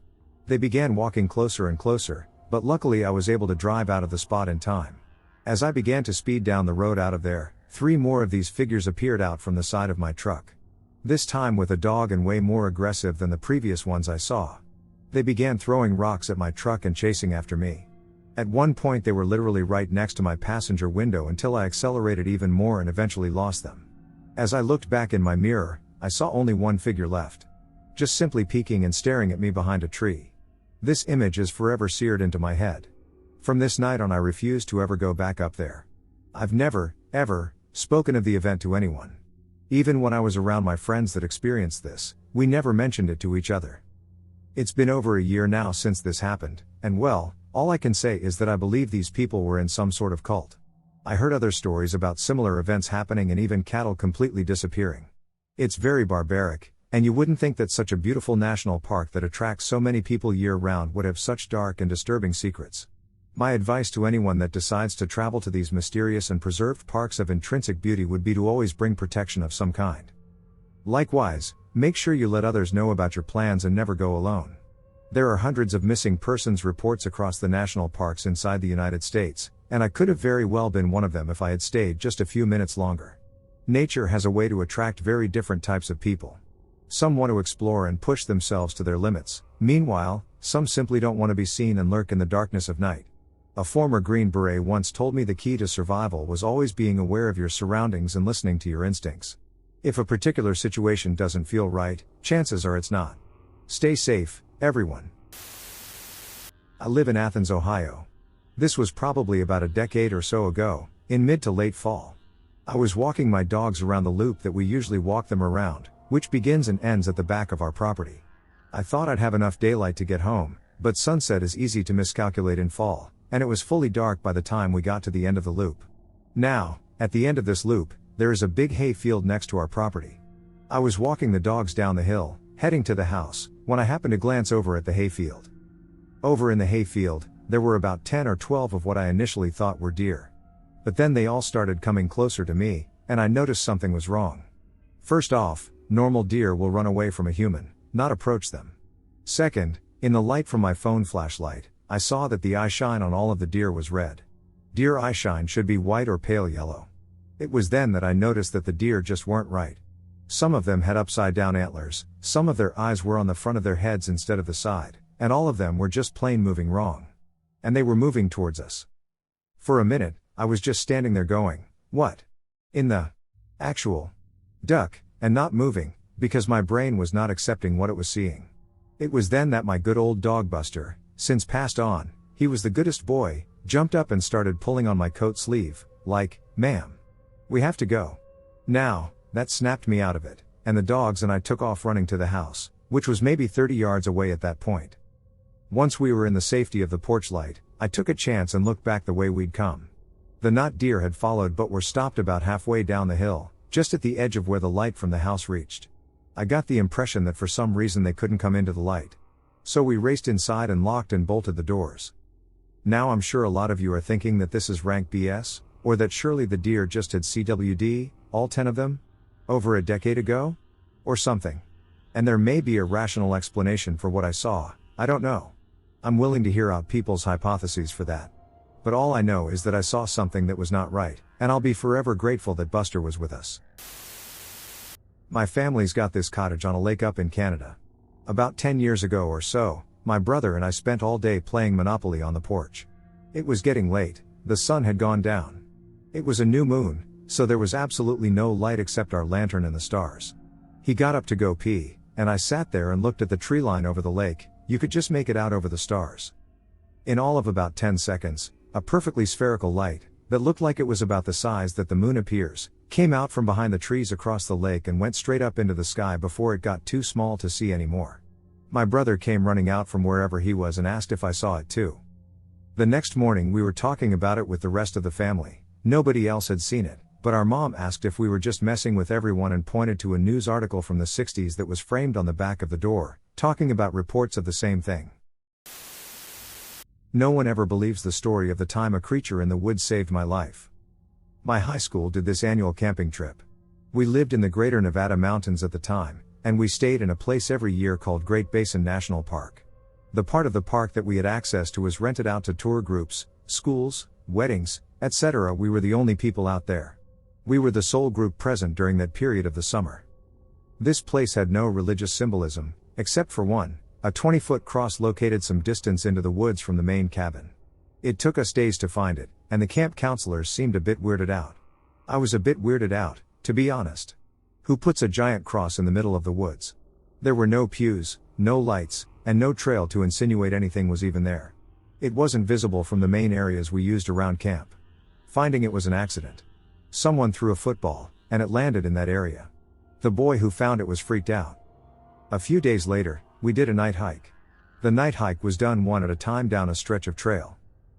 Speaker 1: They began walking closer and closer, but luckily I was able to drive out of the spot in time. As I began to speed down the road out of there, 3 more of these figures appeared out from the side of my truck. This time with a dog and way more aggressive than the previous ones I saw. They began throwing rocks at my truck and chasing after me. At one point they were literally right next to my passenger window until I accelerated even more and eventually lost them. As I looked back in my mirror, I saw only one figure left. Just simply peeking and staring at me behind a tree. This image is forever seared into my head. From this night on I refused to ever go back up there. I've never, ever, spoken of the event to anyone. Even when I was around my friends that experienced this, we never mentioned it to each other. It's been over a year now since this happened, and well, all I can say is that I believe these people were in some sort of cult. I heard other stories about similar events happening and even cattle completely disappearing. It's very barbaric, and you wouldn't think that such a beautiful national park that attracts so many people year-round would have such dark and disturbing secrets. My advice to anyone that decides to travel to these mysterious and preserved parks of intrinsic beauty would be to always bring protection of some kind. Likewise, make sure you let others know about your plans and never go alone. There are hundreds of missing persons reports across the national parks inside the United States, and I could have very well been one of them if I had stayed just a few minutes longer. Nature has a way to attract very different types of people. Some want to explore and push themselves to their limits. Meanwhile, some simply don't want to be seen and lurk in the darkness of night. A former Green Beret once told me the key to survival was always being aware of your surroundings and listening to your instincts. If a particular situation doesn't feel right, chances are it's not. Stay safe, everyone. I live in Athens, Ohio. This was probably about a decade or so ago, in mid to late fall. I was walking my dogs around the loop that we usually walk them around, which begins and ends at the back of our property. I thought I'd have enough daylight to get home, but sunset is easy to miscalculate in fall, and it was fully dark by the time we got to the end of the loop. Now, at the end of this loop, there is a big hay field next to our property. I was walking the dogs down the hill, heading to the house, when I happened to glance over at the hay field. Over in the hay field, there were about 10 or 12 of what I initially thought were deer. But then they all started coming closer to me, and I noticed something was wrong. First off, normal deer will run away from a human, not approach them. Second, in the light from my phone flashlight, I saw that the eye shine on all of the deer was red. Deer eye shine should be white or pale yellow. It was then that I noticed that the deer just weren't right. Some of them had upside down antlers, some of their eyes were on the front of their heads instead of the side, and all of them were just plain moving wrong. And they were moving towards us. For a minute, I was just standing there going, what? In the actual duck, and not moving, because my brain was not accepting what it was seeing. It was then that my good old dog Buster, since passed on, he was the goodest boy, jumped up and started pulling on my coat sleeve, like, ma'am, we have to go. Now, that snapped me out of it, and the dogs and I took off running to the house, which was maybe 30 yards away at that point. Once we were in the safety of the porch light, I took a chance and looked back the way we'd come. The not deer had followed but were stopped about halfway down the hill, just at the edge of where the light from the house reached. I got the impression that for some reason they couldn't come into the light. So we raced inside and locked and bolted the doors. Now I'm sure a lot of you are thinking that this is rank BS, or that surely the deer just had CWD, all 10 of them? Over a decade ago? Or something. And there may be a rational explanation for what I saw, I don't know. I'm willing to hear out people's hypotheses for that. But all I know is that I saw something that was not right, and I'll be forever grateful that Buster was with us. My family's got this cottage on a lake up in Canada. About 10 years ago or so, my brother and I spent all day playing Monopoly on the porch. It was getting late, the sun had gone down. It was a new moon, so there was absolutely no light except our lantern and the stars. He got up to go pee, and I sat there and looked at the tree line over the lake. You could just make it out over the stars. In all of about 10 seconds, a perfectly spherical light, that looked like it was about the size that the moon appears, came out from behind the trees across the lake and went straight up into the sky before it got too small to see anymore. My brother came running out from wherever he was and asked if I saw it too. The next morning we were talking about it with the rest of the family. Nobody else had seen it, but our mom asked if we were just messing with everyone and pointed to a news article from the 60s that was framed on the back of the door, talking about reports of the same thing. No one ever believes the story of the time a creature in the woods saved my life. My high school did this annual camping trip. We lived in the Greater Nevada mountains at the time, and we stayed in a place every year called Great Basin National Park. The part of the park that we had access to was rented out to tour groups, schools, weddings, etc. We were the only people out there. We were the sole group present during that period of the summer. This place had no religious symbolism, except for one, A 20-foot cross located some distance into the woods from the main cabin. It took us days to find it, and the camp counselors seemed a bit weirded out. I was a bit weirded out, to be honest. Who puts a giant cross in the middle of the woods? There were no pews, no lights, and no trail to insinuate anything was even there. It wasn't visible from the main areas we used around camp. Finding it was an accident. Someone threw a football, and it landed in that area. The boy who found it was freaked out. A few days later, we did a night hike. The night hike was done one at a time down a stretch of trail.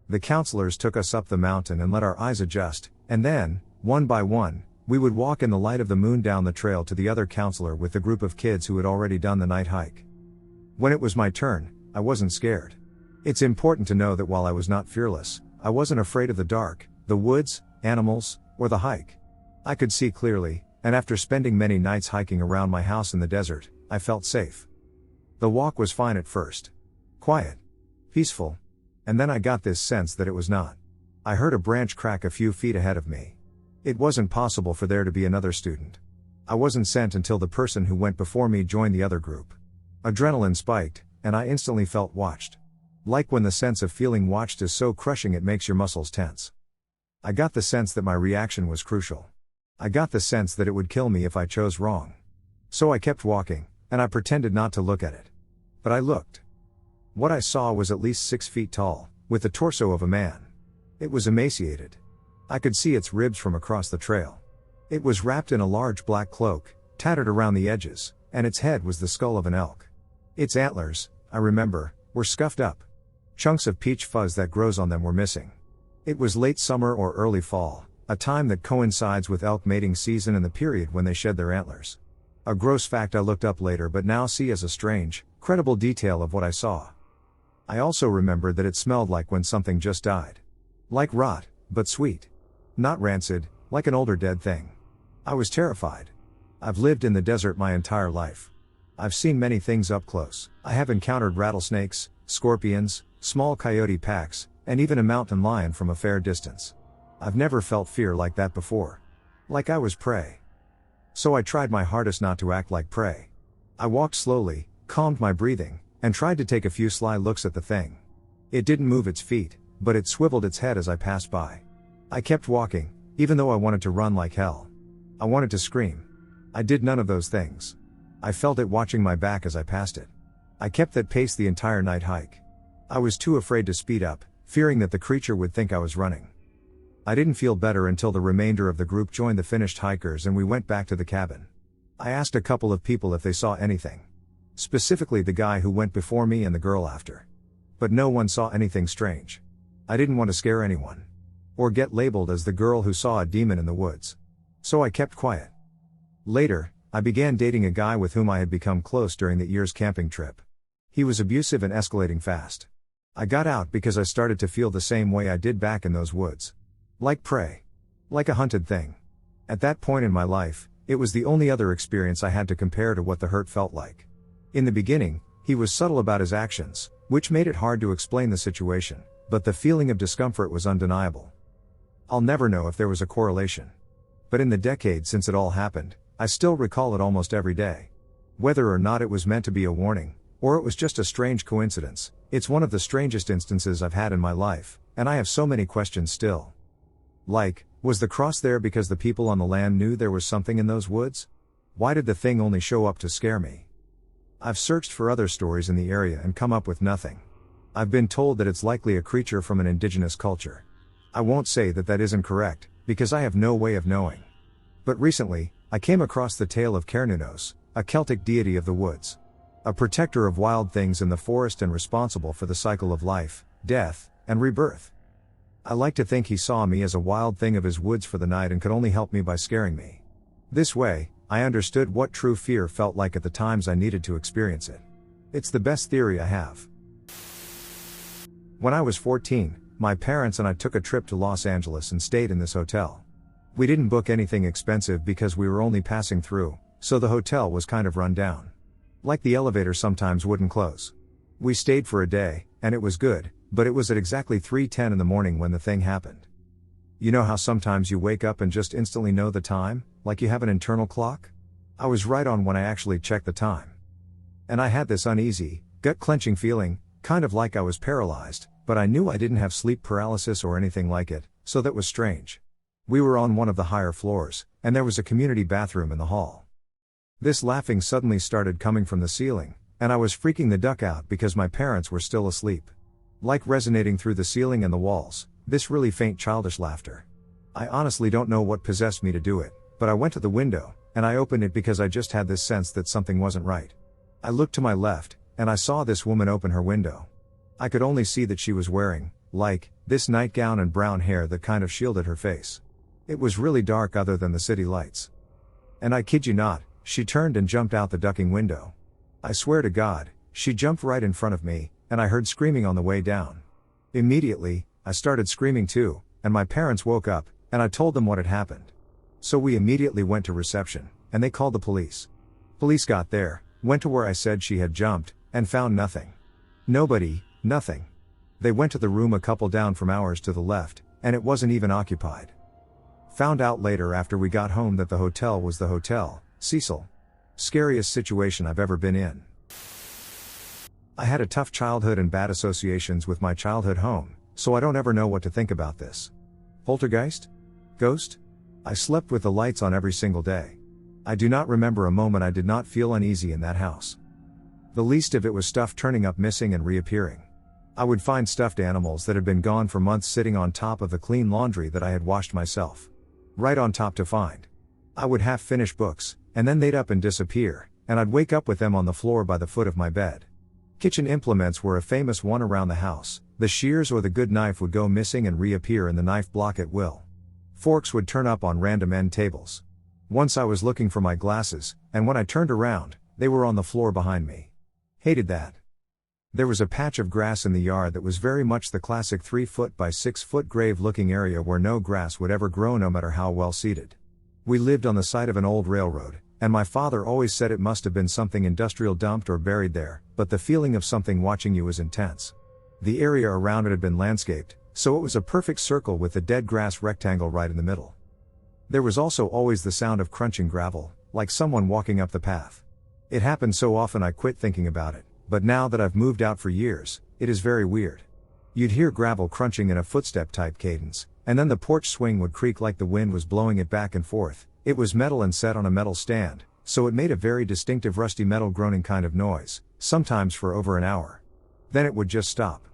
Speaker 1: The counselors took us up the mountain and let our eyes adjust, and then, one by one, we would walk in the light of the moon down the trail to the other counselor with the group of kids who had already done the night hike. When it was my turn, I wasn't scared. It's important to know that while I was not fearless, I wasn't afraid of the dark, the woods, animals, or the hike. I could see clearly, and after spending many nights hiking around my house in the desert, I felt safe. The walk was fine at first. Quiet. Peaceful. And then I got this sense that it was not. I heard a branch crack a few feet ahead of me. It wasn't possible for there to be another student. I wasn't sent until the person who went before me joined the other group. Adrenaline spiked, and I instantly felt watched. Like when the sense of feeling watched is so crushing it makes your muscles tense. I got the sense that my reaction was crucial. I got the sense that it would kill me if I chose wrong. So I kept walking, and I pretended not to look at it. But I looked. What I saw was at least 6 feet tall, with the torso of a man. It was emaciated. I could see its ribs from across the trail. It was wrapped in a large black cloak, tattered around the edges, and its head was the skull of an elk. Its antlers, I remember, were scuffed up. Chunks of peach fuzz that grows on them were missing. It was late summer or early fall, a time that coincides with elk mating season and the period when they shed their antlers. A gross fact I looked up later but now see as a strange, credible detail of what I saw. I also remembered that it smelled like when something just died. Like rot, but sweet. Not rancid, like an older dead thing. I was terrified. I've lived in the desert my entire life. I've seen many things up close. I have encountered rattlesnakes, scorpions, small coyote packs, and even a mountain lion from a fair distance. I've never felt fear like that before. Like I was prey. So I tried my hardest not to act like prey. I walked slowly, calmed my breathing, and tried to take a few sly looks at the thing. It didn't move its feet, but it swiveled its head as I passed by. I kept walking, even though I wanted to run like hell. I wanted to scream. I did none of those things. I felt it watching my back as I passed it. I kept that pace the entire night hike. I was too afraid to speed up, fearing that the creature would think I was running. I didn't feel better until the remainder of the group joined the finished hikers and we went back to the cabin. I asked a couple of people if they saw anything. Specifically the guy who went before me and the girl after. But no one saw anything strange. I didn't want to scare anyone. Or get labeled as the girl who saw a demon in the woods. So I kept quiet. Later, I began dating a guy with whom I had become close during that year's camping trip. He was abusive and escalating fast. I got out because I started to feel the same way I did back in those woods. Like prey. Like a hunted thing. At that point in my life, it was the only other experience I had to compare to what the hurt felt like. In the beginning, he was subtle about his actions, which made it hard to explain the situation, but the feeling of discomfort was undeniable. I'll never know if there was a correlation. But in the decade since it all happened, I still recall it almost every day. Whether or not it was meant to be a warning, or it was just a strange coincidence, it's one of the strangest instances I've had in my life, and I have so many questions still. Like, was the cross there because the people on the land knew there was something in those woods? Why did the thing only show up to scare me? I've searched for other stories in the area and come up with nothing. I've been told that it's likely a creature from an indigenous culture. I won't say that that isn't correct, because I have no way of knowing. But recently, I came across the tale of Cernunnos, a Celtic deity of the woods. A protector of wild things in the forest and responsible for the cycle of life, death, and rebirth. I like to think he saw me as a wild thing of his woods for the night and could only help me by scaring me. This way, I understood what true fear felt like at the times I needed to experience it. It's the best theory I have. When I was 14, my parents and I took a trip to Los Angeles and stayed in this hotel. We didn't book anything expensive because we were only passing through, so the hotel was kind of run down. Like the elevator sometimes wouldn't close. We stayed for a day, and it was good, but it was at exactly 3:10 in the morning when the thing happened. You know how sometimes you wake up and just instantly know the time, like you have an internal clock? I was right on when I actually checked the time. And I had this uneasy, Gut-clenching feeling, kind of like I was paralyzed, but I knew I didn't have sleep paralysis or anything like it, so that was strange. We were on one of the higher floors, and there was a community bathroom in the hall. This laughing suddenly started coming from the ceiling, and I was freaking the duck out because my parents were still asleep. Like resonating through the ceiling and the walls, this really faint childish laughter. I honestly don't know what possessed me to do it, but I went to the window, and I opened it because I just had this sense that something wasn't right. I looked to my left, and I saw this woman open her window. I could only see that she was wearing, like, this nightgown and brown hair that kind of shielded her face. It was really dark other than the city lights. And I kid you not, she turned and jumped out the ducking window. I swear to God, she jumped right in front of me, and I heard screaming on the way down. Immediately, I started screaming too, and my parents woke up, and I told them what had happened. So we immediately went to reception, and they called the police. Police got there, went to where I said she had jumped, and found nothing. Nobody, nothing. They went to the room a couple down from ours to the left, and it wasn't even occupied. Found out later after we got home that the hotel was the hotel, Cecil. Scariest situation I've ever been in. I had a tough childhood and bad associations with my childhood home, so I don't ever know what to think about this. Poltergeist? Ghost? I slept with the lights on every single day. I do not remember a moment I did not feel uneasy in that house. The least of it was stuff turning up missing and reappearing. I would find stuffed animals that had been gone for months sitting on top of the clean laundry that I had washed myself. Right on top to find. I would half finish books, and then they'd up and disappear, and I'd wake up with them on the floor by the foot of my bed. Kitchen implements were a famous one around the house. The shears or the good knife would go missing and reappear in the knife block at will. Forks would turn up on random end tables. Once I was looking for my glasses, and when I turned around, they were on the floor behind me. Hated that. There was a patch of grass in the yard that was very much the classic 3-foot by 6-foot grave-looking area where no grass would ever grow no matter how well seeded. We lived on the side of an old railroad, and my father always said it must have been something industrial dumped or buried there, but the feeling of something watching you was intense. The area around it had been landscaped, so it was a perfect circle with the dead grass rectangle right in the middle. There was also always the sound of crunching gravel, like someone walking up the path. It happened so often I quit thinking about it, but now that I've moved out for years, it is very weird. You'd hear gravel crunching in a footstep type cadence, and then the porch swing would creak like the wind was blowing it back and forth. It was metal and set on a metal stand, so it made a very distinctive rusty metal groaning kind of noise, sometimes for over an hour. Then it would just stop.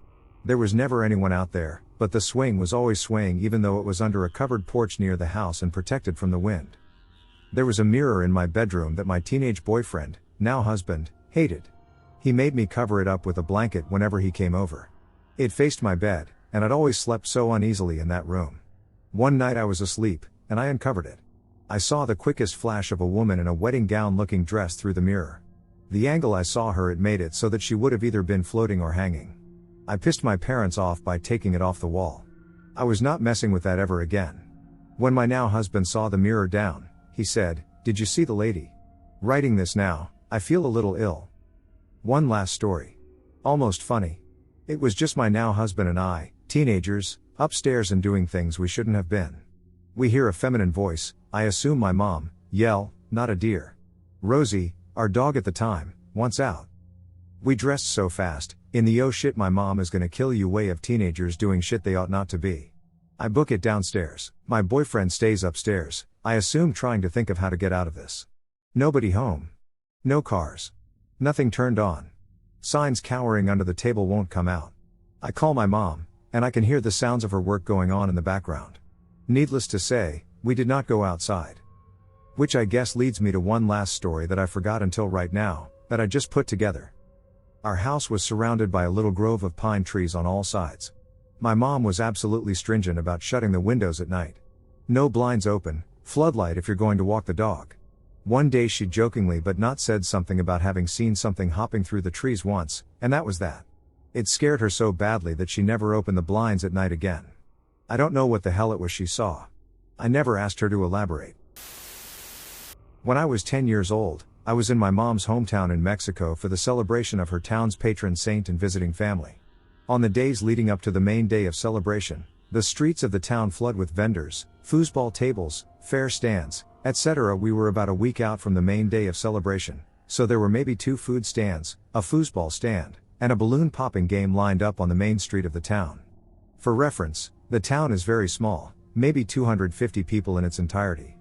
Speaker 1: There was never anyone out there, but the swing was always swaying even though it was under a covered porch near the house and protected from the wind. There was a mirror in my bedroom that my teenage boyfriend, now husband, hated. He made me cover it up with a blanket whenever he came over. It faced my bed, and I'd always slept so uneasily in that room. One night I was asleep, and I uncovered it. I saw the quickest flash of a woman in a wedding gown looking dress through the mirror. The angle I saw her, it made it so that she would have either been floating or hanging. I pissed my parents off by taking it off the wall. I was not messing with that ever again. When my now husband saw the mirror down, he said, "Did you see the lady?" Writing this now, I feel a little ill. One last story. Almost funny. It was just my now husband and I, teenagers, upstairs and doing things we shouldn't have been. We hear a feminine voice, I assume my mom, yell, "Not a deer. Rosie, our dog at the time, wants out." We dressed so fast, in the "oh shit my mom is gonna kill you" way of teenagers doing shit they ought not to be. I book it downstairs. My boyfriend stays upstairs, I assume trying to think of how to get out of this. Nobody home. No cars. Nothing turned on. Signs cowering under the table won't come out. I call my mom, and I can hear the sounds of her work going on in the background. Needless to say, we did not go outside. Which I guess leads me to one last story that I forgot until right now, that I just put together. Our house was surrounded by a little grove of pine trees on all sides. My mom was absolutely stringent about shutting the windows at night. No blinds open, floodlight if you're going to walk the dog. One day she jokingly but not said something about having seen something hopping through the trees once, and that was that. It scared her so badly that she never opened the blinds at night again. I don't know what the hell it was she saw. I never asked her to elaborate. When I was 10 years old, I was in my mom's hometown in Mexico for the celebration of her town's patron saint and visiting family. On the days leading up to the main day of celebration, the streets of the town flood with vendors, foosball tables, fair stands, etc. We were about a week out from the main day of celebration, so there were maybe 2 food stands, a foosball stand, and a balloon popping game lined up on the main street of the town. For reference, the town is very small, maybe 250 people in its entirety.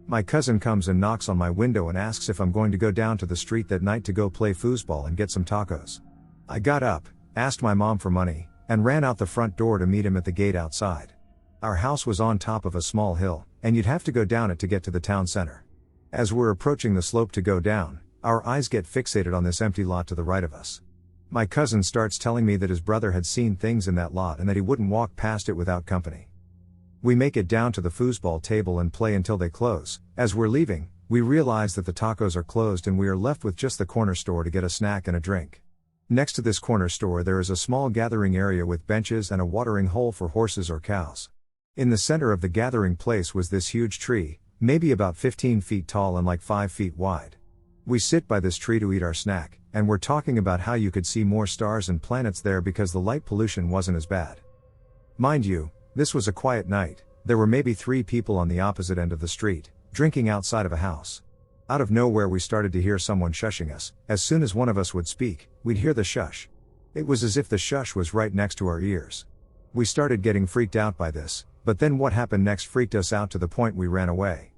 Speaker 1: My cousin comes and knocks on my window and asks if I'm going to go down to the street that night to go play foosball and get some tacos. I got up, asked my mom for money, and ran out the front door to meet him at the gate outside. Our house was on top of a small hill, and you'd have to go down it to get to the town center. As we're approaching the slope to go down, our eyes get fixated on this empty lot to the right of us. My cousin starts telling me that his brother had seen things in that lot and that he wouldn't walk past it without company. We make it down to the foosball table and play until they close. As we're leaving, we realize that the tacos are closed and we are left with just the corner store to get a snack and a drink. Next to this corner store there is a small gathering area with benches and a watering hole for horses or cows. In the center of the gathering place was this huge tree, maybe about 15 feet tall and like 5 feet wide. We sit by this tree to eat our snack, and we're talking about how you could see more stars and planets there because the light pollution wasn't as bad. Mind you, this was a quiet night. There were maybe 3 people on the opposite end of the street, drinking outside of a house. Out of nowhere we started to hear someone shushing us. As soon as one of us would speak, we'd hear the shush. It was as if the shush was right next to our ears. We started getting freaked out by this, but then what happened next freaked us out to the point we ran away.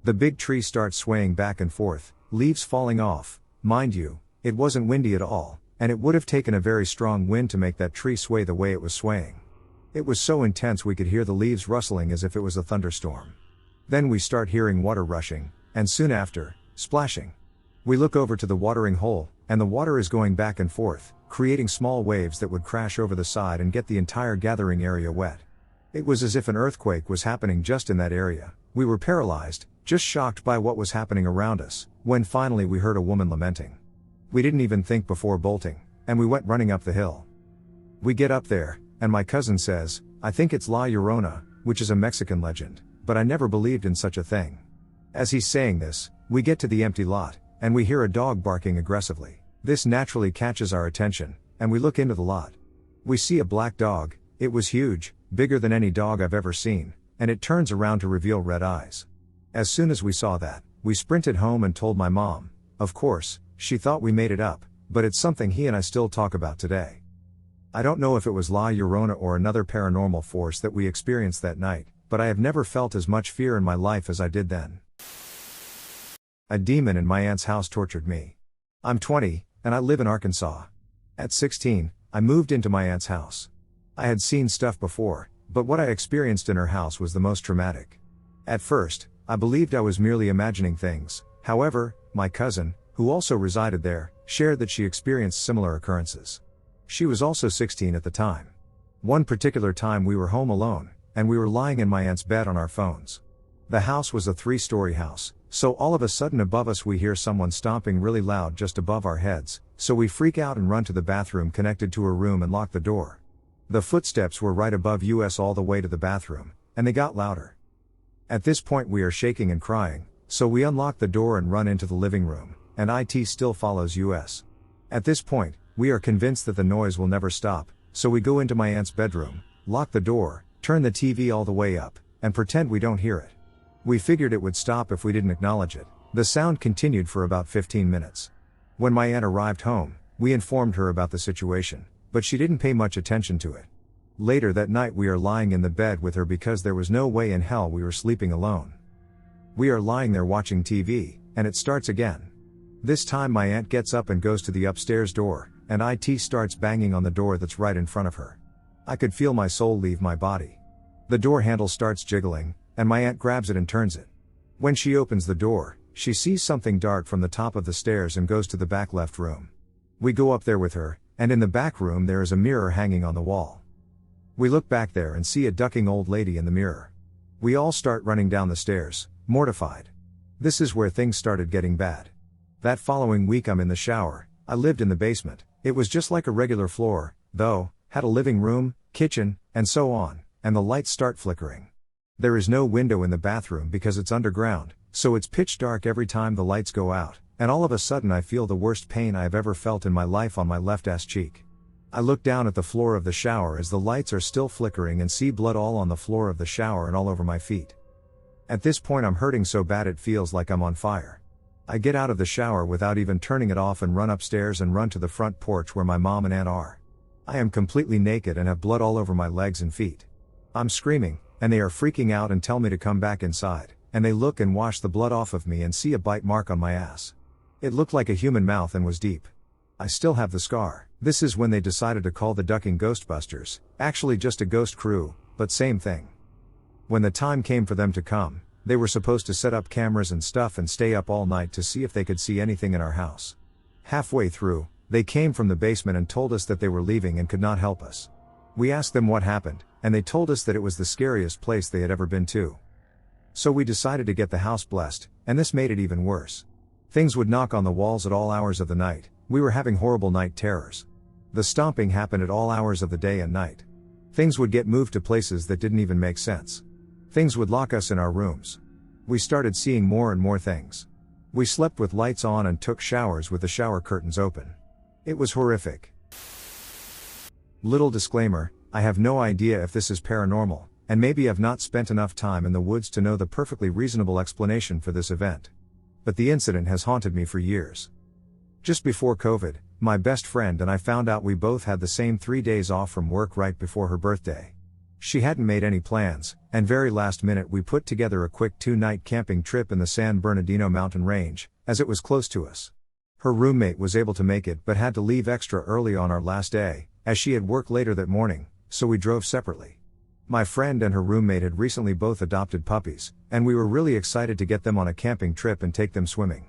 Speaker 1: The big tree starts swaying back and forth, leaves falling off. Mind you, it wasn't windy at all, and it would have taken a very strong wind to make that tree sway the way it was swaying. It was so intense we could hear the leaves rustling as if it was a thunderstorm. Then we start hearing water rushing, and soon after, splashing. We look over to the watering hole, and the water is going back and forth, creating small waves that would crash over the side and get the entire gathering area wet. It was as if an earthquake was happening just in that area. We were paralyzed, just shocked by what was happening around us, when finally we heard a woman lamenting. We didn't even think before bolting, and we went running up the hill. We get up there, and my cousin says, "I think it's La Llorona," which is a Mexican legend, but I never believed in such a thing. As he's saying this, we get to the empty lot, and we hear a dog barking aggressively. This naturally catches our attention, and we look into the lot. We see a black dog. It was huge, bigger than any dog I've ever seen, and it turns around to reveal red eyes. As soon as we saw that, we sprinted home and told my mom. Of course, she thought we made it up, but it's something he and I still talk about today. I don't know if it was La Llorona or another paranormal force that we experienced that night, but I have never felt as much fear in my life as I did then. A demon in my aunt's house tortured me. I'm 20, and I live in Arkansas. At 16, I moved into my aunt's house. I had seen stuff before, but what I experienced in her house was the most traumatic. At first, I believed I was merely imagining things. However, my cousin, who also resided there, shared that she experienced similar occurrences. She was also 16 at the time. One particular time we were home alone, and we were lying in my aunt's bed on our phones. The house was a 3-story house, so all of a sudden above us we hear someone stomping really loud just above our heads, so we freak out and run to the bathroom connected to her room and lock the door. The footsteps were right above us all the way to the bathroom, and they got louder. At this point we are shaking and crying, so we unlock the door and run into the living room, and it still follows us. At this point, we are convinced that the noise will never stop, so we go into my aunt's bedroom, lock the door, turn the TV all the way up, and pretend we don't hear it. We figured it would stop if we didn't acknowledge it. The sound continued for about 15 minutes. When my aunt arrived home, we informed her about the situation, but she didn't pay much attention to it. Later that night we are lying in the bed with her because there was no way in hell we were sleeping alone. We are lying there watching TV, and it starts again. This time my aunt gets up and goes to the upstairs door, and it starts banging on the door that's right in front of her. I could feel my soul leave my body. The door handle starts jiggling, and my aunt grabs it and turns it. When she opens the door, she sees something dart from the top of the stairs and goes to the back left room. We go up there with her, and in the back room there is a mirror hanging on the wall. We look back there and see a ducking old lady in the mirror. We all start running down the stairs, mortified. This is where things started getting bad. That following week I'm in the shower. I lived in the basement. It was just like a regular floor, though, had a living room, kitchen, and so on, and the lights start flickering. There is no window in the bathroom because it's underground, so it's pitch dark every time the lights go out, and all of a sudden I feel the worst pain I have ever felt in my life on my left ass cheek. I look down at the floor of the shower as the lights are still flickering and see blood all on the floor of the shower and all over my feet. At this point I'm hurting so bad it feels like I'm on fire. I get out of the shower without even turning it off and run upstairs and run to the front porch where my mom and aunt are. I am completely naked and have blood all over my legs and feet. I'm screaming, and they are freaking out and tell me to come back inside, and they look and wash the blood off of me and see a bite mark on my ass. It looked like a human mouth and was deep. I still have the scar. This is when they decided to call the ducking Ghostbusters, actually just a ghost crew, but same thing. When the time came for them to come, they were supposed to set up cameras and stuff and stay up all night to see if they could see anything in our house. Halfway through, they came from the basement and told us that they were leaving and could not help us. We asked them what happened, and they told us that it was the scariest place they had ever been to. So we decided to get the house blessed, and this made it even worse. Things would knock on the walls at all hours of the night. We were having horrible night terrors. The stomping happened at all hours of the day and night. Things would get moved to places that didn't even make sense. Things would lock us in our rooms. We started seeing more and more things. We slept with lights on and took showers with the shower curtains open. It was horrific. Little disclaimer, I have no idea if this is paranormal, and maybe I've not spent enough time in the woods to know the perfectly reasonable explanation for this event. But the incident has haunted me for years. Just before COVID, my best friend and I found out we both had the same 3 days off from work right before her birthday. She hadn't made any plans, and very last minute we put together a quick 2-night camping trip in the San Bernardino mountain range, as it was close to us. Her roommate was able to make it but had to leave extra early on our last day, as she had work later that morning, so we drove separately. My friend and her roommate had recently both adopted puppies, and we were really excited to get them on a camping trip and take them swimming.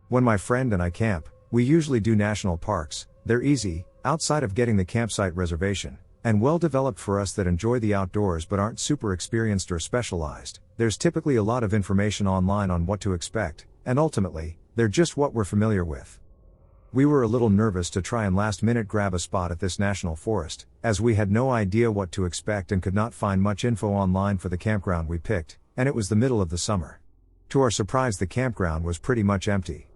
Speaker 1: When my friend and I camp, we usually do national parks. They're easy, outside of getting the campsite reservation, and well developed for us that enjoy the outdoors but aren't super experienced or specialized. There's typically a lot of information online on what to expect, and ultimately, they're just what we're familiar with. We were a little nervous to try and last minute grab a spot at this national forest, as we had no idea what to expect and could not find much info online for the campground we picked, and it was the middle of the summer. To our surprise, the campground was pretty much empty.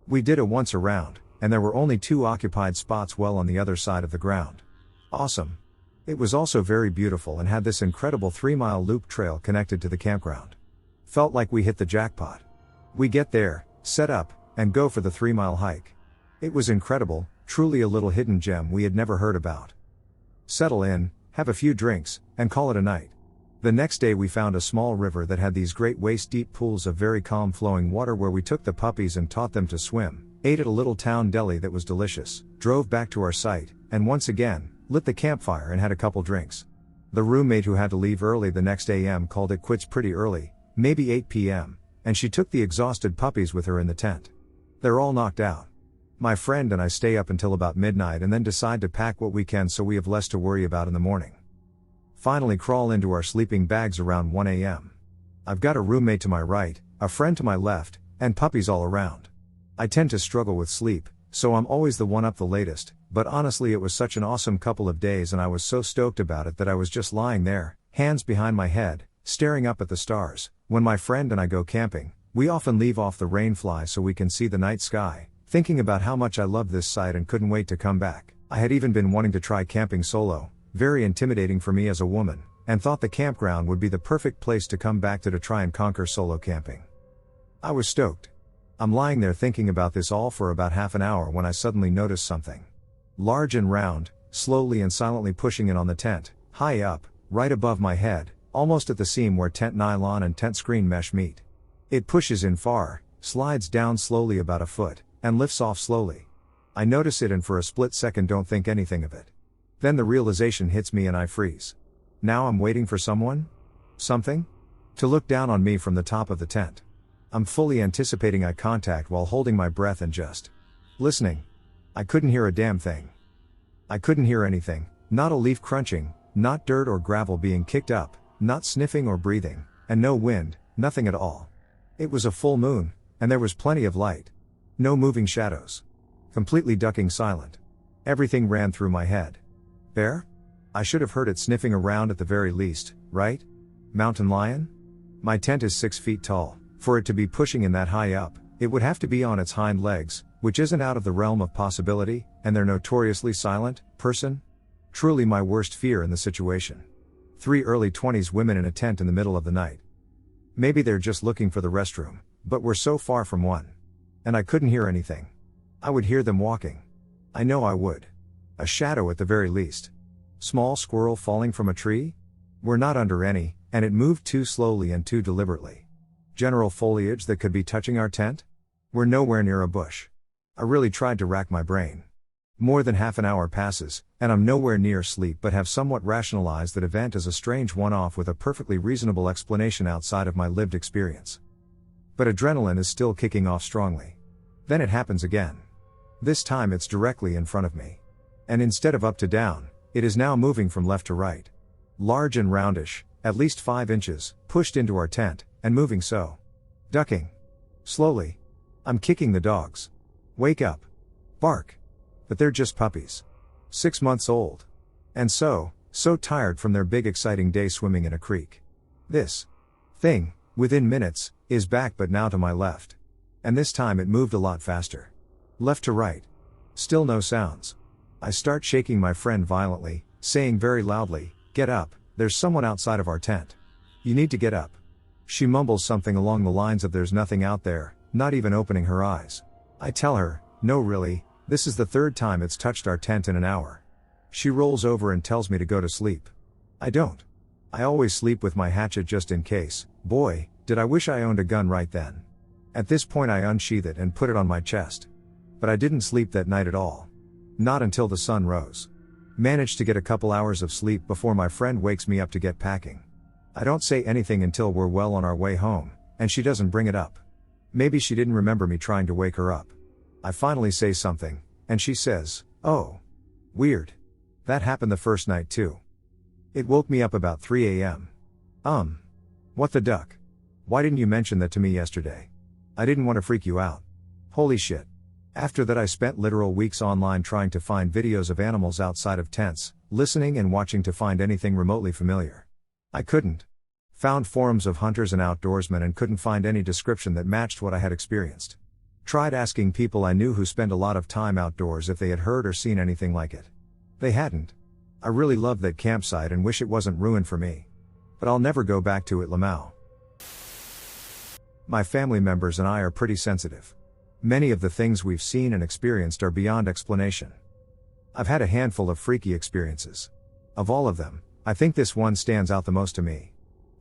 Speaker 1: We did a once around, and there were only 2 occupied spots well on the other side of the ground. Awesome. It was also very beautiful and had this incredible 3-mile loop trail connected to the campground. Felt like we hit the jackpot. We get there, set up, and go for the 3-mile hike. It was incredible, truly a little hidden gem we had never heard about. Settle in, have a few drinks, and call it a night. The next day we found a small river that had these great waist-deep pools of very calm flowing water where we took the puppies and taught them to swim, ate at a little town deli that was delicious, drove back to our site, and once again, lit the campfire and had a couple drinks. The roommate who had to leave early the next AM called it quits pretty early, maybe 8 p.m., and she took the exhausted puppies with her in the tent. They're all knocked out. My friend and I stay up until about midnight and then decide to pack what we can so we have less to worry about in the morning. Finally crawl into our sleeping bags around 1 a.m. I've got a roommate to my right, a friend to my left, and puppies all around. I tend to struggle with sleep, so I'm always the one up the latest, but honestly it was such an awesome couple of days and I was so stoked about it that I was just lying there, hands behind my head, staring up at the stars. When my friend and I go camping, we often leave off the rainfly so we can see the night sky, thinking about how much I loved this site and couldn't wait to come back. I had even been wanting to try camping solo, very intimidating for me as a woman, and thought the campground would be the perfect place to come back to try and conquer solo camping. I was stoked. I'm lying there thinking about this all for about half an hour when I suddenly notice something. Large and round, slowly and silently pushing in on the tent, high up, right above my head, almost at the seam where tent nylon and tent screen mesh meet. It pushes in far, slides down slowly about a foot, and lifts off slowly. I notice it and for a split second don't think anything of it. Then the realization hits me and I freeze. Now I'm waiting for someone? Something? To look down on me from the top of the tent. I'm fully anticipating eye contact while holding my breath and just listening. I couldn't hear a damn thing. I couldn't hear anything, not a leaf crunching, not dirt or gravel being kicked up, not sniffing or breathing, and no wind, nothing at all. It was a full moon, and there was plenty of light. No moving shadows. Completely ducking silent. Everything ran through my head. Bear? I should have heard it sniffing around at the very least, right? Mountain lion? My tent is 6 feet tall. For it to be pushing in that high up, it would have to be on its hind legs, which isn't out of the realm of possibility, and they're notoriously silent, person? Truly my worst fear in the situation. 3 early 20s women in a tent in the middle of the night. Maybe they're just looking for the restroom, but we're so far from one. And I couldn't hear anything. I would hear them walking. I know I would. A shadow at the very least. Small squirrel falling from a tree? We're not under any, and it moved too slowly and too deliberately. General foliage that could be touching our tent? We're nowhere near a bush. I really tried to rack my brain. More than half an hour passes, and I'm nowhere near sleep but have somewhat rationalized that event as a strange one-off with a perfectly reasonable explanation outside of my lived experience. But adrenaline is still kicking off strongly. Then it happens again. This time it's directly in front of me. And instead of up to down, it is now moving from left to right. Large and roundish, at least 5 inches, pushed into our tent, and moving so. Ducking. Slowly. I'm kicking the dogs. Wake up. Bark. But they're just puppies. 6 months old. And so tired from their big exciting day swimming in a creek. This thing, within minutes, is back but now to my left. And this time it moved a lot faster. Left to right. Still no sounds. I start shaking my friend violently, saying very loudly, "Get up, there's someone outside of our tent. You need to get up." She mumbles something along the lines of "there's nothing out there," not even opening her eyes. I tell her, "No really, this is the 3rd time it's touched our tent in an hour." She rolls over and tells me to go to sleep. I don't. I always sleep with my hatchet just in case. Boy, did I wish I owned a gun right then. At this point I unsheath it and put it on my chest. But I didn't sleep that night at all. Not until the sun rose. Managed to get a couple hours of sleep before my friend wakes me up to get packing. I don't say anything until we're well on our way home, and she doesn't bring it up. Maybe she didn't remember me trying to wake her up. I finally say something, and she says, "Oh. Weird. That happened the first night too. It woke me up about 3 a.m. What the duck? Why didn't you mention that to me yesterday? I didn't want to freak you out. Holy shit." After that I spent literal weeks online trying to find videos of animals outside of tents, listening and watching to find anything remotely familiar. I couldn't. Found forums of hunters and outdoorsmen and couldn't find any description that matched what I had experienced. Tried asking people I knew who spend a lot of time outdoors if they had heard or seen anything like it. They hadn't. I really loved that campsite and wish it wasn't ruined for me. But I'll never go back to it, Lamau. My family members and I are pretty sensitive. Many of the things we've seen and experienced are beyond explanation. I've had a handful of freaky experiences. Of all of them, I think this one stands out the most to me.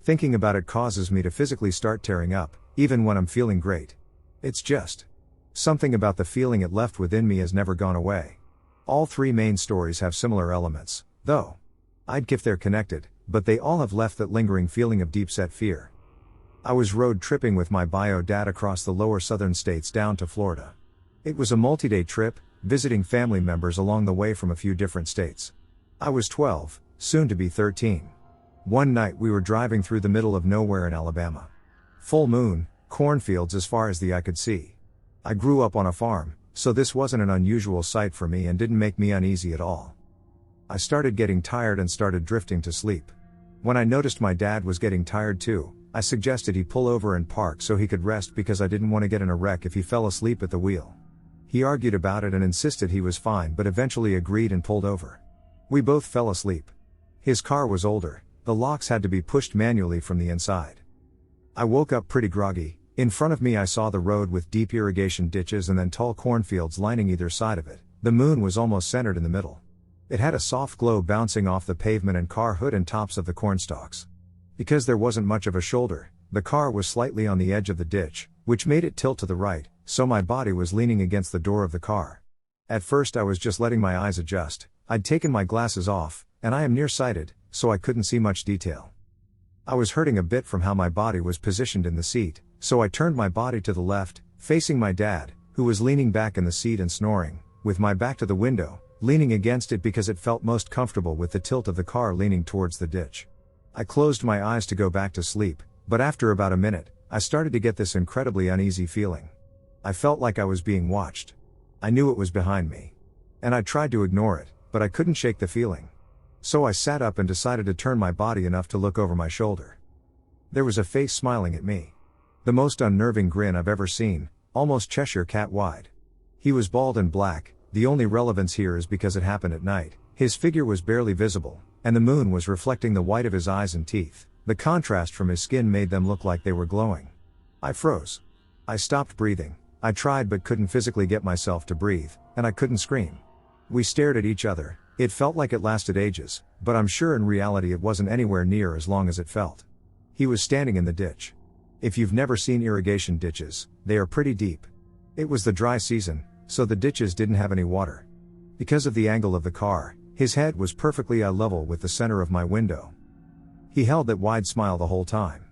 Speaker 1: Thinking about it causes me to physically start tearing up, even when I'm feeling great. It's just something about the feeling it left within me has never gone away. All 3 main stories have similar elements, though. I'd if they're connected, but they all have left that lingering feeling of deep-set fear. I was road tripping with my bio dad across the lower southern states down to Florida. It was a multi-day trip, visiting family members along the way from a few different states. I was 12, soon to be 13. One night we were driving through the middle of nowhere in Alabama. Full moon, cornfields as far as the eye could see. I grew up on a farm, so this wasn't an unusual sight for me and didn't make me uneasy at all. I started getting tired and started drifting to sleep. When I noticed my dad was getting tired too, I suggested he pull over and park so he could rest because I didn't want to get in a wreck if he fell asleep at the wheel. He argued about it and insisted he was fine but eventually agreed and pulled over. We both fell asleep. His car was older, the locks had to be pushed manually from the inside. I woke up pretty groggy. In front of me I saw the road with deep irrigation ditches and then tall cornfields lining either side of it. The moon was almost centered in the middle. It had a soft glow bouncing off the pavement and car hood and tops of the cornstalks. Because there wasn't much of a shoulder, the car was slightly on the edge of the ditch, which made it tilt to the right, so my body was leaning against the door of the car. At first I was just letting my eyes adjust. I'd taken my glasses off, and I am nearsighted, so I couldn't see much detail. I was hurting a bit from how my body was positioned in the seat, so I turned my body to the left, facing my dad, who was leaning back in the seat and snoring, with my back to the window, leaning against it because it felt most comfortable with the tilt of the car leaning towards the ditch. I closed my eyes to go back to sleep, but after about a minute, I started to get this incredibly uneasy feeling. I felt like I was being watched. I knew it was behind me. And I tried to ignore it, but I couldn't shake the feeling. So I sat up and decided to turn my body enough to look over my shoulder. There was a face smiling at me. The most unnerving grin I've ever seen, almost Cheshire cat wide. He was bald and black. The only relevance here is because it happened at night. His figure was barely visible, and the moon was reflecting the white of his eyes and teeth. The contrast from his skin made them look like they were glowing. I froze. I stopped breathing. I tried but couldn't physically get myself to breathe, and I couldn't scream. We stared at each other. It felt like it lasted ages, but I'm sure in reality it wasn't anywhere near as long as it felt. He was standing in the ditch. If you've never seen irrigation ditches, they are pretty deep. It was the dry season, so the ditches didn't have any water. Because of the angle of the car, his head was perfectly eye level with the center of my window. He held that wide smile the whole time.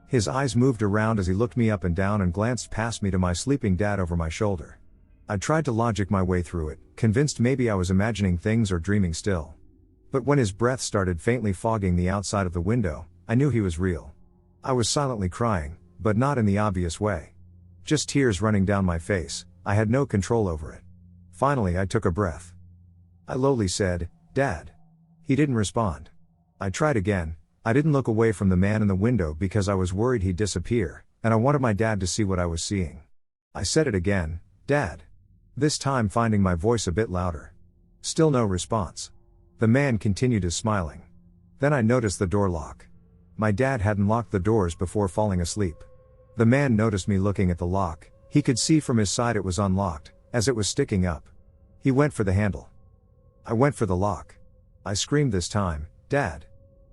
Speaker 1: His eyes moved around as he looked me up and down and glanced past me to my sleeping dad over my shoulder. I tried to logic my way through it, convinced maybe I was imagining things or dreaming still. But when his breath started faintly fogging the outside of the window, I knew he was real. I was silently crying, but not in the obvious way. Just tears running down my face. I had no control over it. Finally I took a breath. I lowly said, "Dad." He didn't respond. I tried again. I didn't look away from the man in the window because I was worried he'd disappear, and I wanted my dad to see what I was seeing. I said it again, "Dad." This time finding my voice a bit louder. Still no response. The man continued his smiling. Then I noticed the door lock. My dad hadn't locked the doors before falling asleep. The man noticed me looking at the lock. He could see from his side it was unlocked, as it was sticking up. He went for the handle. I went for the lock. I screamed this time, "Dad."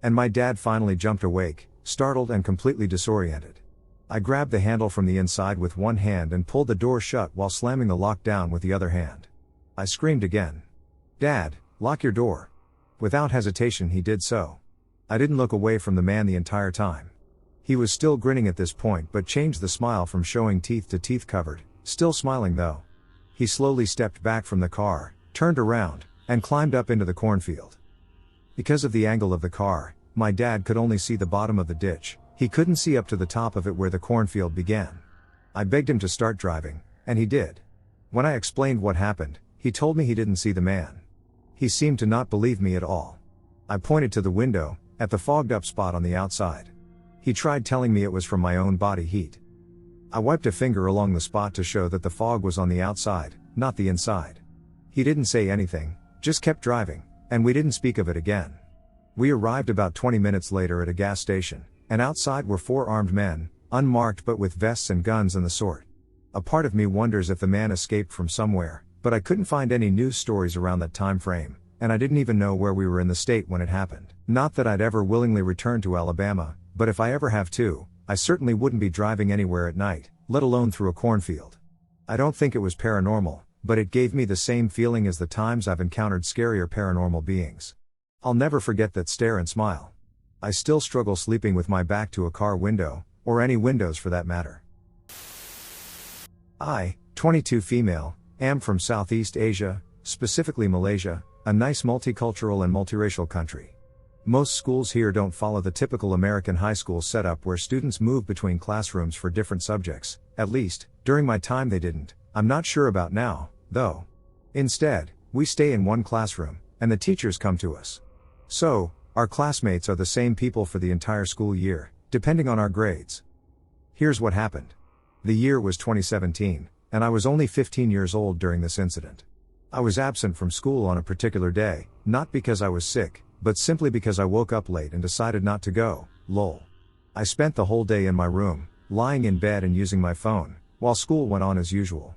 Speaker 1: And my dad finally jumped awake, startled and completely disoriented. I grabbed the handle from the inside with one hand and pulled the door shut while slamming the lock down with the other hand. I screamed again. "Dad, lock your door." Without hesitation he did so. I didn't look away from the man the entire time. He was still grinning at this point but changed the smile from showing teeth to teeth covered, still smiling though. He slowly stepped back from the car, turned around, and climbed up into the cornfield. Because of the angle of the car, my dad could only see the bottom of the ditch. He couldn't see up to the top of it where the cornfield began. I begged him to start driving, and he did. When I explained what happened, he told me he didn't see the man. He seemed to not believe me at all. I pointed to the window, at the fogged up spot on the outside. He tried telling me it was from my own body heat. I wiped a finger along the spot to show that the fog was on the outside, not the inside. He didn't say anything, just kept driving, and we didn't speak of it again. We arrived about 20 minutes later at a gas station, and outside were 4 armed men, unmarked but with vests and guns and the sort. A part of me wonders if the man escaped from somewhere, but I couldn't find any news stories around that time frame, and I didn't even know where we were in the state when it happened. Not that I'd ever willingly return to Alabama, but if I ever have to, I certainly wouldn't be driving anywhere at night, let alone through a cornfield. I don't think it was paranormal, but it gave me the same feeling as the times I've encountered scarier paranormal beings. I'll never forget that stare and smile. I still struggle sleeping with my back to a car window, or any windows for that matter. I, 22 female, am from Southeast Asia, specifically Malaysia, a nice multicultural and multiracial country. Most schools here don't follow the typical American high school setup where students move between classrooms for different subjects. At least, during my time they didn't. I'm not sure about now, though. Instead, we stay in one classroom, and the teachers come to us. So, our classmates are the same people for the entire school year, depending on our grades. Here's what happened. The year was 2017, and I was only 15 years old during this incident. I was absent from school on a particular day, not because I was sick, but simply because I woke up late and decided not to go, lol. I spent the whole day in my room, lying in bed and using my phone, while school went on as usual.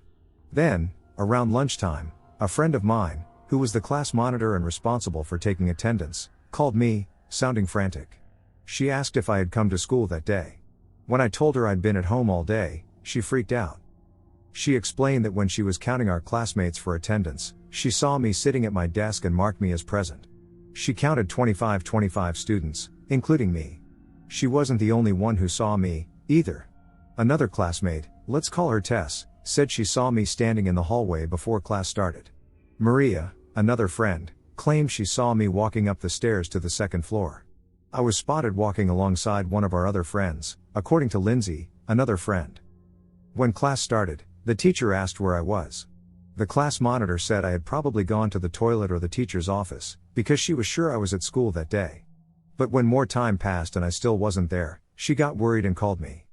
Speaker 1: Then, around lunchtime, a friend of mine, who was the class monitor and responsible for taking attendance, called me, sounding frantic. She asked if I had come to school that day. When I told her I'd been at home all day, she freaked out. She explained that when she was counting our classmates for attendance, she saw me sitting at my desk and marked me as present. She counted 25 students, including me. She wasn't the only one who saw me, either. Another classmate, let's call her Tess, said she saw me standing in the hallway before class started. Maria, another friend, claimed she saw me walking up the stairs to the second floor. I was spotted walking alongside one of our other friends, according to Lindsay, another friend. When class started, the teacher asked where I was. The class monitor said I had probably gone to the toilet or the teacher's office, because she was sure I was at school that day. But when more time passed and I still wasn't there, she got worried and called me.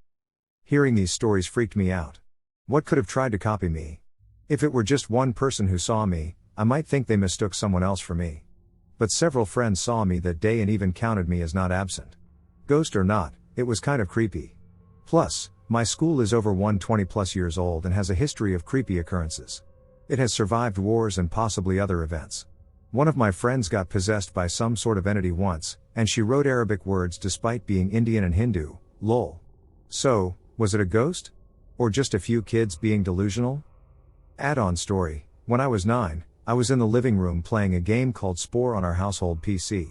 Speaker 1: Hearing these stories freaked me out. What could have tried to copy me? If it were just one person who saw me, I might think they mistook someone else for me. But several friends saw me that day and even counted me as not absent. Ghost or not, it was kind of creepy. Plus, My school is over 120 plus years old and has a history of creepy occurrences. It has survived wars and possibly other events. One of my friends got possessed by some sort of entity once, and she wrote Arabic words despite being Indian and Hindu, lol. So, was it a ghost? Or just a few kids being delusional? Add-on story: when I was 9, I was in the living room playing a game called Spore on our household PC.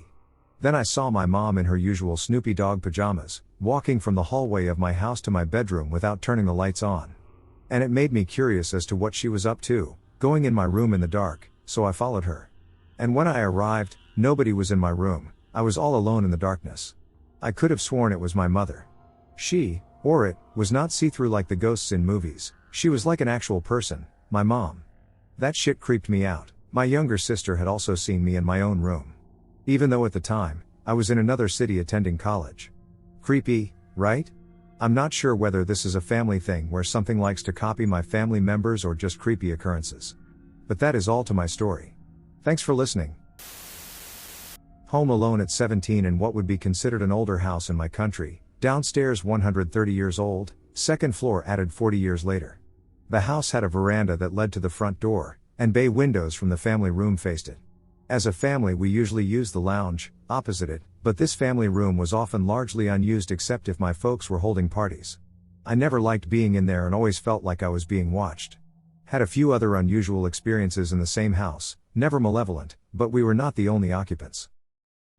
Speaker 1: Then I saw my mom in her usual Snoopy dog pajamas, walking from the hallway of my house to my bedroom without turning the lights on. And it made me curious as to what she was up to, going in my room in the dark, so I followed her. And when I arrived, nobody was in my room. I was all alone in the darkness. I could have sworn it was my mother. She, or it, was not see-through like the ghosts in movies. She was like an actual person, my mom. That shit creeped me out. My younger sister had also seen me in my own room. Even though at the time, I was in another city attending college. Creepy, right? I'm not sure whether this is a family thing where something likes to copy my family members or just creepy occurrences. But that is all to my story. Thanks for listening. Home alone at 17 in what would be considered an older house in my country, downstairs 130 years old, second floor added 40 years later. The house had a veranda that led to the front door, and bay windows from the family room faced it. As a family we usually used the lounge, opposite it, but this family room was often largely unused except if my folks were holding parties. I never liked being in there and always felt like I was being watched. Had a few other unusual experiences in the same house, never malevolent, but we were not the only occupants.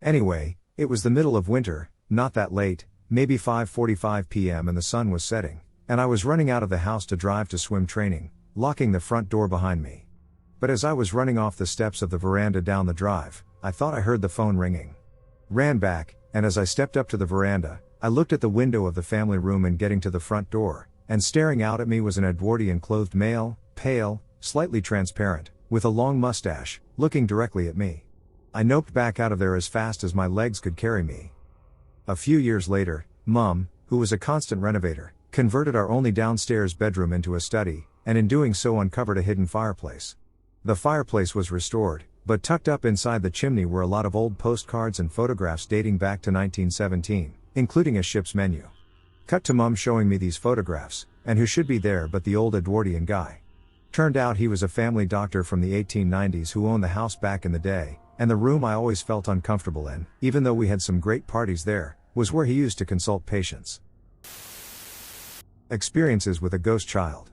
Speaker 1: Anyway, it was the middle of winter, not that late, maybe 5:45 p.m. and the sun was setting, and I was running out of the house to drive to swim training, locking the front door behind me. But as I was running off the steps of the veranda down the drive, I thought I heard the phone ringing. Ran back, and as I stepped up to the veranda, I looked at the window of the family room and getting to the front door, and staring out at me was an Edwardian-clothed male, pale, slightly transparent, with a long mustache, looking directly at me. I noped back out of there as fast as my legs could carry me. A few years later, Mum, who was a constant renovator, converted our only downstairs bedroom into a study, and in doing so uncovered a hidden fireplace. The fireplace was restored, but tucked up inside the chimney were a lot of old postcards and photographs dating back to 1917, including a ship's menu. Cut to Mum showing me these photographs, and who should be there but the old Edwardian guy. Turned out he was a family doctor from the 1890s who owned the house back in the day, and the room I always felt uncomfortable in, even though we had some great parties there, was where he used to consult patients. Experiences with a ghost child.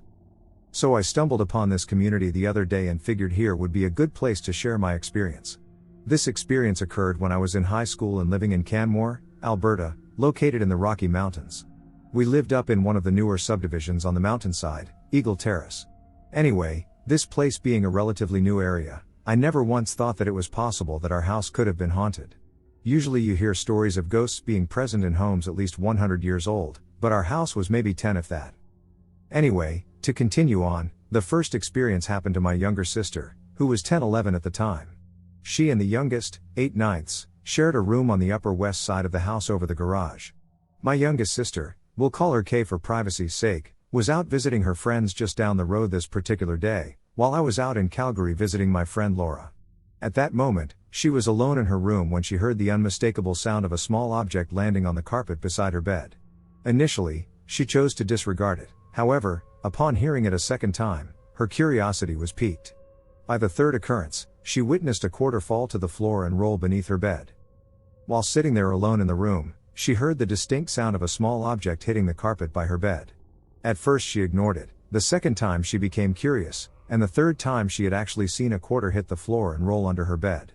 Speaker 1: So I stumbled upon this community the other day and figured here would be a good place to share my experience. This experience occurred when I was in high school and living in Canmore, Alberta, located in the Rocky Mountains. We lived up in one of the newer subdivisions on the mountainside, Eagle Terrace. Anyway, this place being a relatively new area, I never once thought that it was possible that our house could have been haunted. Usually you hear stories of ghosts being present in homes at least 100 years old, but our house was maybe 10 if that. Anyway, to continue on, the first experience happened to my younger sister, who was 10-11 at the time. She and the youngest, 8/9, shared a room on the upper west side of the house over the garage. My youngest sister, we'll call her Kay for privacy's sake, was out visiting her friends just down the road this particular day, while I was out in Calgary visiting my friend Laura. At that moment, she was alone in her room when she heard the unmistakable sound of a small object landing on the carpet beside her bed. Initially, she chose to disregard it. However, upon hearing it a second time, her curiosity was piqued. By the third occurrence, she witnessed a quarter fall to the floor and roll beneath her bed. While sitting there alone in the room, she heard the distinct sound of a small object hitting the carpet by her bed. At first she ignored it, the second time she became curious, and the third time she had actually seen a quarter hit the floor and roll under her bed.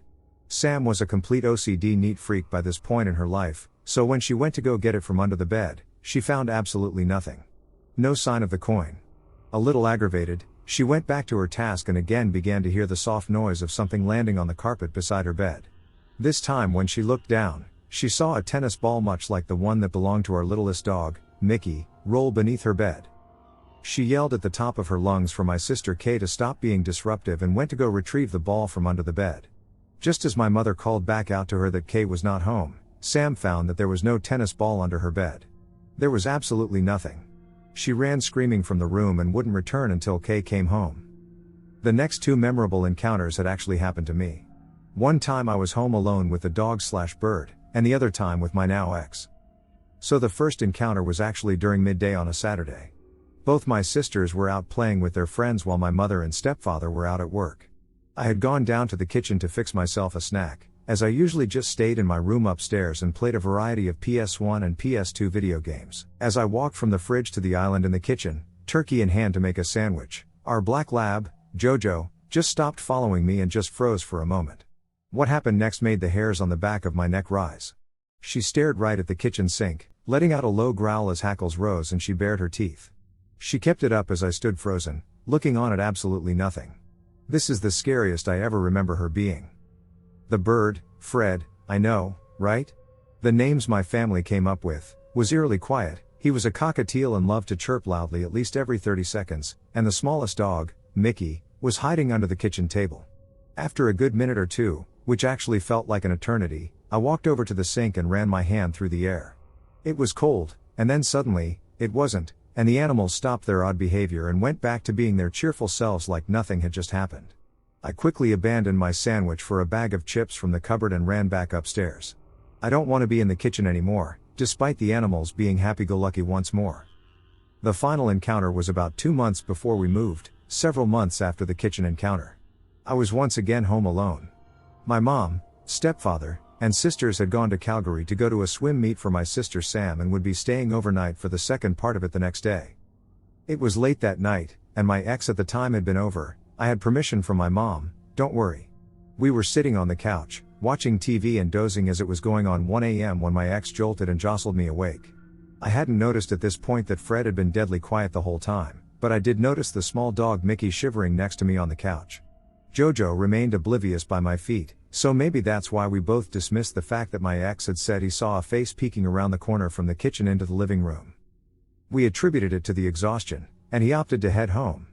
Speaker 1: Sam was a complete OCD neat freak by this point in her life, so when she went to go get it from under the bed, she found absolutely nothing. No sign of the coin. A little aggravated, she went back to her task and again began to hear the soft noise of something landing on the carpet beside her bed. This time when she looked down, she saw a tennis ball much like the one that belonged to our littlest dog, Mickey, roll beneath her bed. She yelled at the top of her lungs for my sister Kay to stop being disruptive and went to go retrieve the ball from under the bed. Just as my mother called back out to her that Kay was not home, Sam found that there was no tennis ball under her bed. There was absolutely nothing. She ran screaming from the room and wouldn't return until Kay came home. The next two memorable encounters had actually happened to me. One time I was home alone with the dog/bird, and the other time with my now ex. So the first encounter was actually during midday on a Saturday. Both my sisters were out playing with their friends while my mother and stepfather were out at work. I had gone down to the kitchen to fix myself a snack, as I usually just stayed in my room upstairs and played a variety of PS1 and PS2 video games. As I walked from the fridge to the island in the kitchen, turkey in hand to make a sandwich, our black lab, Jojo, just stopped following me and just froze for a moment. What happened next made the hairs on the back of my neck rise. She stared right at the kitchen sink, letting out a low growl as hackles rose and she bared her teeth. She kept it up as I stood frozen, looking on at absolutely nothing. This is the scariest I ever remember her being. The bird, Fred, I know, right? The names my family came up with, was eerily quiet. He was a cockatiel and loved to chirp loudly at least every 30 seconds, and the smallest dog, Mickey, was hiding under the kitchen table. After a good minute or two, which actually felt like an eternity, I walked over to the sink and ran my hand through the air. It was cold, and then suddenly, it wasn't, and the animals stopped their odd behavior and went back to being their cheerful selves like nothing had just happened. I quickly abandoned my sandwich for a bag of chips from the cupboard and ran back upstairs. I don't want to be in the kitchen anymore, despite the animals being happy-go-lucky once more. The final encounter was about 2 months before we moved, several months after the kitchen encounter. I was once again home alone. My mom, stepfather, and sisters had gone to Calgary to go to a swim meet for my sister Sam and would be staying overnight for the second part of it the next day. It was late that night, and my ex at the time had been over. I had permission from my mom, don't worry. We were sitting on the couch, watching TV and dozing as it was going on 1 a.m. when my ex jolted and jostled me awake. I hadn't noticed at this point that Fred had been deadly quiet the whole time, but I did notice the small dog Mickey shivering next to me on the couch. Jojo remained oblivious by my feet, so maybe that's why we both dismissed the fact that my ex had said he saw a face peeking around the corner from the kitchen into the living room. We attributed it to the exhaustion, and he opted to head home.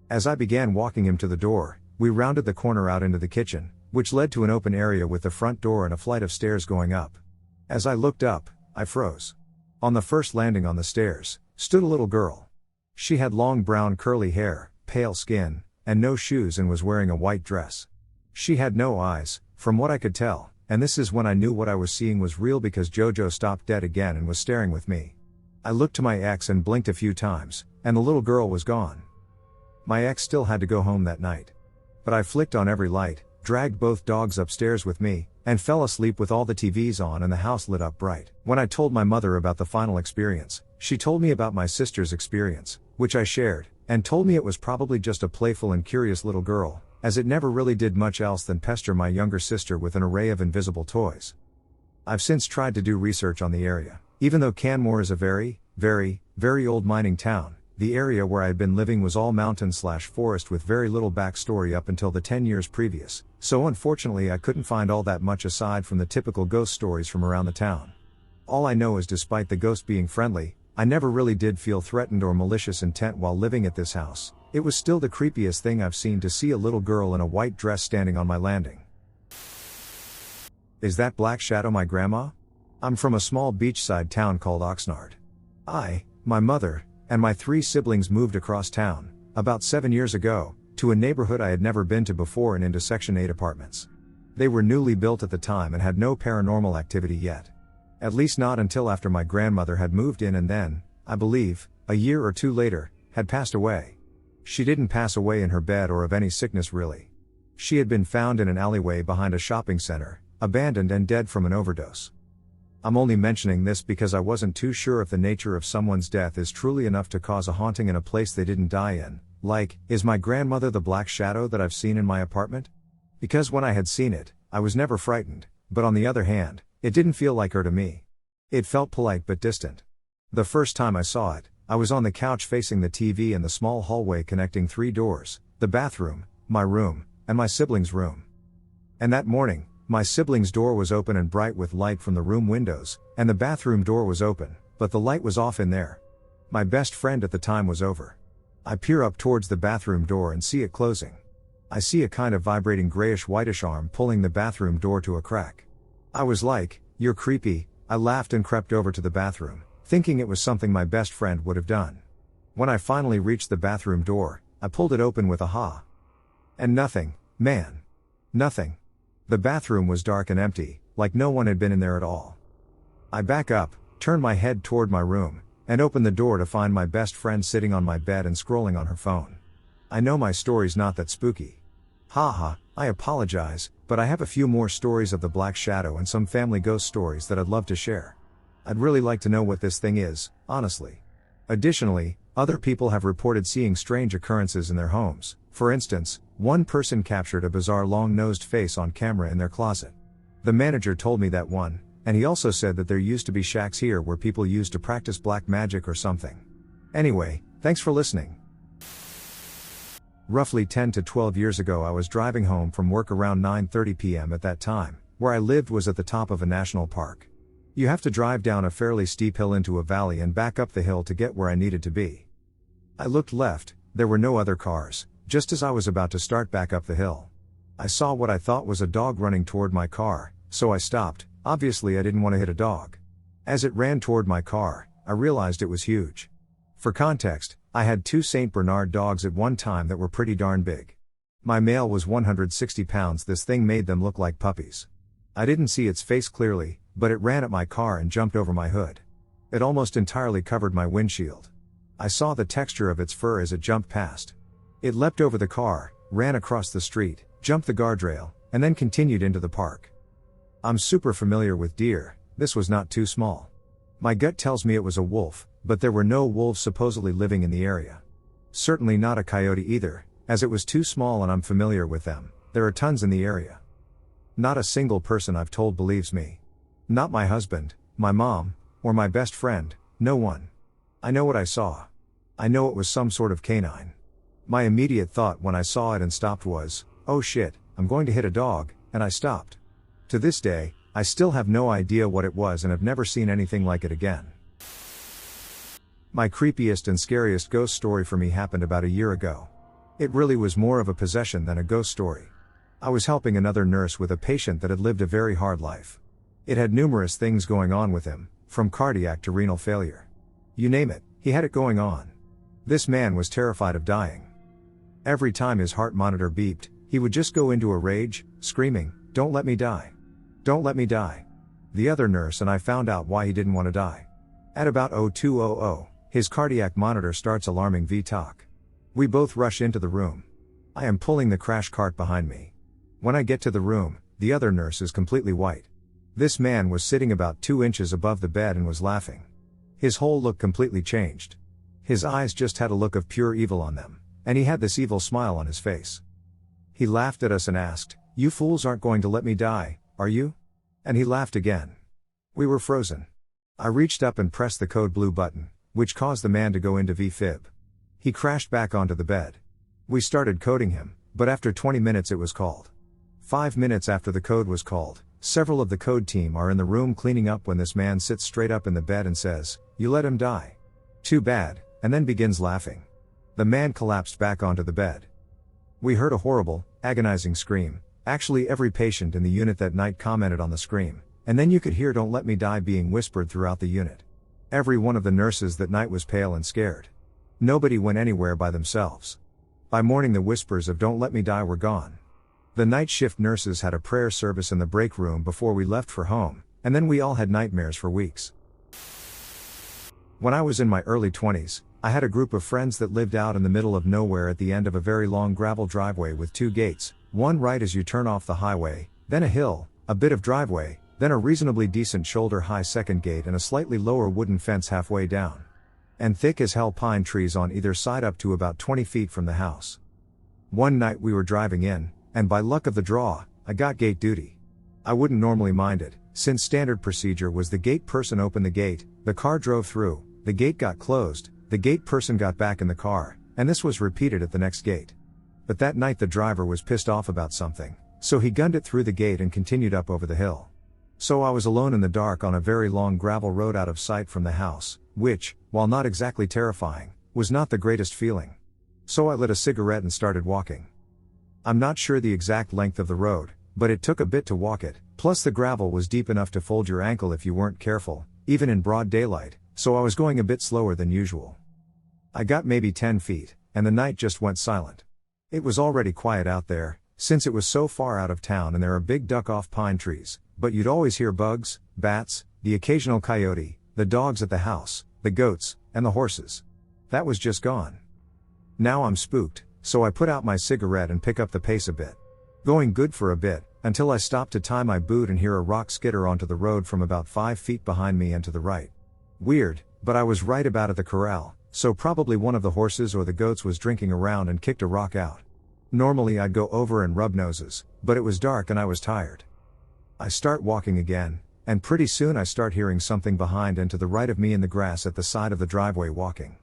Speaker 1: As I began walking him to the door, we rounded the corner out into the kitchen, which led to an open area with the front door and a flight of stairs going up. As I looked up, I froze. On the first landing on the stairs, stood a little girl. She had long brown curly hair, pale skin, and no shoes and was wearing a white dress. She had no eyes, from what I could tell, and this is when I knew what I was seeing was real because Jojo stopped dead again and was staring with me. I looked to my ex and blinked a few times, and the little girl was gone. My ex still had to go home that night. But I flicked on every light, dragged both dogs upstairs with me, and fell asleep with all the TVs on and the house lit up bright. When I told my mother about the final experience, she told me about my sister's experience, which I shared, and told me it was probably just a playful and curious little girl, as it never really did much else than pester my younger sister with an array of invisible toys. I've since tried to do research on the area. Even though Canmore is a very, very, very old mining town, the area where I had been living was all mountain/forest with very little backstory up until the 10 years previous, so unfortunately I couldn't find all that much aside from the typical ghost stories from around the town. All I know is despite the ghost being friendly, I never really did feel threatened or malicious intent while living at this house. It was still the creepiest thing I've seen to see a little girl in a white dress standing on my landing. Is that black shadow my grandma? I'm from a small beachside town called Oxnard. I, my mother, and my 3 siblings moved across town, about 7 years ago, to a neighborhood I had never been to before and into Section 8 apartments. They were newly built at the time and had no paranormal activity yet. At least not until after my grandmother had moved in and then, I believe, a year or 2 later, had passed away. She didn't pass away in her bed or of any sickness really. She had been found in an alleyway behind a shopping center, abandoned and dead from an overdose. I'm only mentioning this because I wasn't too sure if the nature of someone's death is truly enough to cause a haunting in a place they didn't die in, like, is my grandmother the black shadow that I've seen in my apartment? Because when I had seen it, I was never frightened, but on the other hand, it didn't feel like her to me. It felt polite but distant. The first time I saw it, I was on the couch facing the TV in the small hallway connecting 3 doors, the bathroom, my room, and my siblings' room. And that morning, my siblings' door was open and bright with light from the room windows, and the bathroom door was open, but the light was off in there. My best friend at the time was over. I peer up towards the bathroom door and see it closing. I see a kind of vibrating grayish-whitish arm pulling the bathroom door to a crack. I was like, "You're creepy." I laughed and crept over to the bathroom, thinking it was something my best friend would have done. When I finally reached the bathroom door, I pulled it open with a ha. And nothing, man. Nothing. The bathroom was dark and empty, like no one had been in there at all. I back up, turned my head toward my room, and opened the door to find my best friend sitting on my bed and scrolling on her phone. I know my story's not that spooky. Haha, I apologize, but I have a few more stories of the Black Shadow and some family ghost stories that I'd love to share. I'd really like to know what this thing is, honestly. Additionally, other people have reported seeing strange occurrences in their homes. For instance, one person captured a bizarre long-nosed face on camera in their closet. The manager told me that one, and he also said that there used to be shacks here where people used to practice black magic or something. Anyway, thanks for listening. Roughly 10 to 12 years ago I was driving home from work around 9:30 p.m. At that time, where I lived was at the top of a national park. You have to drive down a fairly steep hill into a valley and back up the hill to get where I needed to be. I looked left, there were no other cars, just as I was about to start back up the hill. I saw what I thought was a dog running toward my car, so I stopped. Obviously I didn't want to hit a dog. As it ran toward my car, I realized it was huge. For context, I had 2 St. Bernard dogs at one time that were pretty darn big. My male was 160 pounds. This thing made them look like puppies. I didn't see its face clearly, but it ran at my car and jumped over my hood. It almost entirely covered my windshield. I saw the texture of its fur as it jumped past. It leapt over the car, ran across the street, jumped the guardrail, and then continued into the park. I'm super familiar with deer. This was not too small. My gut tells me it was a wolf, but there were no wolves supposedly living in the area. Certainly not a coyote either, as it was too small and I'm familiar with them. There are tons in the area. Not a single person I've told believes me. Not my husband, my mom, or my best friend, no one. I know what I saw. I know it was some sort of canine. My immediate thought when I saw it and stopped was, oh shit, I'm going to hit a dog, and I stopped. To this day, I still have no idea what it was and have never seen anything like it again. My creepiest and scariest ghost story for me happened about a year ago. It really was more of a possession than a ghost story. I was helping another nurse with a patient that had lived a very hard life. It had numerous things going on with him, from cardiac to renal failure. You name it, he had it going on. This man was terrified of dying. Every time his heart monitor beeped, he would just go into a rage, screaming, "Don't let me die. Don't let me die." The other nurse and I found out why he didn't want to die. At about 0200, his cardiac monitor starts alarming VTOC. We both rush into the room. I am pulling the crash cart behind me. When I get to the room, the other nurse is completely white. This man was sitting about 2 inches above the bed and was laughing. His whole look completely changed. His eyes just had a look of pure evil on them, and he had this evil smile on his face. He laughed at us and asked, "You fools aren't going to let me die, are you?" And he laughed again. We were frozen. I reached up and pressed the code blue button, which caused the man to go into VFib. He crashed back onto the bed. We started coding him, but after 20 minutes it was called. 5 minutes after the code was called, several of the code team are in the room cleaning up when this man sits straight up in the bed and says, "You let him die. Too bad," and then begins laughing. The man collapsed back onto the bed. We heard a horrible, agonizing scream. Actually every patient in the unit that night commented on the scream, and then you could hear "Don't let me die" being whispered throughout the unit. Every one of the nurses that night was pale and scared. Nobody went anywhere by themselves. By morning the whispers of "Don't let me die" were gone. The night shift nurses had a prayer service in the break room before we left for home, and then we all had nightmares for weeks. When I was in my early 20s, I had a group of friends that lived out in the middle of nowhere at the end of a very long gravel driveway with 2 gates, one right as you turn off the highway, then a hill, a bit of driveway, then a reasonably decent shoulder-high second gate and a slightly lower wooden fence halfway down. And thick as hell pine trees on either side up to about 20 feet from the house. One night we were driving in, and by luck of the draw, I got gate duty. I wouldn't normally mind it, since standard procedure was the gate person opened the gate, the car drove through, the gate got closed, the gate person got back in the car, and this was repeated at the next gate. But that night the driver was pissed off about something, so he gunned it through the gate and continued up over the hill. So I was alone in the dark on a very long gravel road out of sight from the house, which, while not exactly terrifying, was not the greatest feeling. So I lit a cigarette and started walking. I'm not sure the exact length of the road, but it took a bit to walk it, plus the gravel was deep enough to fold your ankle if you weren't careful, even in broad daylight, so I was going a bit slower than usual. I got maybe 10 feet, and the night just went silent. It was already quiet out there, since it was so far out of town and there are big duck-off pine trees, but you'd always hear bugs, bats, the occasional coyote, the dogs at the house, the goats, and the horses. That was just gone. Now I'm spooked, so I put out my cigarette and pick up the pace a bit. Going good for a bit, until I stop to tie my boot and hear a rock skitter onto the road from about 5 feet behind me and to the right. Weird, but I was right about at the corral, so probably one of the horses or the goats was drinking around and kicked a rock out. Normally I'd go over and rub noses, but it was dark and I was tired. I start walking again, and pretty soon I start hearing something behind and to the right of me in the grass at the side of the driveway walking.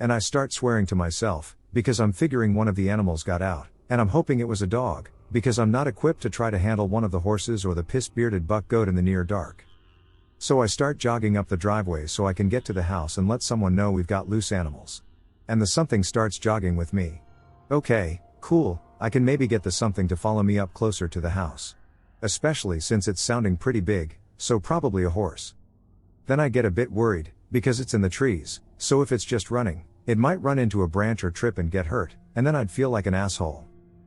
Speaker 1: And I start swearing to myself, because I'm figuring one of the animals got out, and I'm hoping it was a dog, because I'm not equipped to try to handle one of the horses or the piss-bearded buck goat in the near dark. So I start jogging up the driveway so I can get to the house and let someone know we've got loose animals. And the something starts jogging with me. Okay, cool, I can maybe get the something to follow me up closer to the house. Especially since it's sounding pretty big, so probably a horse. Then I get a bit worried, because it's in the trees, so if it's just running, it might run into a branch or trip and get hurt, and then I'd feel like an asshole.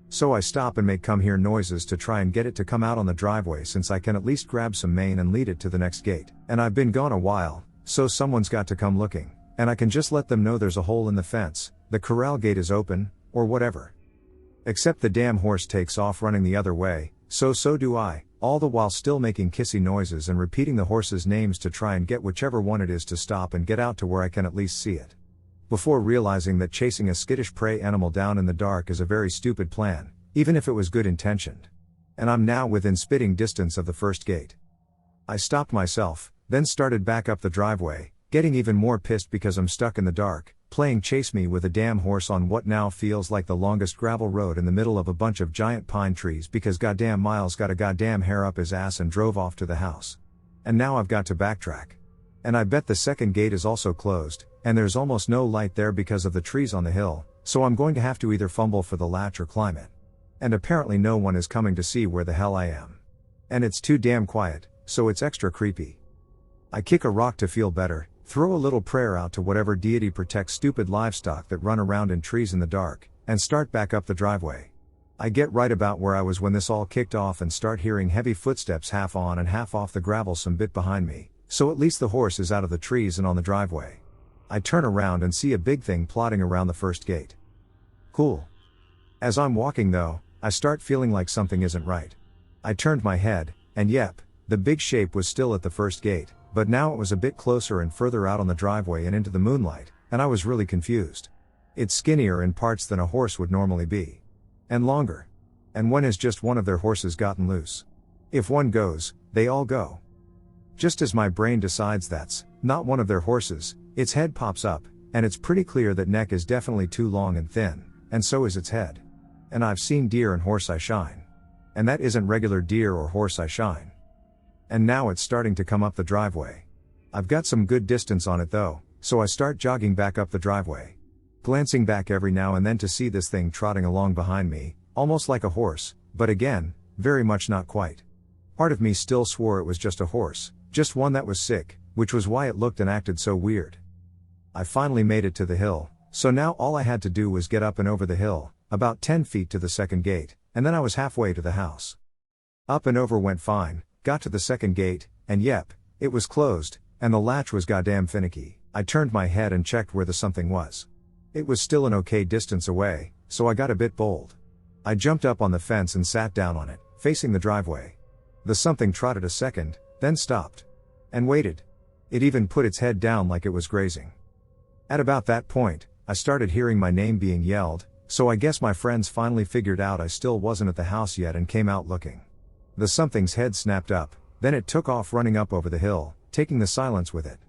Speaker 1: So I stop and make come hear noises to try and get it to come out on the driveway since I can at least grab some mane and lead it to the next gate. And I've been gone a while, so someone's got to come looking, and I can just let them know there's a hole in the fence, the corral gate is open, or whatever. Except the damn horse takes off running the other way, so do I, all the while still making kissy noises and repeating the horses' names to try and get whichever one it is to stop and get out to where I can at least see it. Before realizing that chasing a skittish prey animal down in the dark is a very stupid plan, even if it was good intentioned. And I'm now within spitting distance of the first gate. I stopped myself, then started back up the driveway, getting even more pissed because I'm stuck in the dark, playing chase me with a damn horse on what now feels like the longest gravel road in the middle of a bunch of giant pine trees because goddamn Miles got a goddamn hair up his ass and drove off to the house. And now I've got to backtrack. And I bet the second gate is also closed, and there's almost no light there because of the trees on the hill, so I'm going to have to either fumble for the latch or climb it. And apparently no one is coming to see where the hell I am. And it's too damn quiet, so it's extra creepy. I kick a rock to feel better, throw a little prayer out to whatever deity protects stupid livestock that run around in trees in the dark, and start back up the driveway. I get right about where I was when this all kicked off and start hearing heavy footsteps half on and half off the gravel some bit behind me, so at least the horse is out of the trees and on the driveway. I turn around and see a big thing plodding around the first gate. Cool. As I'm walking though, I start feeling like something isn't right. I turned my head, and yep, the big shape was still at the first gate, but now it was a bit closer and further out on the driveway and into the moonlight, and I was really confused. It's skinnier in parts than a horse would normally be. And longer. And when has just one of their horses gotten loose? If one goes, they all go. Just as my brain decides that's not one of their horses, its head pops up, and it's pretty clear that neck is definitely too long and thin, and so is its head. And I've seen deer and horse eye shine. And that isn't regular deer or horse eye shine. And now it's starting to come up the driveway. I've got some good distance on it though, so I start jogging back up the driveway. Glancing back every now and then to see this thing trotting along behind me, almost like a horse, but again, very much not quite. Part of me still swore it was just a horse, just one that was sick, which was why it looked and acted so weird. I finally made it to the hill, so now all I had to do was get up and over the hill, about 10 feet to the second gate, and then I was halfway to the house. Up and over went fine, got to the second gate, and yep, it was closed, and the latch was goddamn finicky. I turned my head and checked where the something was. It was still an okay distance away, so I got a bit bold. I jumped up on the fence and sat down on it, facing the driveway. The something trotted a second, then stopped. And waited. It even put its head down like it was grazing. At about that point, I started hearing my name being yelled, so I guess my friends finally figured out I still wasn't at the house yet and came out looking. The something's head snapped up, then it took off running up over the hill, taking the silence with it.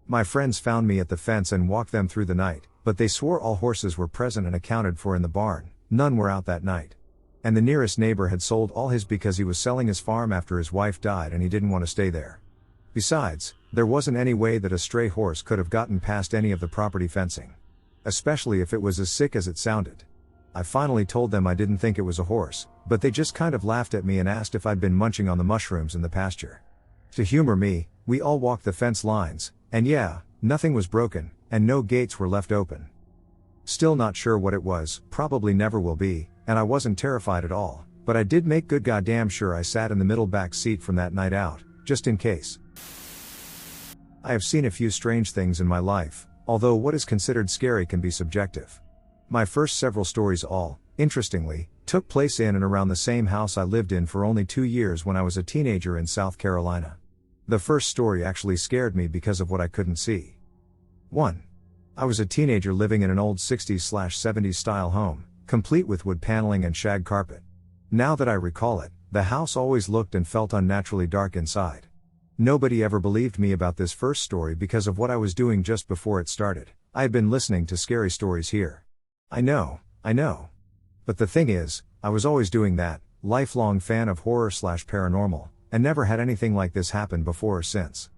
Speaker 1: My friends found me at the fence and walked them through the night, but they swore all horses were present and accounted for in the barn, none were out that night. And the nearest neighbor had sold all his because he was selling his farm after his wife died and he didn't want to stay there. Besides, there wasn't any way that a stray horse could have gotten past any of the property fencing. Especially if it was as sick as it sounded. I finally told them I didn't think it was a horse, but they just kind of laughed at me and asked if I'd been munching on the mushrooms in the pasture. To humor me, we all walked the fence lines, and yeah, nothing was broken, and no gates were left open. Still not sure what it was, probably never will be, and I wasn't terrified at all, but I did make good goddamn sure I sat in the middle back seat from that night out, just in case. I have seen a few strange things in my life, although what is considered scary can be subjective. My first several stories all, interestingly, took place in and around the same house I lived in for only 2 years when I was a teenager in South Carolina. The first story actually scared me because of what I couldn't see. 1. I was a teenager living in an old 60s/70s style home, complete with wood paneling and shag carpet. Now that I recall it, the house always looked and felt unnaturally dark inside. Nobody ever believed me about this first story because of what I was doing just before it started. I had been listening to scary stories here. I know. But the thing is, I was always doing that, lifelong fan of horror/paranormal, and never had anything like this happen before or since.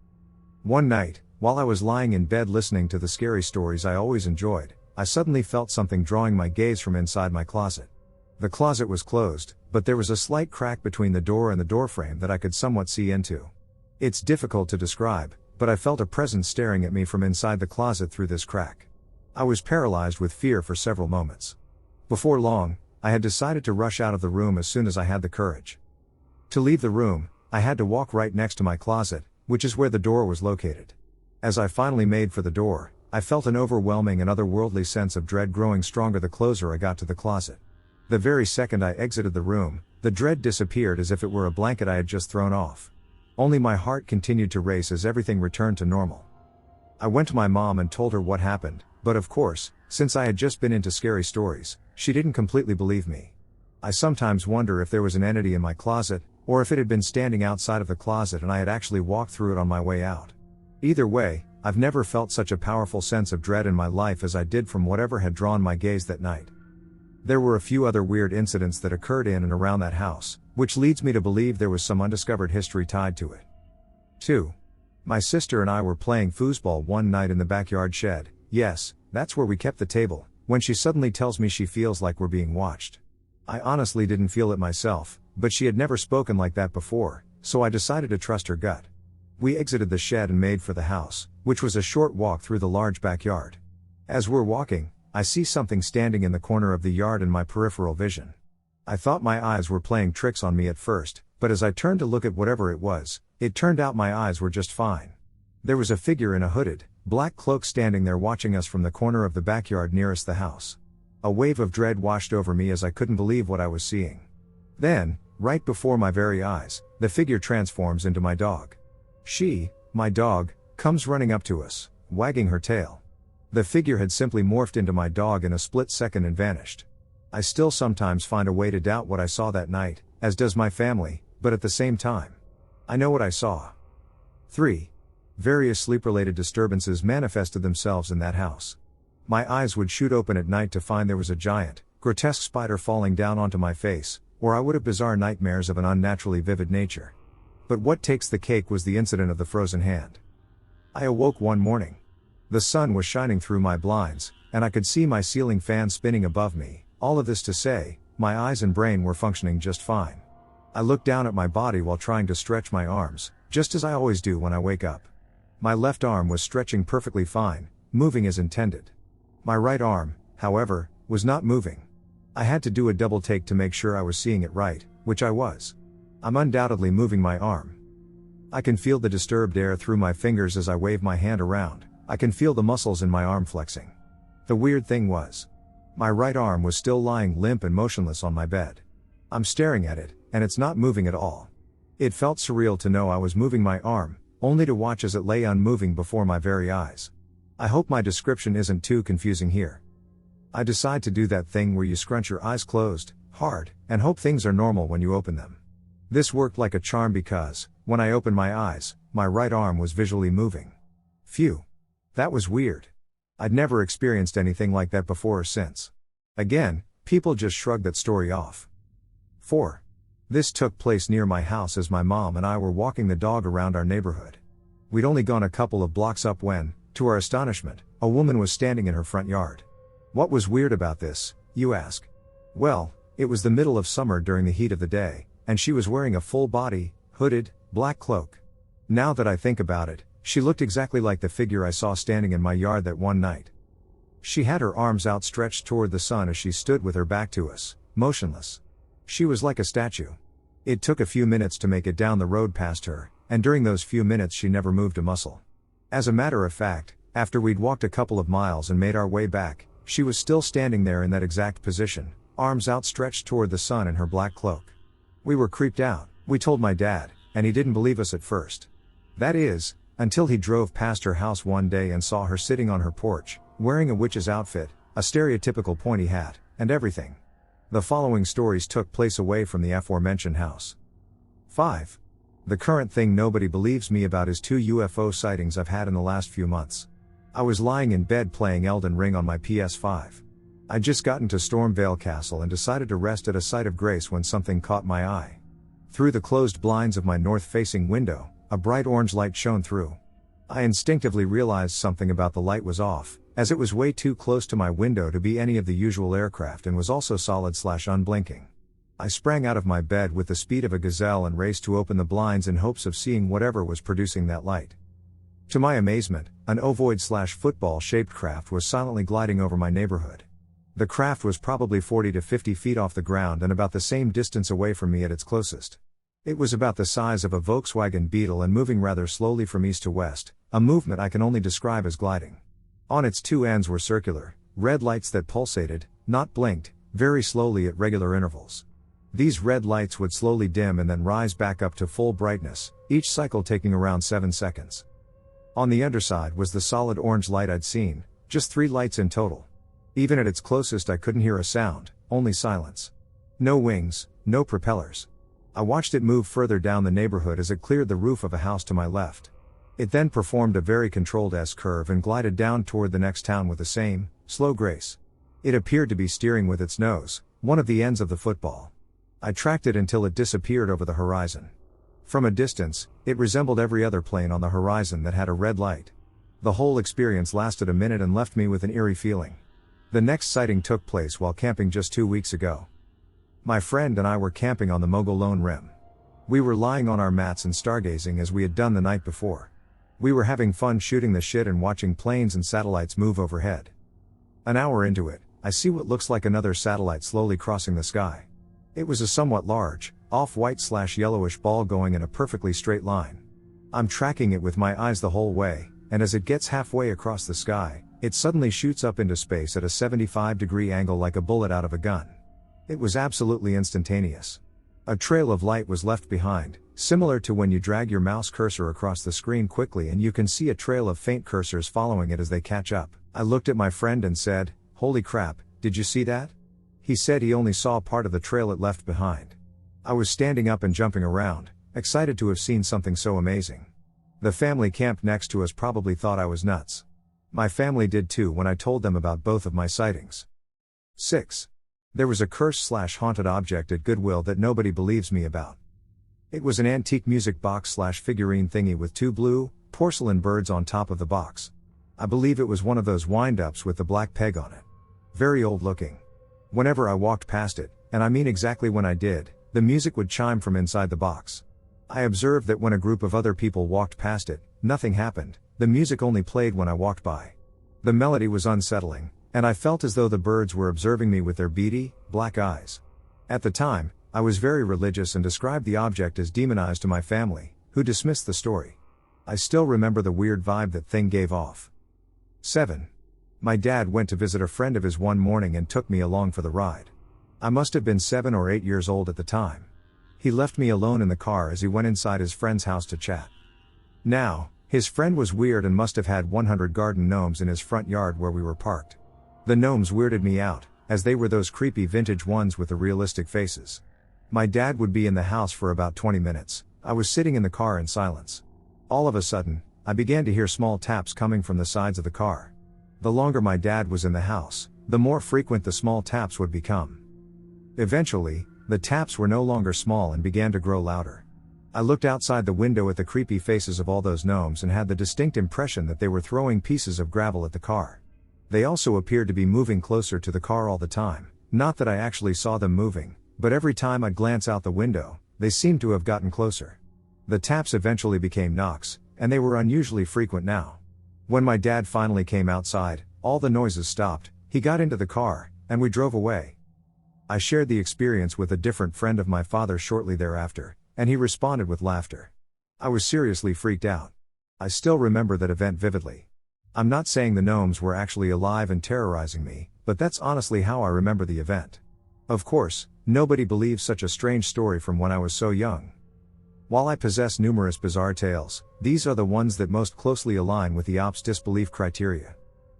Speaker 1: One night, while I was lying in bed listening to the scary stories I always enjoyed, I suddenly felt something drawing my gaze from inside my closet. The closet was closed, but there was a slight crack between the door and the doorframe that I could somewhat see into. It's difficult to describe, but I felt a presence staring at me from inside the closet through this crack. I was paralyzed with fear for several moments. Before long, I had decided to rush out of the room as soon as I had the courage. To leave the room, I had to walk right next to my closet, which is where the door was located. As I finally made for the door, I felt an overwhelming and otherworldly sense of dread growing stronger the closer I got to the closet. The very second I exited the room, the dread disappeared as if it were a blanket I had just thrown off. Only my heart continued to race as everything returned to normal. I went to my mom and told her what happened, but of course, since I had just been into scary stories, she didn't completely believe me. I sometimes wonder if there was an entity in my closet, or if it had been standing outside of the closet and I had actually walked through it on my way out. Either way, I've never felt such a powerful sense of dread in my life as I did from whatever had drawn my gaze that night. There were a few other weird incidents that occurred in and around that house, which leads me to believe there was some undiscovered history tied to it. 2. My sister and I were playing foosball one night in the backyard shed, yes, that's where we kept the table, when she suddenly tells me she feels like we're being watched. I honestly didn't feel it myself, but she had never spoken like that before, so I decided to trust her gut. We exited the shed and made for the house, which was a short walk through the large backyard. As we're walking, I see something standing in the corner of the yard in my peripheral vision. I thought my eyes were playing tricks on me at first, but as I turned to look at whatever it was, it turned out my eyes were just fine. There was a figure in a hooded, black cloak standing there watching us from the corner of the backyard nearest the house. A wave of dread washed over me as I couldn't believe what I was seeing. Then, right before my very eyes, the figure transforms into my dog. She, my dog, comes running up to us, wagging her tail. The figure had simply morphed into my dog in a split second and vanished. I still sometimes find a way to doubt what I saw that night, as does my family, but at the same time, I know what I saw. 3. Various sleep-related disturbances manifested themselves in that house. My eyes would shoot open at night to find there was a giant, grotesque spider falling down onto my face, or I would have bizarre nightmares of an unnaturally vivid nature. But what takes the cake was the incident of the frozen hand. I awoke one morning. The sun was shining through my blinds, and I could see my ceiling fan spinning above me. All of this to say, my eyes and brain were functioning just fine. I looked down at my body while trying to stretch my arms, just as I always do when I wake up. My left arm was stretching perfectly fine, moving as intended. My right arm, however, was not moving. I had to do a double take to make sure I was seeing it right, which I was. I'm undoubtedly moving my arm. I can feel the disturbed air through my fingers as I wave my hand around. I can feel the muscles in my arm flexing. The weird thing was, my right arm was still lying limp and motionless on my bed. I'm staring at it, and it's not moving at all. It felt surreal to know I was moving my arm, only to watch as it lay unmoving before my very eyes. I hope my description isn't too confusing here. I decide to do that thing where you scrunch your eyes closed, hard, and hope things are normal when you open them. This worked like a charm because, when I opened my eyes, my right arm was visually moving. Phew. That was weird. I'd never experienced anything like that before or since. Again, people just shrugged that story off. 4. This took place near my house as my mom and I were walking the dog around our neighborhood. We'd only gone a couple of blocks up when, to our astonishment, a woman was standing in her front yard. What was weird about this, you ask? Well, it was the middle of summer during the heat of the day, and she was wearing a full-body, hooded, black cloak. Now that I think about it, she looked exactly like the figure I saw standing in my yard that one night. She had her arms outstretched toward the sun as she stood with her back to us, motionless. She was like a statue. It took a few minutes to make it down the road past her, and during those few minutes she never moved a muscle. As a matter of fact, after we'd walked a couple of miles and made our way back, she was still standing there in that exact position, arms outstretched toward the sun in her black cloak. We were creeped out. We told my dad, and he didn't believe us at first. That is, until he drove past her house one day and saw her sitting on her porch, wearing a witch's outfit, a stereotypical pointy hat, and everything. The following stories took place away from the aforementioned house. 5. The current thing nobody believes me about is 2 UFO sightings I've had in the last few months. I was lying in bed playing Elden Ring on my PS5. I'd just gotten to Stormvale Castle and decided to rest at a site of grace when something caught my eye. Through the closed blinds of my north-facing window, a bright orange light shone through. I instinctively realized something about the light was off, as it was way too close to my window to be any of the usual aircraft and was also solid/unblinking. I sprang out of my bed with the speed of a gazelle and raced to open the blinds in hopes of seeing whatever was producing that light. To my amazement, an ovoid/football-shaped craft was silently gliding over my neighborhood. The craft was probably 40 to 50 feet off the ground and about the same distance away from me at its closest. It was about the size of a Volkswagen Beetle and moving rather slowly from east to west, a movement I can only describe as gliding. On its two ends were circular, red lights that pulsated, not blinked, very slowly at regular intervals. These red lights would slowly dim and then rise back up to full brightness, each cycle taking around 7 seconds. On the underside was the solid orange light I'd seen, just 3 lights in total. Even at its closest I couldn't hear a sound, only silence. No wings, no propellers. I watched it move further down the neighborhood as it cleared the roof of a house to my left. It then performed a very controlled S-curve and glided down toward the next town with the same, slow grace. It appeared to be steering with its nose, one of the ends of the football. I tracked it until it disappeared over the horizon. From a distance, it resembled every other plane on the horizon that had a red light. The whole experience lasted a minute and left me with an eerie feeling. The next sighting took place while camping just 2 weeks ago. My friend and I were camping on the Mogul Lone Rim. We were lying on our mats and stargazing as we had done the night before. We were having fun shooting the shit and watching planes and satellites move overhead. An hour into it, I see what looks like another satellite slowly crossing the sky. It was a somewhat large, off-white/yellowish ball going in a perfectly straight line. I'm tracking it with my eyes the whole way, and as it gets halfway across the sky, it suddenly shoots up into space at a 75-degree angle like a bullet out of a gun. It was absolutely instantaneous. A trail of light was left behind, similar to when you drag your mouse cursor across the screen quickly and you can see a trail of faint cursors following it as they catch up. I looked at my friend and said, "Holy crap, did you see that?" He said he only saw part of the trail it left behind. I was standing up and jumping around, excited to have seen something so amazing. The family camped next to us probably thought I was nuts. My family did too when I told them about both of my sightings. 6. There was a cursed/haunted object at Goodwill that nobody believes me about. It was an antique music box/figurine thingy with 2 blue, porcelain birds on top of the box. I believe it was one of those wind-ups with the black peg on it. Very old looking. Whenever I walked past it, and I mean exactly when I did, the music would chime from inside the box. I observed that when a group of other people walked past it, nothing happened, the music only played when I walked by. The melody was unsettling, and I felt as though the birds were observing me with their beady, black eyes. At the time, I was very religious and described the object as demonized to my family, who dismissed the story. I still remember the weird vibe that thing gave off. 7. My dad went to visit a friend of his one morning and took me along for the ride. I must have been 7 or 8 years old at the time. He left me alone in the car as he went inside his friend's house to chat. Now, his friend was weird and must have had 100 garden gnomes in his front yard where we were parked. The gnomes weirded me out, as they were those creepy vintage ones with the realistic faces. My dad would be in the house for about 20 minutes. I was sitting in the car in silence. All of a sudden, I began to hear small taps coming from the sides of the car. The longer my dad was in the house, the more frequent the small taps would become. Eventually, the taps were no longer small and began to grow louder. I looked outside the window at the creepy faces of all those gnomes and had the distinct impression that they were throwing pieces of gravel at the car. They also appeared to be moving closer to the car all the time, not that I actually saw them moving, but every time I'd glance out the window, they seemed to have gotten closer. The taps eventually became knocks, and they were unusually frequent now. When my dad finally came outside, all the noises stopped, he got into the car, and we drove away. I shared the experience with a different friend of my father shortly thereafter, and he responded with laughter. I was seriously freaked out. I still remember that event vividly. I'm not saying the gnomes were actually alive and terrorizing me, but that's honestly how I remember the event. Of course, nobody believes such a strange story from when I was so young. While I possess numerous bizarre tales, these are the ones that most closely align with the OPS disbelief criteria.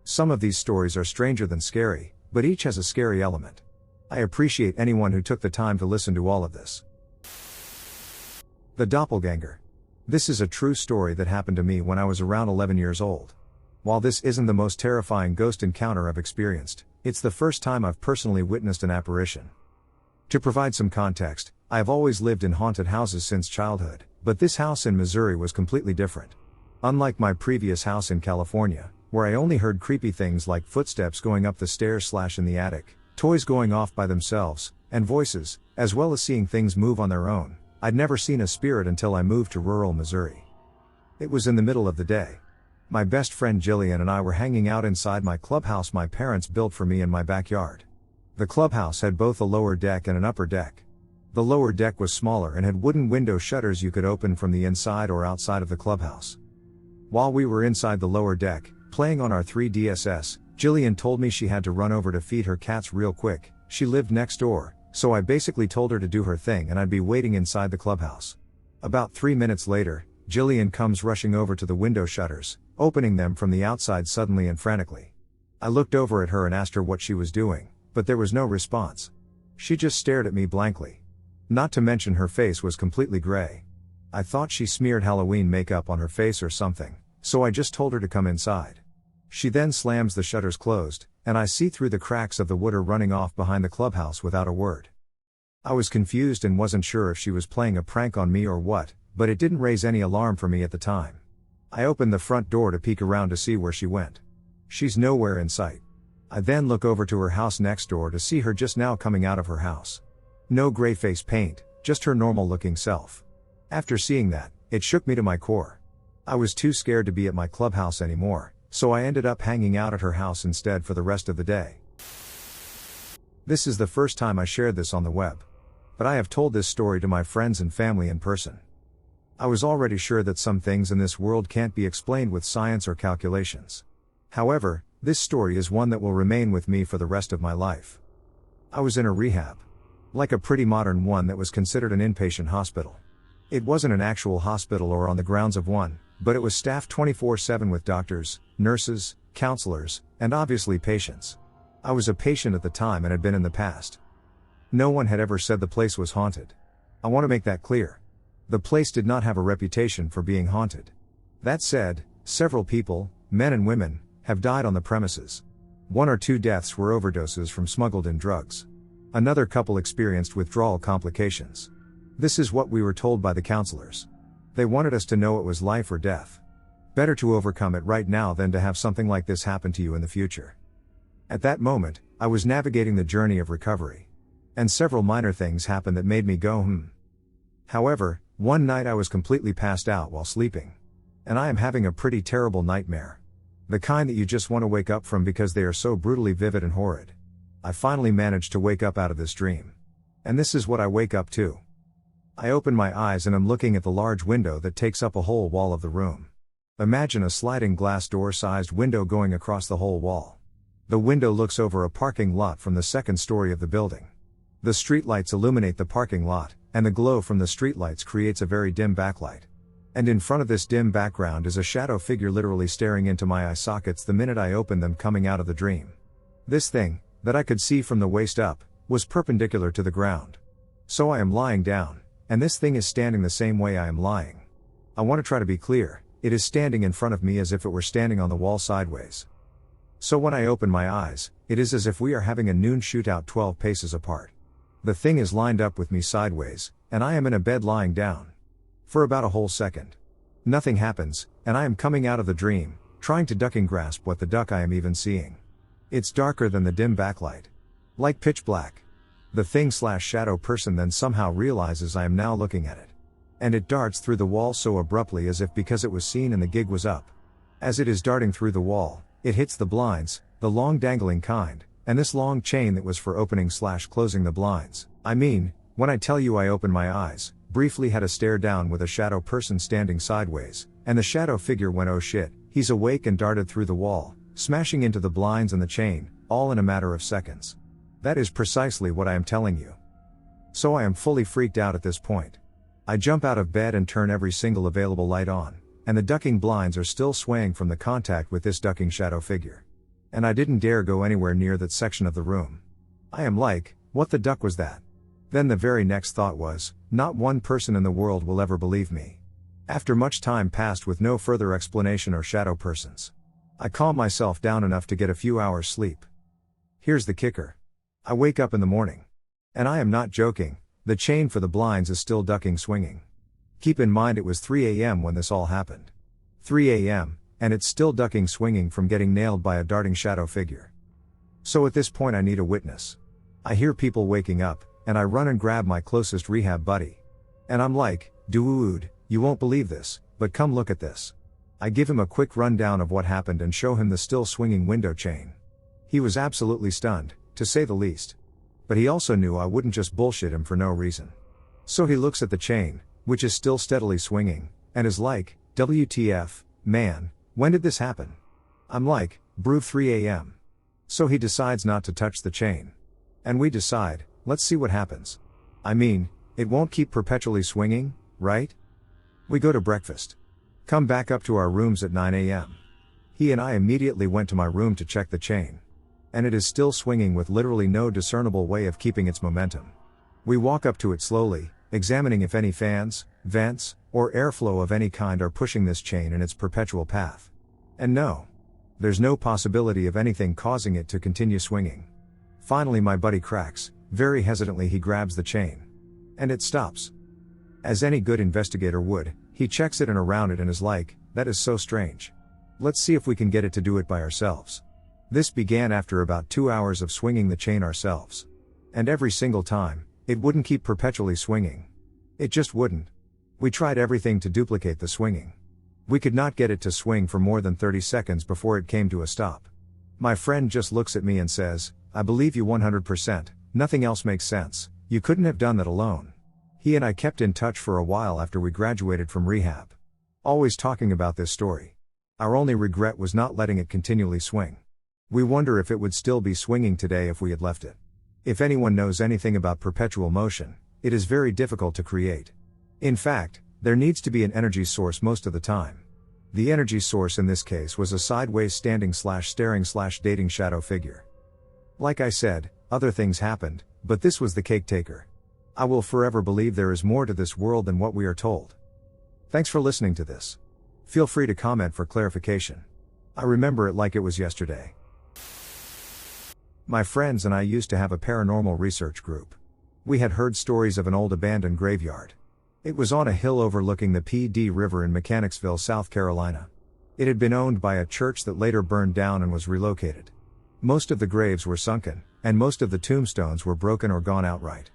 Speaker 1: Some of these stories are stranger than scary, but each has a scary element. I appreciate anyone who took the time to listen to all of this. The Doppelganger. This is a true story that happened to me when I was around 11 years old. While this isn't the most terrifying ghost encounter I've experienced, it's the first time I've personally witnessed an apparition. To provide some context, I have always lived in haunted houses since childhood, but this house in Missouri was completely different. Unlike my previous house in California, where I only heard creepy things like footsteps going up the stairs / in the attic, toys going off by themselves, and voices, as well as seeing things move on their own, I'd never seen a spirit until I moved to rural Missouri. It was in the middle of the day. My best friend Jillian and I were hanging out inside my clubhouse my parents built for me in my backyard. The clubhouse had both a lower deck and an upper deck. The lower deck was smaller and had wooden window shutters you could open from the inside or outside of the clubhouse. While we were inside the lower deck, playing on our 3DSS, Jillian told me she had to run over to feed her cats real quick. She lived next door, so I basically told her to do her thing and I'd be waiting inside the clubhouse. About 3 minutes later, Jillian comes rushing over to the window shutters, opening them from the outside suddenly and frantically. I looked over at her and asked her what she was doing, but there was no response. She just stared at me blankly. Not to mention her face was completely gray. I thought she smeared Halloween makeup on her face or something, so I just told her to come inside. She then slams the shutters closed, and I see through the cracks of the wood her running off behind the clubhouse without a word. I was confused and wasn't sure if she was playing a prank on me or what, but it didn't raise any alarm for me at the time. I opened the front door to peek around to see where she went. She's nowhere in sight. I then look over to her house next door to see her just now coming out of her house. No gray face paint, just her normal looking self. After seeing that, it shook me to my core. I was too scared to be at my clubhouse anymore, so I ended up hanging out at her house instead for the rest of the day. This is the first time I shared this on the web. But I have told this story to my friends and family in person. I was already sure that some things in this world can't be explained with science or calculations. However, this story is one that will remain with me for the rest of my life. I was in a rehab. Like a pretty modern one that was considered an inpatient hospital. It wasn't an actual hospital or on the grounds of one, but it was staffed 24/7 with doctors, nurses, counselors, and obviously patients. I was a patient at the time and had been in the past. No one had ever said the place was haunted. I want to make that clear. The place did not have a reputation for being haunted. That said, several people, men and women, have died on the premises. 1 or 2 deaths were overdoses from smuggled in drugs. Another couple experienced withdrawal complications. This is what we were told by the counselors. They wanted us to know it was life or death. Better to overcome it right now than to have something like this happen to you in the future. At that moment, I was navigating the journey of recovery. And several minor things happened that made me go, However, one night I was completely passed out while sleeping. And I am having a pretty terrible nightmare. The kind that you just want to wake up from because they are so brutally vivid and horrid. I finally managed to wake up out of this dream. And this is what I wake up to. I open my eyes and am looking at the large window that takes up a whole wall of the room. Imagine a sliding glass door-sized window going across the whole wall. The window looks over a parking lot from the 2nd story of the building. The streetlights illuminate the parking lot, and the glow from the streetlights creates a very dim backlight. And in front of this dim background is a shadow figure literally staring into my eye sockets the minute I open them coming out of the dream. This thing, that I could see from the waist up, was perpendicular to the ground. So I am lying down, and this thing is standing the same way I am lying. I want to try to be clear, it is standing in front of me as if it were standing on the wall sideways. So when I open my eyes, it is as if we are having a noon shootout 12 paces apart. The thing is lined up with me sideways, and I am in a bed lying down. For about a whole second. Nothing happens, and I am coming out of the dream, trying to duck and grasp what the duck I am even seeing. It's darker than the dim backlight. Like pitch black. The thing/shadow person then somehow realizes I am now looking at it. And it darts through the wall so abruptly as if because it was seen and the gig was up. As it is darting through the wall, it hits the blinds, the long dangling kind, and this long chain that was for opening/closing the blinds. I mean, when I tell you I open my eyes, briefly had a stare down with a shadow person standing sideways, and the shadow figure went oh shit, he's awake, and darted through the wall, smashing into the blinds and the chain, all in a matter of seconds. That is precisely what I am telling you. So I am fully freaked out at this point. I jump out of bed and turn every single available light on, and the ducking blinds are still swaying from the contact with this ducking shadow figure. And I didn't dare go anywhere near that section of the room. I am like, what the duck was that? Then the very next thought was, not one person in the world will ever believe me. After much time passed with no further explanation or shadow persons, I calm myself down enough to get a few hours sleep. Here's the kicker. I wake up in the morning. And I am not joking, the chain for the blinds is still ducking swinging. Keep in mind it was 3 a.m. when this all happened. 3 a.m., and it's still ducking swinging from getting nailed by a darting shadow figure. So at this point I need a witness. I hear people waking up, and I run and grab my closest rehab buddy. And I'm like, dude, you won't believe this, but come look at this. I give him a quick rundown of what happened and show him the still swinging window chain. He was absolutely stunned, to say the least. But he also knew I wouldn't just bullshit him for no reason. So he looks at the chain, which is still steadily swinging, and is like, WTF, man, when did this happen? I'm like, brew 3 a.m. So he decides not to touch the chain. And we decide, let's see what happens. I mean, it won't keep perpetually swinging, right? We go to breakfast. Come back up to our rooms at 9 a.m. He and I immediately went to my room to check the chain. And it is still swinging with literally no discernible way of keeping its momentum. We walk up to it slowly, examining if any fans, vents, or airflow of any kind are pushing this chain in its perpetual path. And no. There's no possibility of anything causing it to continue swinging. Finally my buddy cracks, very hesitantly he grabs the chain. And it stops. As any good investigator would, he checks it and around it and is like, that is so strange. Let's see if we can get it to do it by ourselves. This began after about 2 hours of swinging the chain ourselves. And every single time, it wouldn't keep perpetually swinging. It just wouldn't. We tried everything to duplicate the swinging. We could not get it to swing for more than 30 seconds before it came to a stop. My friend just looks at me and says, I believe you 100%, nothing else makes sense, you couldn't have done that alone. He and I kept in touch for a while after we graduated from rehab. Always talking about this story. Our only regret was not letting it continually swing. We wonder if it would still be swinging today if we had left it. If anyone knows anything about perpetual motion, it is very difficult to create. In fact, there needs to be an energy source most of the time. The energy source in this case was a sideways standing staring dating shadow figure. Like I said, other things happened, but this was the cake taker. I will forever believe there is more to this world than what we are told. Thanks for listening to this. Feel free to comment for clarification. I remember it like it was yesterday. My friends and I used to have a paranormal research group. We had heard stories of an old abandoned graveyard. It was on a hill overlooking the PD River in Mechanicsville, South Carolina. It had been owned by a church that later burned down and was relocated. Most of the graves were sunken, and most of the tombstones were broken or gone outright.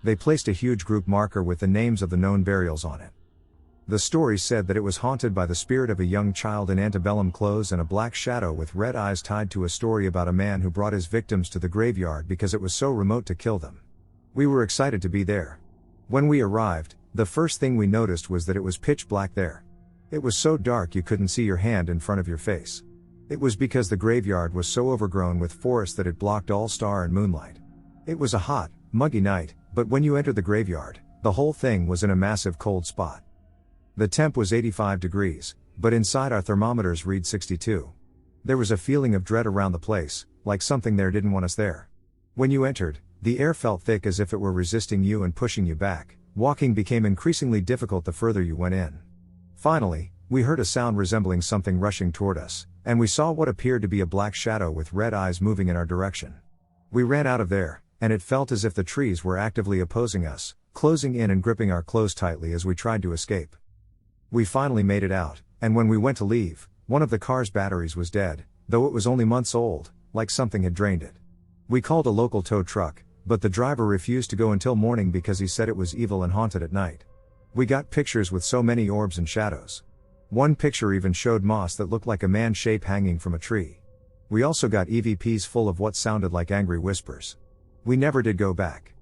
Speaker 1: They placed a huge group marker with the names of the known burials on it. The story said that it was haunted by the spirit of a young child in antebellum clothes and a black shadow with red eyes, tied to a story about a man who brought his victims to the graveyard because it was so remote to kill them. We were excited to be there. When we arrived, the first thing we noticed was that it was pitch black there. It was so dark you couldn't see your hand in front of your face. It was because the graveyard was so overgrown with forest that it blocked all star and moonlight. It was a hot, muggy night, but when you entered the graveyard, the whole thing was in a massive cold spot. The temp was 85 degrees, but inside our thermometers read 62. There was a feeling of dread around the place, like something there didn't want us there. When you entered, the air felt thick as if it were resisting you and pushing you back. Walking became increasingly difficult the further you went in. Finally, we heard a sound resembling something rushing toward us, and we saw what appeared to be a black shadow with red eyes moving in our direction. We ran out of there, and it felt as if the trees were actively opposing us, closing in and gripping our clothes tightly as we tried to escape. We finally made it out, and when we went to leave, one of the car's batteries was dead, though it was only months old, like something had drained it. We called a local tow truck, but the driver refused to go until morning because he said it was evil and haunted at night. We got pictures with so many orbs and shadows. One picture even showed moss that looked like a man shape hanging from a tree. We also got EVPs full of what sounded like angry whispers. We never did go back.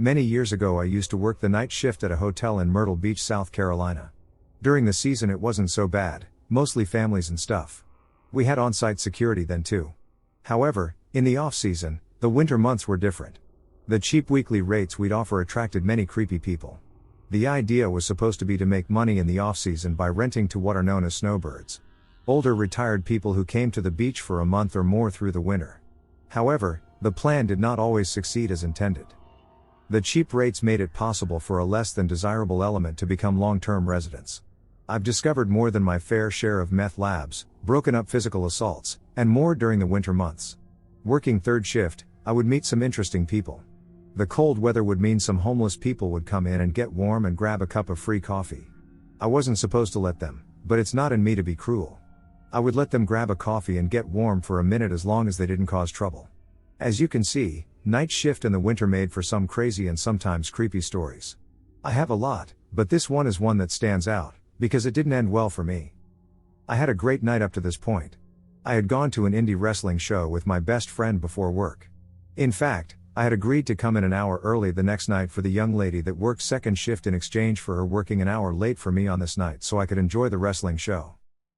Speaker 1: Many years ago I used to work the night shift at a hotel in Myrtle Beach, South Carolina. During the season it wasn't so bad, mostly families and stuff. We had on-site security then too. However, in the off-season, the winter months were different. The cheap weekly rates we'd offer attracted many creepy people. The idea was supposed to be to make money in the off-season by renting to what are known as snowbirds. Older retired people who came to the beach for a month or more through the winter. However, the plan did not always succeed as intended. The cheap rates made it possible for a less than desirable element to become long-term residents. I've discovered more than my fair share of meth labs, broken up physical assaults, and more during the winter months. Working third shift, I would meet some interesting people. The cold weather would mean some homeless people would come in and get warm and grab a cup of free coffee. I wasn't supposed to let them, but it's not in me to be cruel. I would let them grab a coffee and get warm for a minute as long as they didn't cause trouble. As you can see, night shift in the winter made for some crazy and sometimes creepy stories. I have a lot, but this one is one that stands out, because it didn't end well for me. I had a great night up to this point. I had gone to an indie wrestling show with my best friend before work. In fact, I had agreed to come in an hour early the next night for the young lady that worked second shift in exchange for her working an hour late for me on this night so I could enjoy the wrestling show.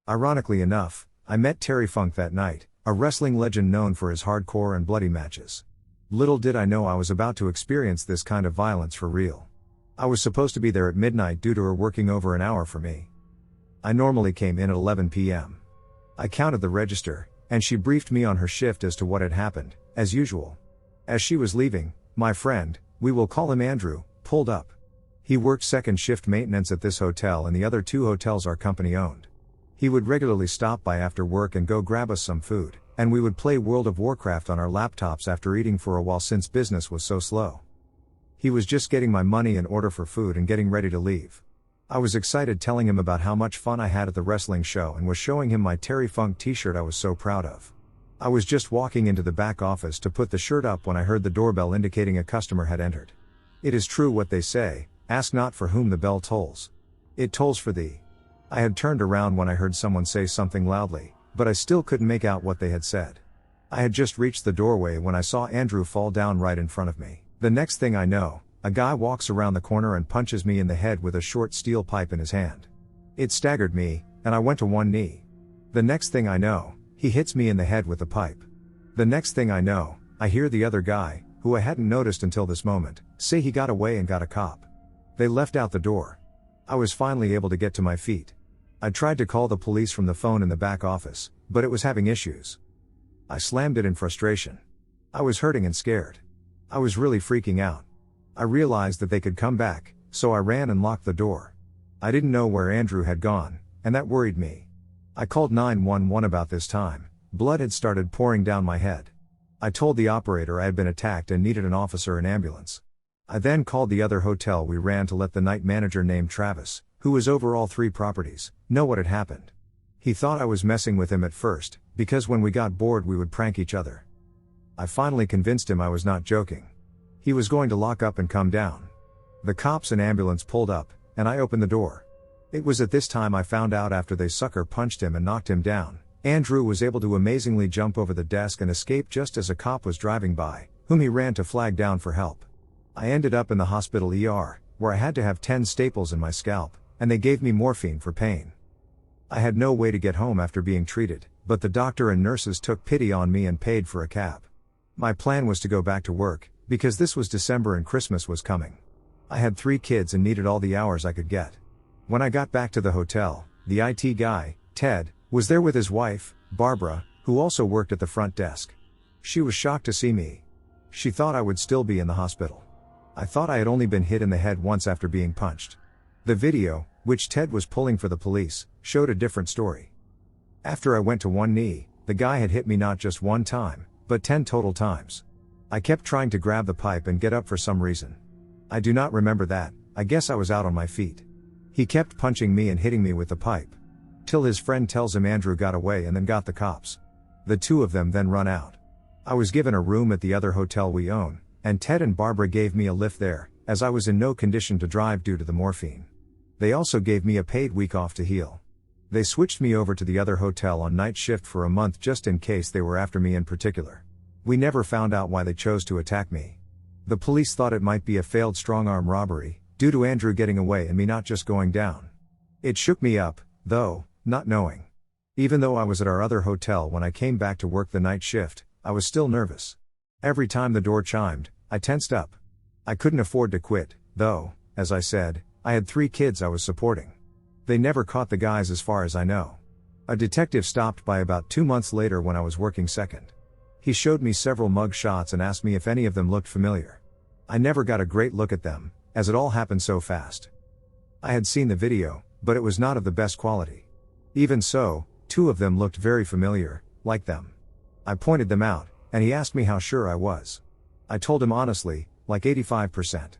Speaker 1: Ironically enough, I met Terry Funk that night, a wrestling legend known for his hardcore and bloody matches. Little did I know I was about to experience this kind of violence for real. I was supposed to be there at midnight due to her working over an hour for me. I normally came in at 11 p.m. I counted the register, and she briefed me on her shift as to what had happened, as usual. As she was leaving, my friend, we will call him Andrew, pulled up. He worked second shift maintenance at this hotel and the other two hotels our company owned. He would regularly stop by after work and go grab us some food, and we would play World of Warcraft on our laptops after eating for a while since business was so slow. He was just getting my money in order for food and getting ready to leave. I was excited telling him about how much fun I had at the wrestling show and was showing him my Terry Funk t-shirt I was so proud of. I was just walking into the back office to put the shirt up when I heard the doorbell indicating a customer had entered. It is true what they say, ask not for whom the bell tolls. It tolls for thee. I had turned around when I heard someone say something loudly, but I still couldn't make out what they had said. I had just reached the doorway when I saw Andrew fall down right in front of me. The next thing I know, a guy walks around the corner and punches me in the head with a short steel pipe in his hand. It staggered me, and I went to one knee. The next thing I know, he hits me in the head with the pipe. The next thing I know, I hear the other guy, who I hadn't noticed until this moment, say he got away and got a cop. They left out the door. I was finally able to get to my feet. I tried to call the police from the phone in the back office, but it was having issues. I slammed it in frustration. I was hurting and scared. I was really freaking out. I realized that they could come back, so I ran and locked the door. I didn't know where Andrew had gone, and that worried me. I called 911 about this time. Blood had started pouring down my head. I told the operator I had been attacked and needed an officer and ambulance. I then called the other hotel we ran to let the night manager named Travis, who was over all three properties, know what had happened. He thought I was messing with him at first, because when we got bored we would prank each other. I finally convinced him I was not joking. He was going to lock up and come down. The cops and ambulance pulled up, and I opened the door. It was at this time I found out after they sucker punched him and knocked him down, Andrew was able to amazingly jump over the desk and escape just as a cop was driving by, whom he ran to flag down for help. I ended up in the hospital ER, where I had to have 10 staples in my scalp, and they gave me morphine for pain. I had no way to get home after being treated, but the doctor and nurses took pity on me and paid for a cab. My plan was to go back to work, because this was December and Christmas was coming. I had 3 kids and needed all the hours I could get. When I got back to the hotel, the IT guy, Ted, was there with his wife, Barbara, who also worked at the front desk. She was shocked to see me. She thought I would still be in the hospital. I thought I had only been hit in the head once after being punched. The video, which Ted was pulling for the police, showed a different story. After I went to one knee, the guy had hit me not just one time, but 10 total times. I kept trying to grab the pipe and get up for some reason. I do not remember that, I guess I was out on my feet. He kept punching me and hitting me with the pipe. Till his friend tells him Andrew got away and then got the cops. The two of them then run out. I was given a room at the other hotel we own, and Ted and Barbara gave me a lift there, as I was in no condition to drive due to the morphine. They also gave me a paid week off to heal. They switched me over to the other hotel on night shift for a month just in case they were after me in particular. We never found out why they chose to attack me. The police thought it might be a failed strong-arm robbery, due to Andrew getting away and me not just going down. It shook me up, though, not knowing. Even though I was at our other hotel when I came back to work the night shift, I was still nervous. Every time the door chimed, I tensed up. I couldn't afford to quit, though, as I said, I had 3 kids I was supporting. They never caught the guys as far as I know. A detective stopped by about 2 months later when I was working second. He showed me several mug shots and asked me if any of them looked familiar. I never got a great look at them, as it all happened so fast. I had seen the video, but it was not of the best quality. Even so, 2 of them looked very familiar, like them. I pointed them out, and he asked me how sure I was. I told him honestly, like 85%.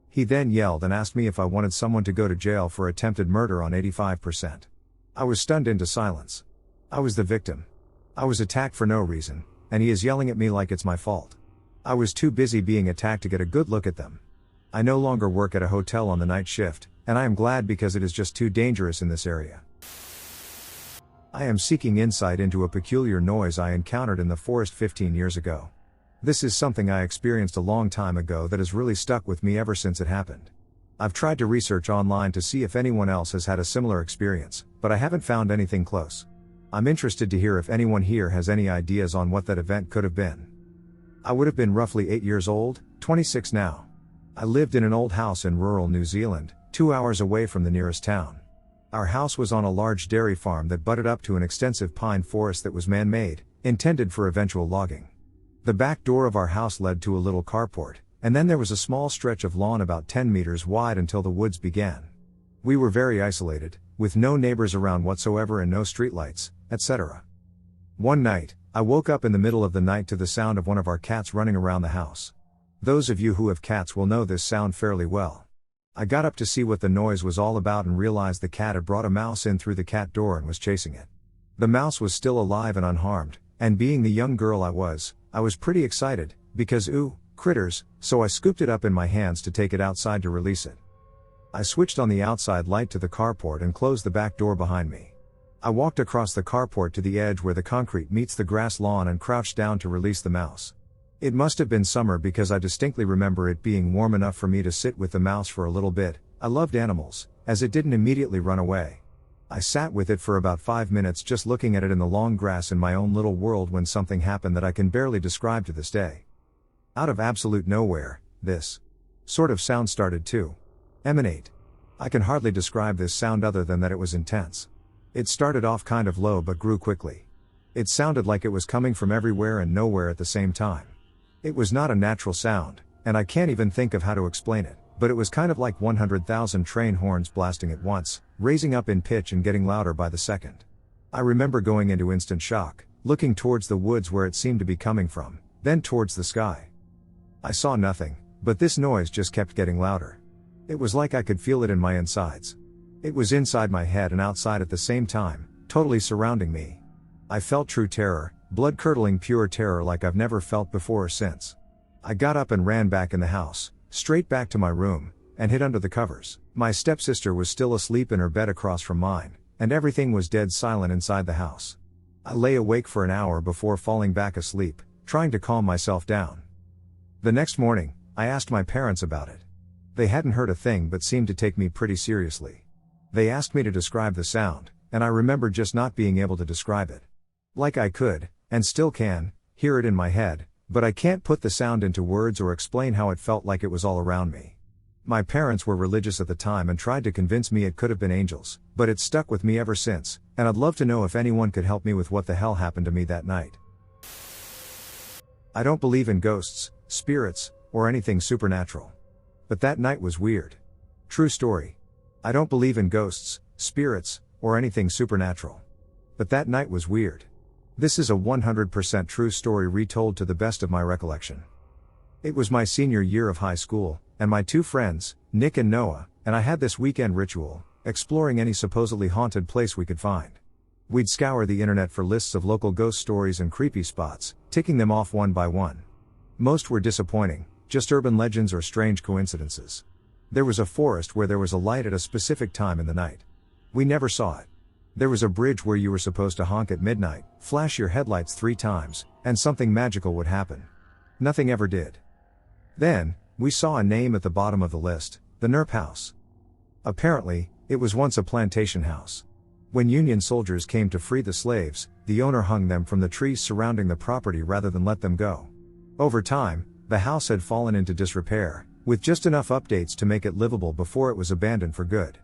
Speaker 1: He then yelled and asked me if I wanted someone to go to jail for attempted murder on 85%. I was stunned into silence. I was the victim. I was attacked for no reason, and he is yelling at me like it's my fault. I was too busy being attacked to get a good look at them. I no longer work at a hotel on the night shift, and I am glad because it is just too dangerous in this area. I am seeking insight into a peculiar noise I encountered in the forest 15 years ago. This is something I experienced a long time ago that has really stuck with me ever since it happened. I've tried to research online to see if anyone else has had a similar experience, but I haven't found anything close. I'm interested to hear if anyone here has any ideas on what that event could have been. I would have been roughly 8 years old, 26 now. I lived in an old house in rural New Zealand, 2 hours away from the nearest town. Our house was on a large dairy farm that butted up to an extensive pine forest that was man-made, intended for eventual logging. The back door of our house led to a little carport, and then there was a small stretch of lawn about 10 meters wide until the woods began. We were very isolated, with no neighbors around whatsoever and no streetlights, etc. One night, I woke up in the middle of the night to the sound of one of our cats running around the house. Those of you who have cats will know this sound fairly well. I got up to see what the noise was all about and realized the cat had brought a mouse in through the cat door and was chasing it. The mouse was still alive and unharmed, and being the young girl I was pretty excited, because critters, so I scooped it up in my hands to take it outside to release it. I switched on the outside light to the carport and closed the back door behind me. I walked across the carport to the edge where the concrete meets the grass lawn and crouched down to release the mouse. It must have been summer because I distinctly remember it being warm enough for me to sit with the mouse for a little bit. I loved animals, as it didn't immediately run away. I sat with it for about 5 minutes just looking at it in the long grass in my own little world when something happened that I can barely describe to this day. Out of absolute nowhere, this sort of sound started to emanate. I can hardly describe this sound other than that it was intense. It started off kind of low but grew quickly. It sounded like it was coming from everywhere and nowhere at the same time. It was not a natural sound, and I can't even think of how to explain it, but it was kind of like 100,000 train horns blasting at once, raising up in pitch and getting louder by the second. I remember going into instant shock, looking towards the woods where it seemed to be coming from, then towards the sky. I saw nothing, but this noise just kept getting louder. It was like I could feel it in my insides. It was inside my head and outside at the same time, totally surrounding me. I felt true terror, blood-curdling pure terror like I've never felt before or since. I got up and ran back in the house, straight back to my room, and hid under the covers. My stepsister was still asleep in her bed across from mine, and everything was dead silent inside the house. I lay awake for an hour before falling back asleep, trying to calm myself down. The next morning, I asked my parents about it. They hadn't heard a thing but seemed to take me pretty seriously. They asked me to describe the sound, and I remember just not being able to describe it. Like I could, and still can, hear it in my head, but I can't put the sound into words or explain how it felt like it was all around me. My parents were religious at the time and tried to convince me it could have been angels, but it's stuck with me ever since, and I'd love to know if anyone could help me with what the hell happened to me that night. I don't believe in ghosts, spirits, or anything supernatural. But that night was weird. True story. I don't believe in ghosts, spirits, or anything supernatural. But that night was weird. This is a 100% true story retold to the best of my recollection. It was my senior year of high school, and my 2 friends, Nick and Noah, and I had this weekend ritual, exploring any supposedly haunted place we could find. We'd scour the internet for lists of local ghost stories and creepy spots, ticking them off one by one. Most were disappointing, just urban legends or strange coincidences. There was a forest where there was a light at a specific time in the night. We never saw it. There was a bridge where you were supposed to honk at midnight, flash your headlights 3 times, and something magical would happen. Nothing ever did. Then, We saw a name at the bottom of the list, the Nerp House. Apparently, it was once a plantation house. When Union soldiers came to free the slaves, the owner hung them from the trees surrounding the property rather than let them go. Over time, the house had fallen into disrepair, with just enough updates to make it livable before it was abandoned for good.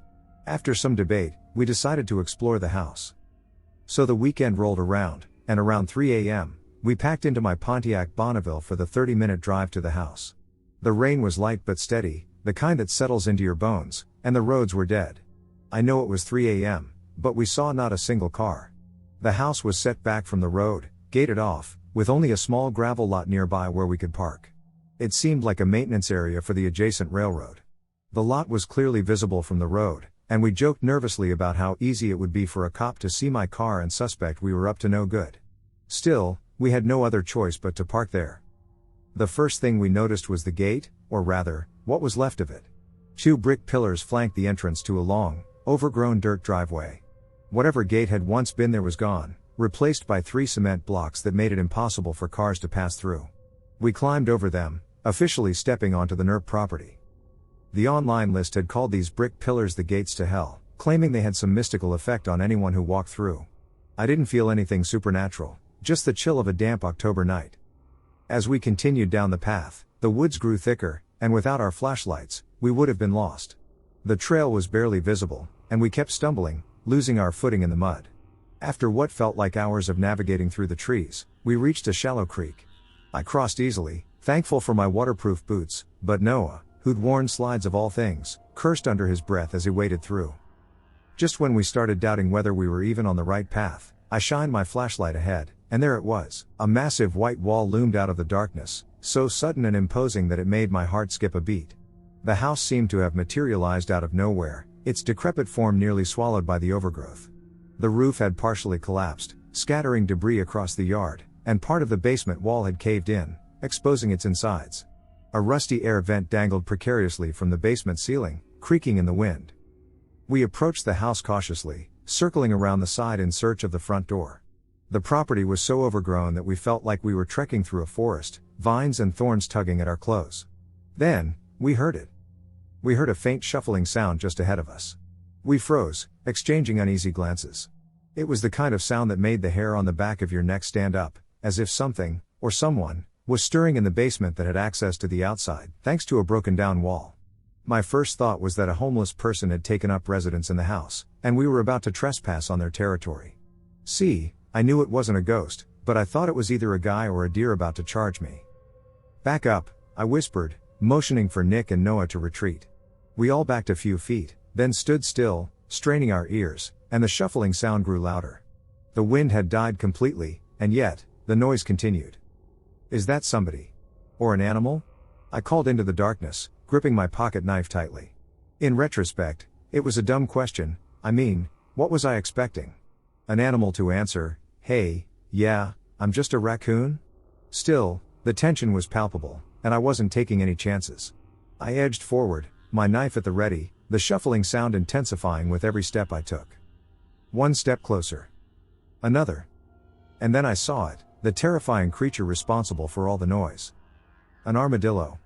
Speaker 1: After some debate, we decided to explore the house. So the weekend rolled around, and around 3 a.m., we packed into my Pontiac Bonneville for the 30-minute drive to the house. The rain was light but steady, the kind that settles into your bones, and the roads were dead. I know it was 3 a.m., but we saw not a single car. The house was set back from the road, gated off, with only a small gravel lot nearby where we could park. It seemed like a maintenance area for the adjacent railroad. The lot was clearly visible from the road, and we joked nervously about how easy it would be for a cop to see my car and suspect we were up to no good. Still, we had no other choice but to park there. The first thing we noticed was the gate, or rather, what was left of it. 2 brick pillars flanked the entrance to a long, overgrown dirt driveway. Whatever gate had once been there was gone, replaced by 3 cement blocks that made it impossible for cars to pass through. We climbed over them, officially stepping onto the Nerp property. The online list had called these brick pillars the gates to hell, claiming they had some mystical effect on anyone who walked through. I didn't feel anything supernatural, just the chill of a damp October night. As we continued down the path, the woods grew thicker, and without our flashlights, we would have been lost. The trail was barely visible, and we kept stumbling, losing our footing in the mud. After what felt like hours of navigating through the trees, we reached a shallow creek. I crossed easily, thankful for my waterproof boots, but Noah, who'd worn slides of all things, cursed under his breath as he waded through. Just when we started doubting whether we were even on the right path, I shined my flashlight ahead, and there it was. A massive white wall loomed out of the darkness, so sudden and imposing that it made my heart skip a beat. The house seemed to have materialized out of nowhere, its decrepit form nearly swallowed by the overgrowth. The roof had partially collapsed, scattering debris across the yard, and part of the basement wall had caved in, exposing its insides. A rusty air vent dangled precariously from the basement ceiling, creaking in the wind. We approached the house cautiously, circling around the side in search of the front door. The property was so overgrown that we felt like we were trekking through a forest, vines and thorns tugging at our clothes. Then, we heard it. We heard a faint shuffling sound just ahead of us. We froze, exchanging uneasy glances. It was the kind of sound that made the hair on the back of your neck stand up, as if something, or someone, was stirring in the basement that had access to the outside, thanks to a broken down wall. My first thought was that a homeless person had taken up residence in the house, and we were about to trespass on their territory. See, I knew it wasn't a ghost, but I thought it was either a guy or a deer about to charge me. "Back up," I whispered, motioning for Nick and Noah to retreat. We all backed a few feet, then stood still, straining our ears, and the shuffling sound grew louder. The wind had died completely, and yet, the noise continued. "Is that somebody? Or an animal?" I called into the darkness, gripping my pocket knife tightly. In retrospect, it was a dumb question. I mean, what was I expecting? An animal to answer, "Hey, yeah, I'm just a raccoon?" Still, the tension was palpable, and I wasn't taking any chances. I edged forward, my knife at the ready, the shuffling sound intensifying with every step I took. One step closer. Another. And then I saw it, the terrifying creature responsible for all the noise. An armadillo.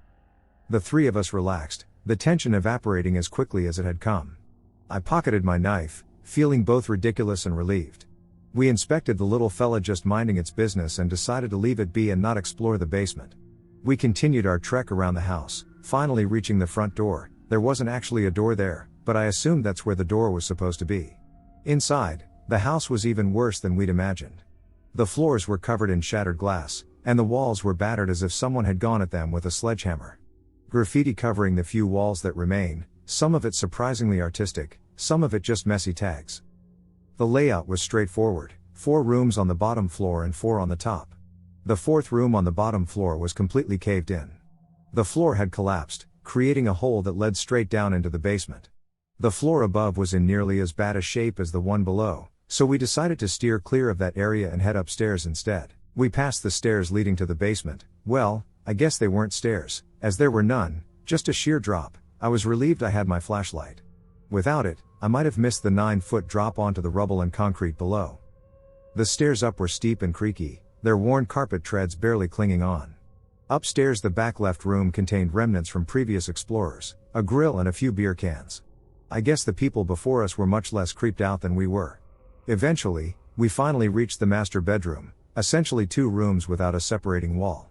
Speaker 1: The 3 of us relaxed, the tension evaporating as quickly as it had come. I pocketed my knife, feeling both ridiculous and relieved. We inspected the little fella just minding its business and decided to leave it be and not explore the basement. We continued our trek around the house, finally reaching the front door. There wasn't actually a door there, but I assumed that's where the door was supposed to be. Inside, the house was even worse than we'd imagined. The floors were covered in shattered glass, and the walls were battered as if someone had gone at them with a sledgehammer. Graffiti covering the few walls that remain, some of it surprisingly artistic, some of it just messy tags. The layout was straightforward, 4 rooms on the bottom floor and 4 on the top. The 4th room on the bottom floor was completely caved in. The floor had collapsed, creating a hole that led straight down into the basement. The floor above was in nearly as bad a shape as the one below, so we decided to steer clear of that area and head upstairs instead. We passed the stairs leading to the basement. Well, I guess they weren't stairs, as there were none, just a sheer drop. I was relieved I had my flashlight. Without it, I might have missed the 9-foot drop onto the rubble and concrete below. The stairs up were steep and creaky, their worn carpet treads barely clinging on. Upstairs, the back left room contained remnants from previous explorers, a grill and a few beer cans. I guess the people before us were much less creeped out than we were. Eventually, we finally reached the master bedroom, essentially 2 rooms without a separating wall.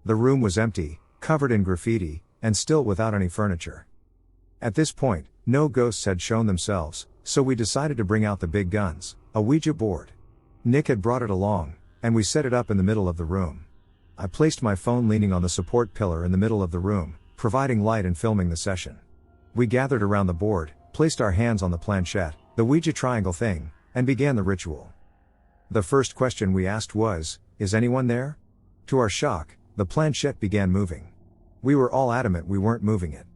Speaker 1: The room was empty, covered in graffiti, and still without any furniture. At this point, no ghosts had shown themselves, so we decided to bring out the big guns, a Ouija board. Nick had brought it along, and we set it up in the middle of the room. I placed my phone leaning on the support pillar in the middle of the room, providing light and filming the session. We gathered around the board, placed our hands on the planchette, the Ouija triangle thing, and began the ritual. The first question we asked was, "Is anyone there?" To our shock, the planchette began moving. We were all adamant we weren't moving it.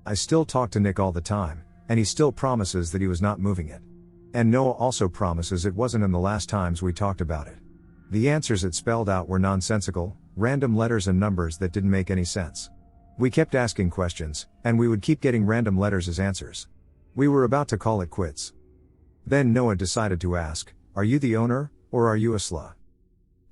Speaker 1: I still talk to Nick all the time, and he still promises that he was not moving it. And Noah also promises it wasn't in the last times we talked about it. The answers it spelled out were nonsensical, random letters and numbers that didn't make any sense. We kept asking questions, and we would keep getting random letters as answers. We were about to call it quits. Then Noah decided to ask, "Are you the owner, or are you a slut?"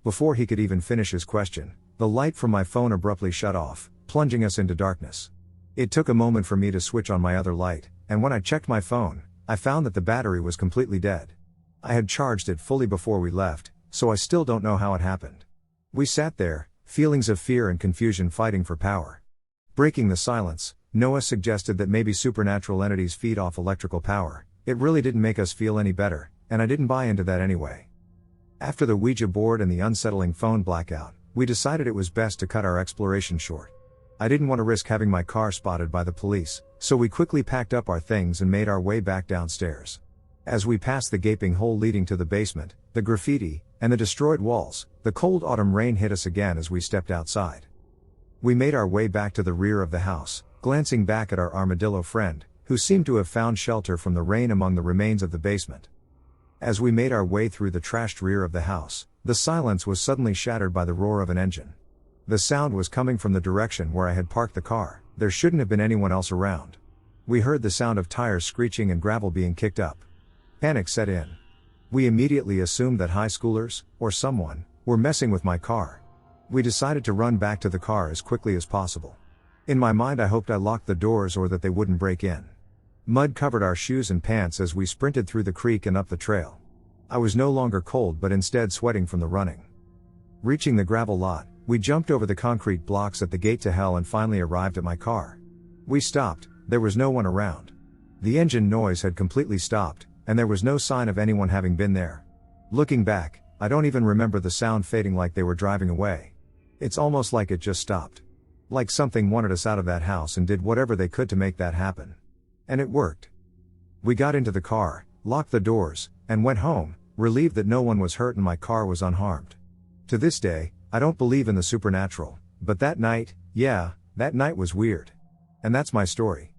Speaker 1: Before he could even finish his question, the light from my phone abruptly shut off, plunging us into darkness. It took a moment for me to switch on my other light, and when I checked my phone, I found that the battery was completely dead. I had charged it fully before we left, so I still don't know how it happened. We sat there, feelings of fear and confusion fighting for power. Breaking the silence, Noah suggested that maybe supernatural entities feed off electrical power. It really didn't make us feel any better, and I didn't buy into that anyway. After the Ouija board and the unsettling phone blackout, we decided it was best to cut our exploration short. I didn't want to risk having my car spotted by the police, so we quickly packed up our things and made our way back downstairs. As we passed the gaping hole leading to the basement, the graffiti, and the destroyed walls, the cold autumn rain hit us again as we stepped outside. We made our way back to the rear of the house, glancing back at our armadillo friend, who seemed to have found shelter from the rain among the remains of the basement. As we made our way through the trashed rear of the house, the silence was suddenly shattered by the roar of an engine. The sound was coming from the direction where I had parked the car. There shouldn't have been anyone else around. We heard the sound of tires screeching and gravel being kicked up. Panic set in. We immediately assumed that high schoolers, or someone, were messing with my car. We decided to run back to the car as quickly as possible. In my mind, I hoped I locked the doors or that they wouldn't break in. Mud covered our shoes and pants as we sprinted through the creek and up the trail. I was no longer cold but instead sweating from the running. Reaching the gravel lot, we jumped over the concrete blocks at the gate to hell and finally arrived at my car. We stopped, there was no one around. The engine noise had completely stopped, and there was no sign of anyone having been there. Looking back, I don't even remember the sound fading like they were driving away. It's almost like it just stopped. Like something wanted us out of that house and did whatever they could to make that happen. And it worked. We got into the car, locked the doors, and went home, relieved that no one was hurt and my car was unharmed. To this day, I don't believe in the supernatural, but that night, yeah, that night was weird. And that's my story.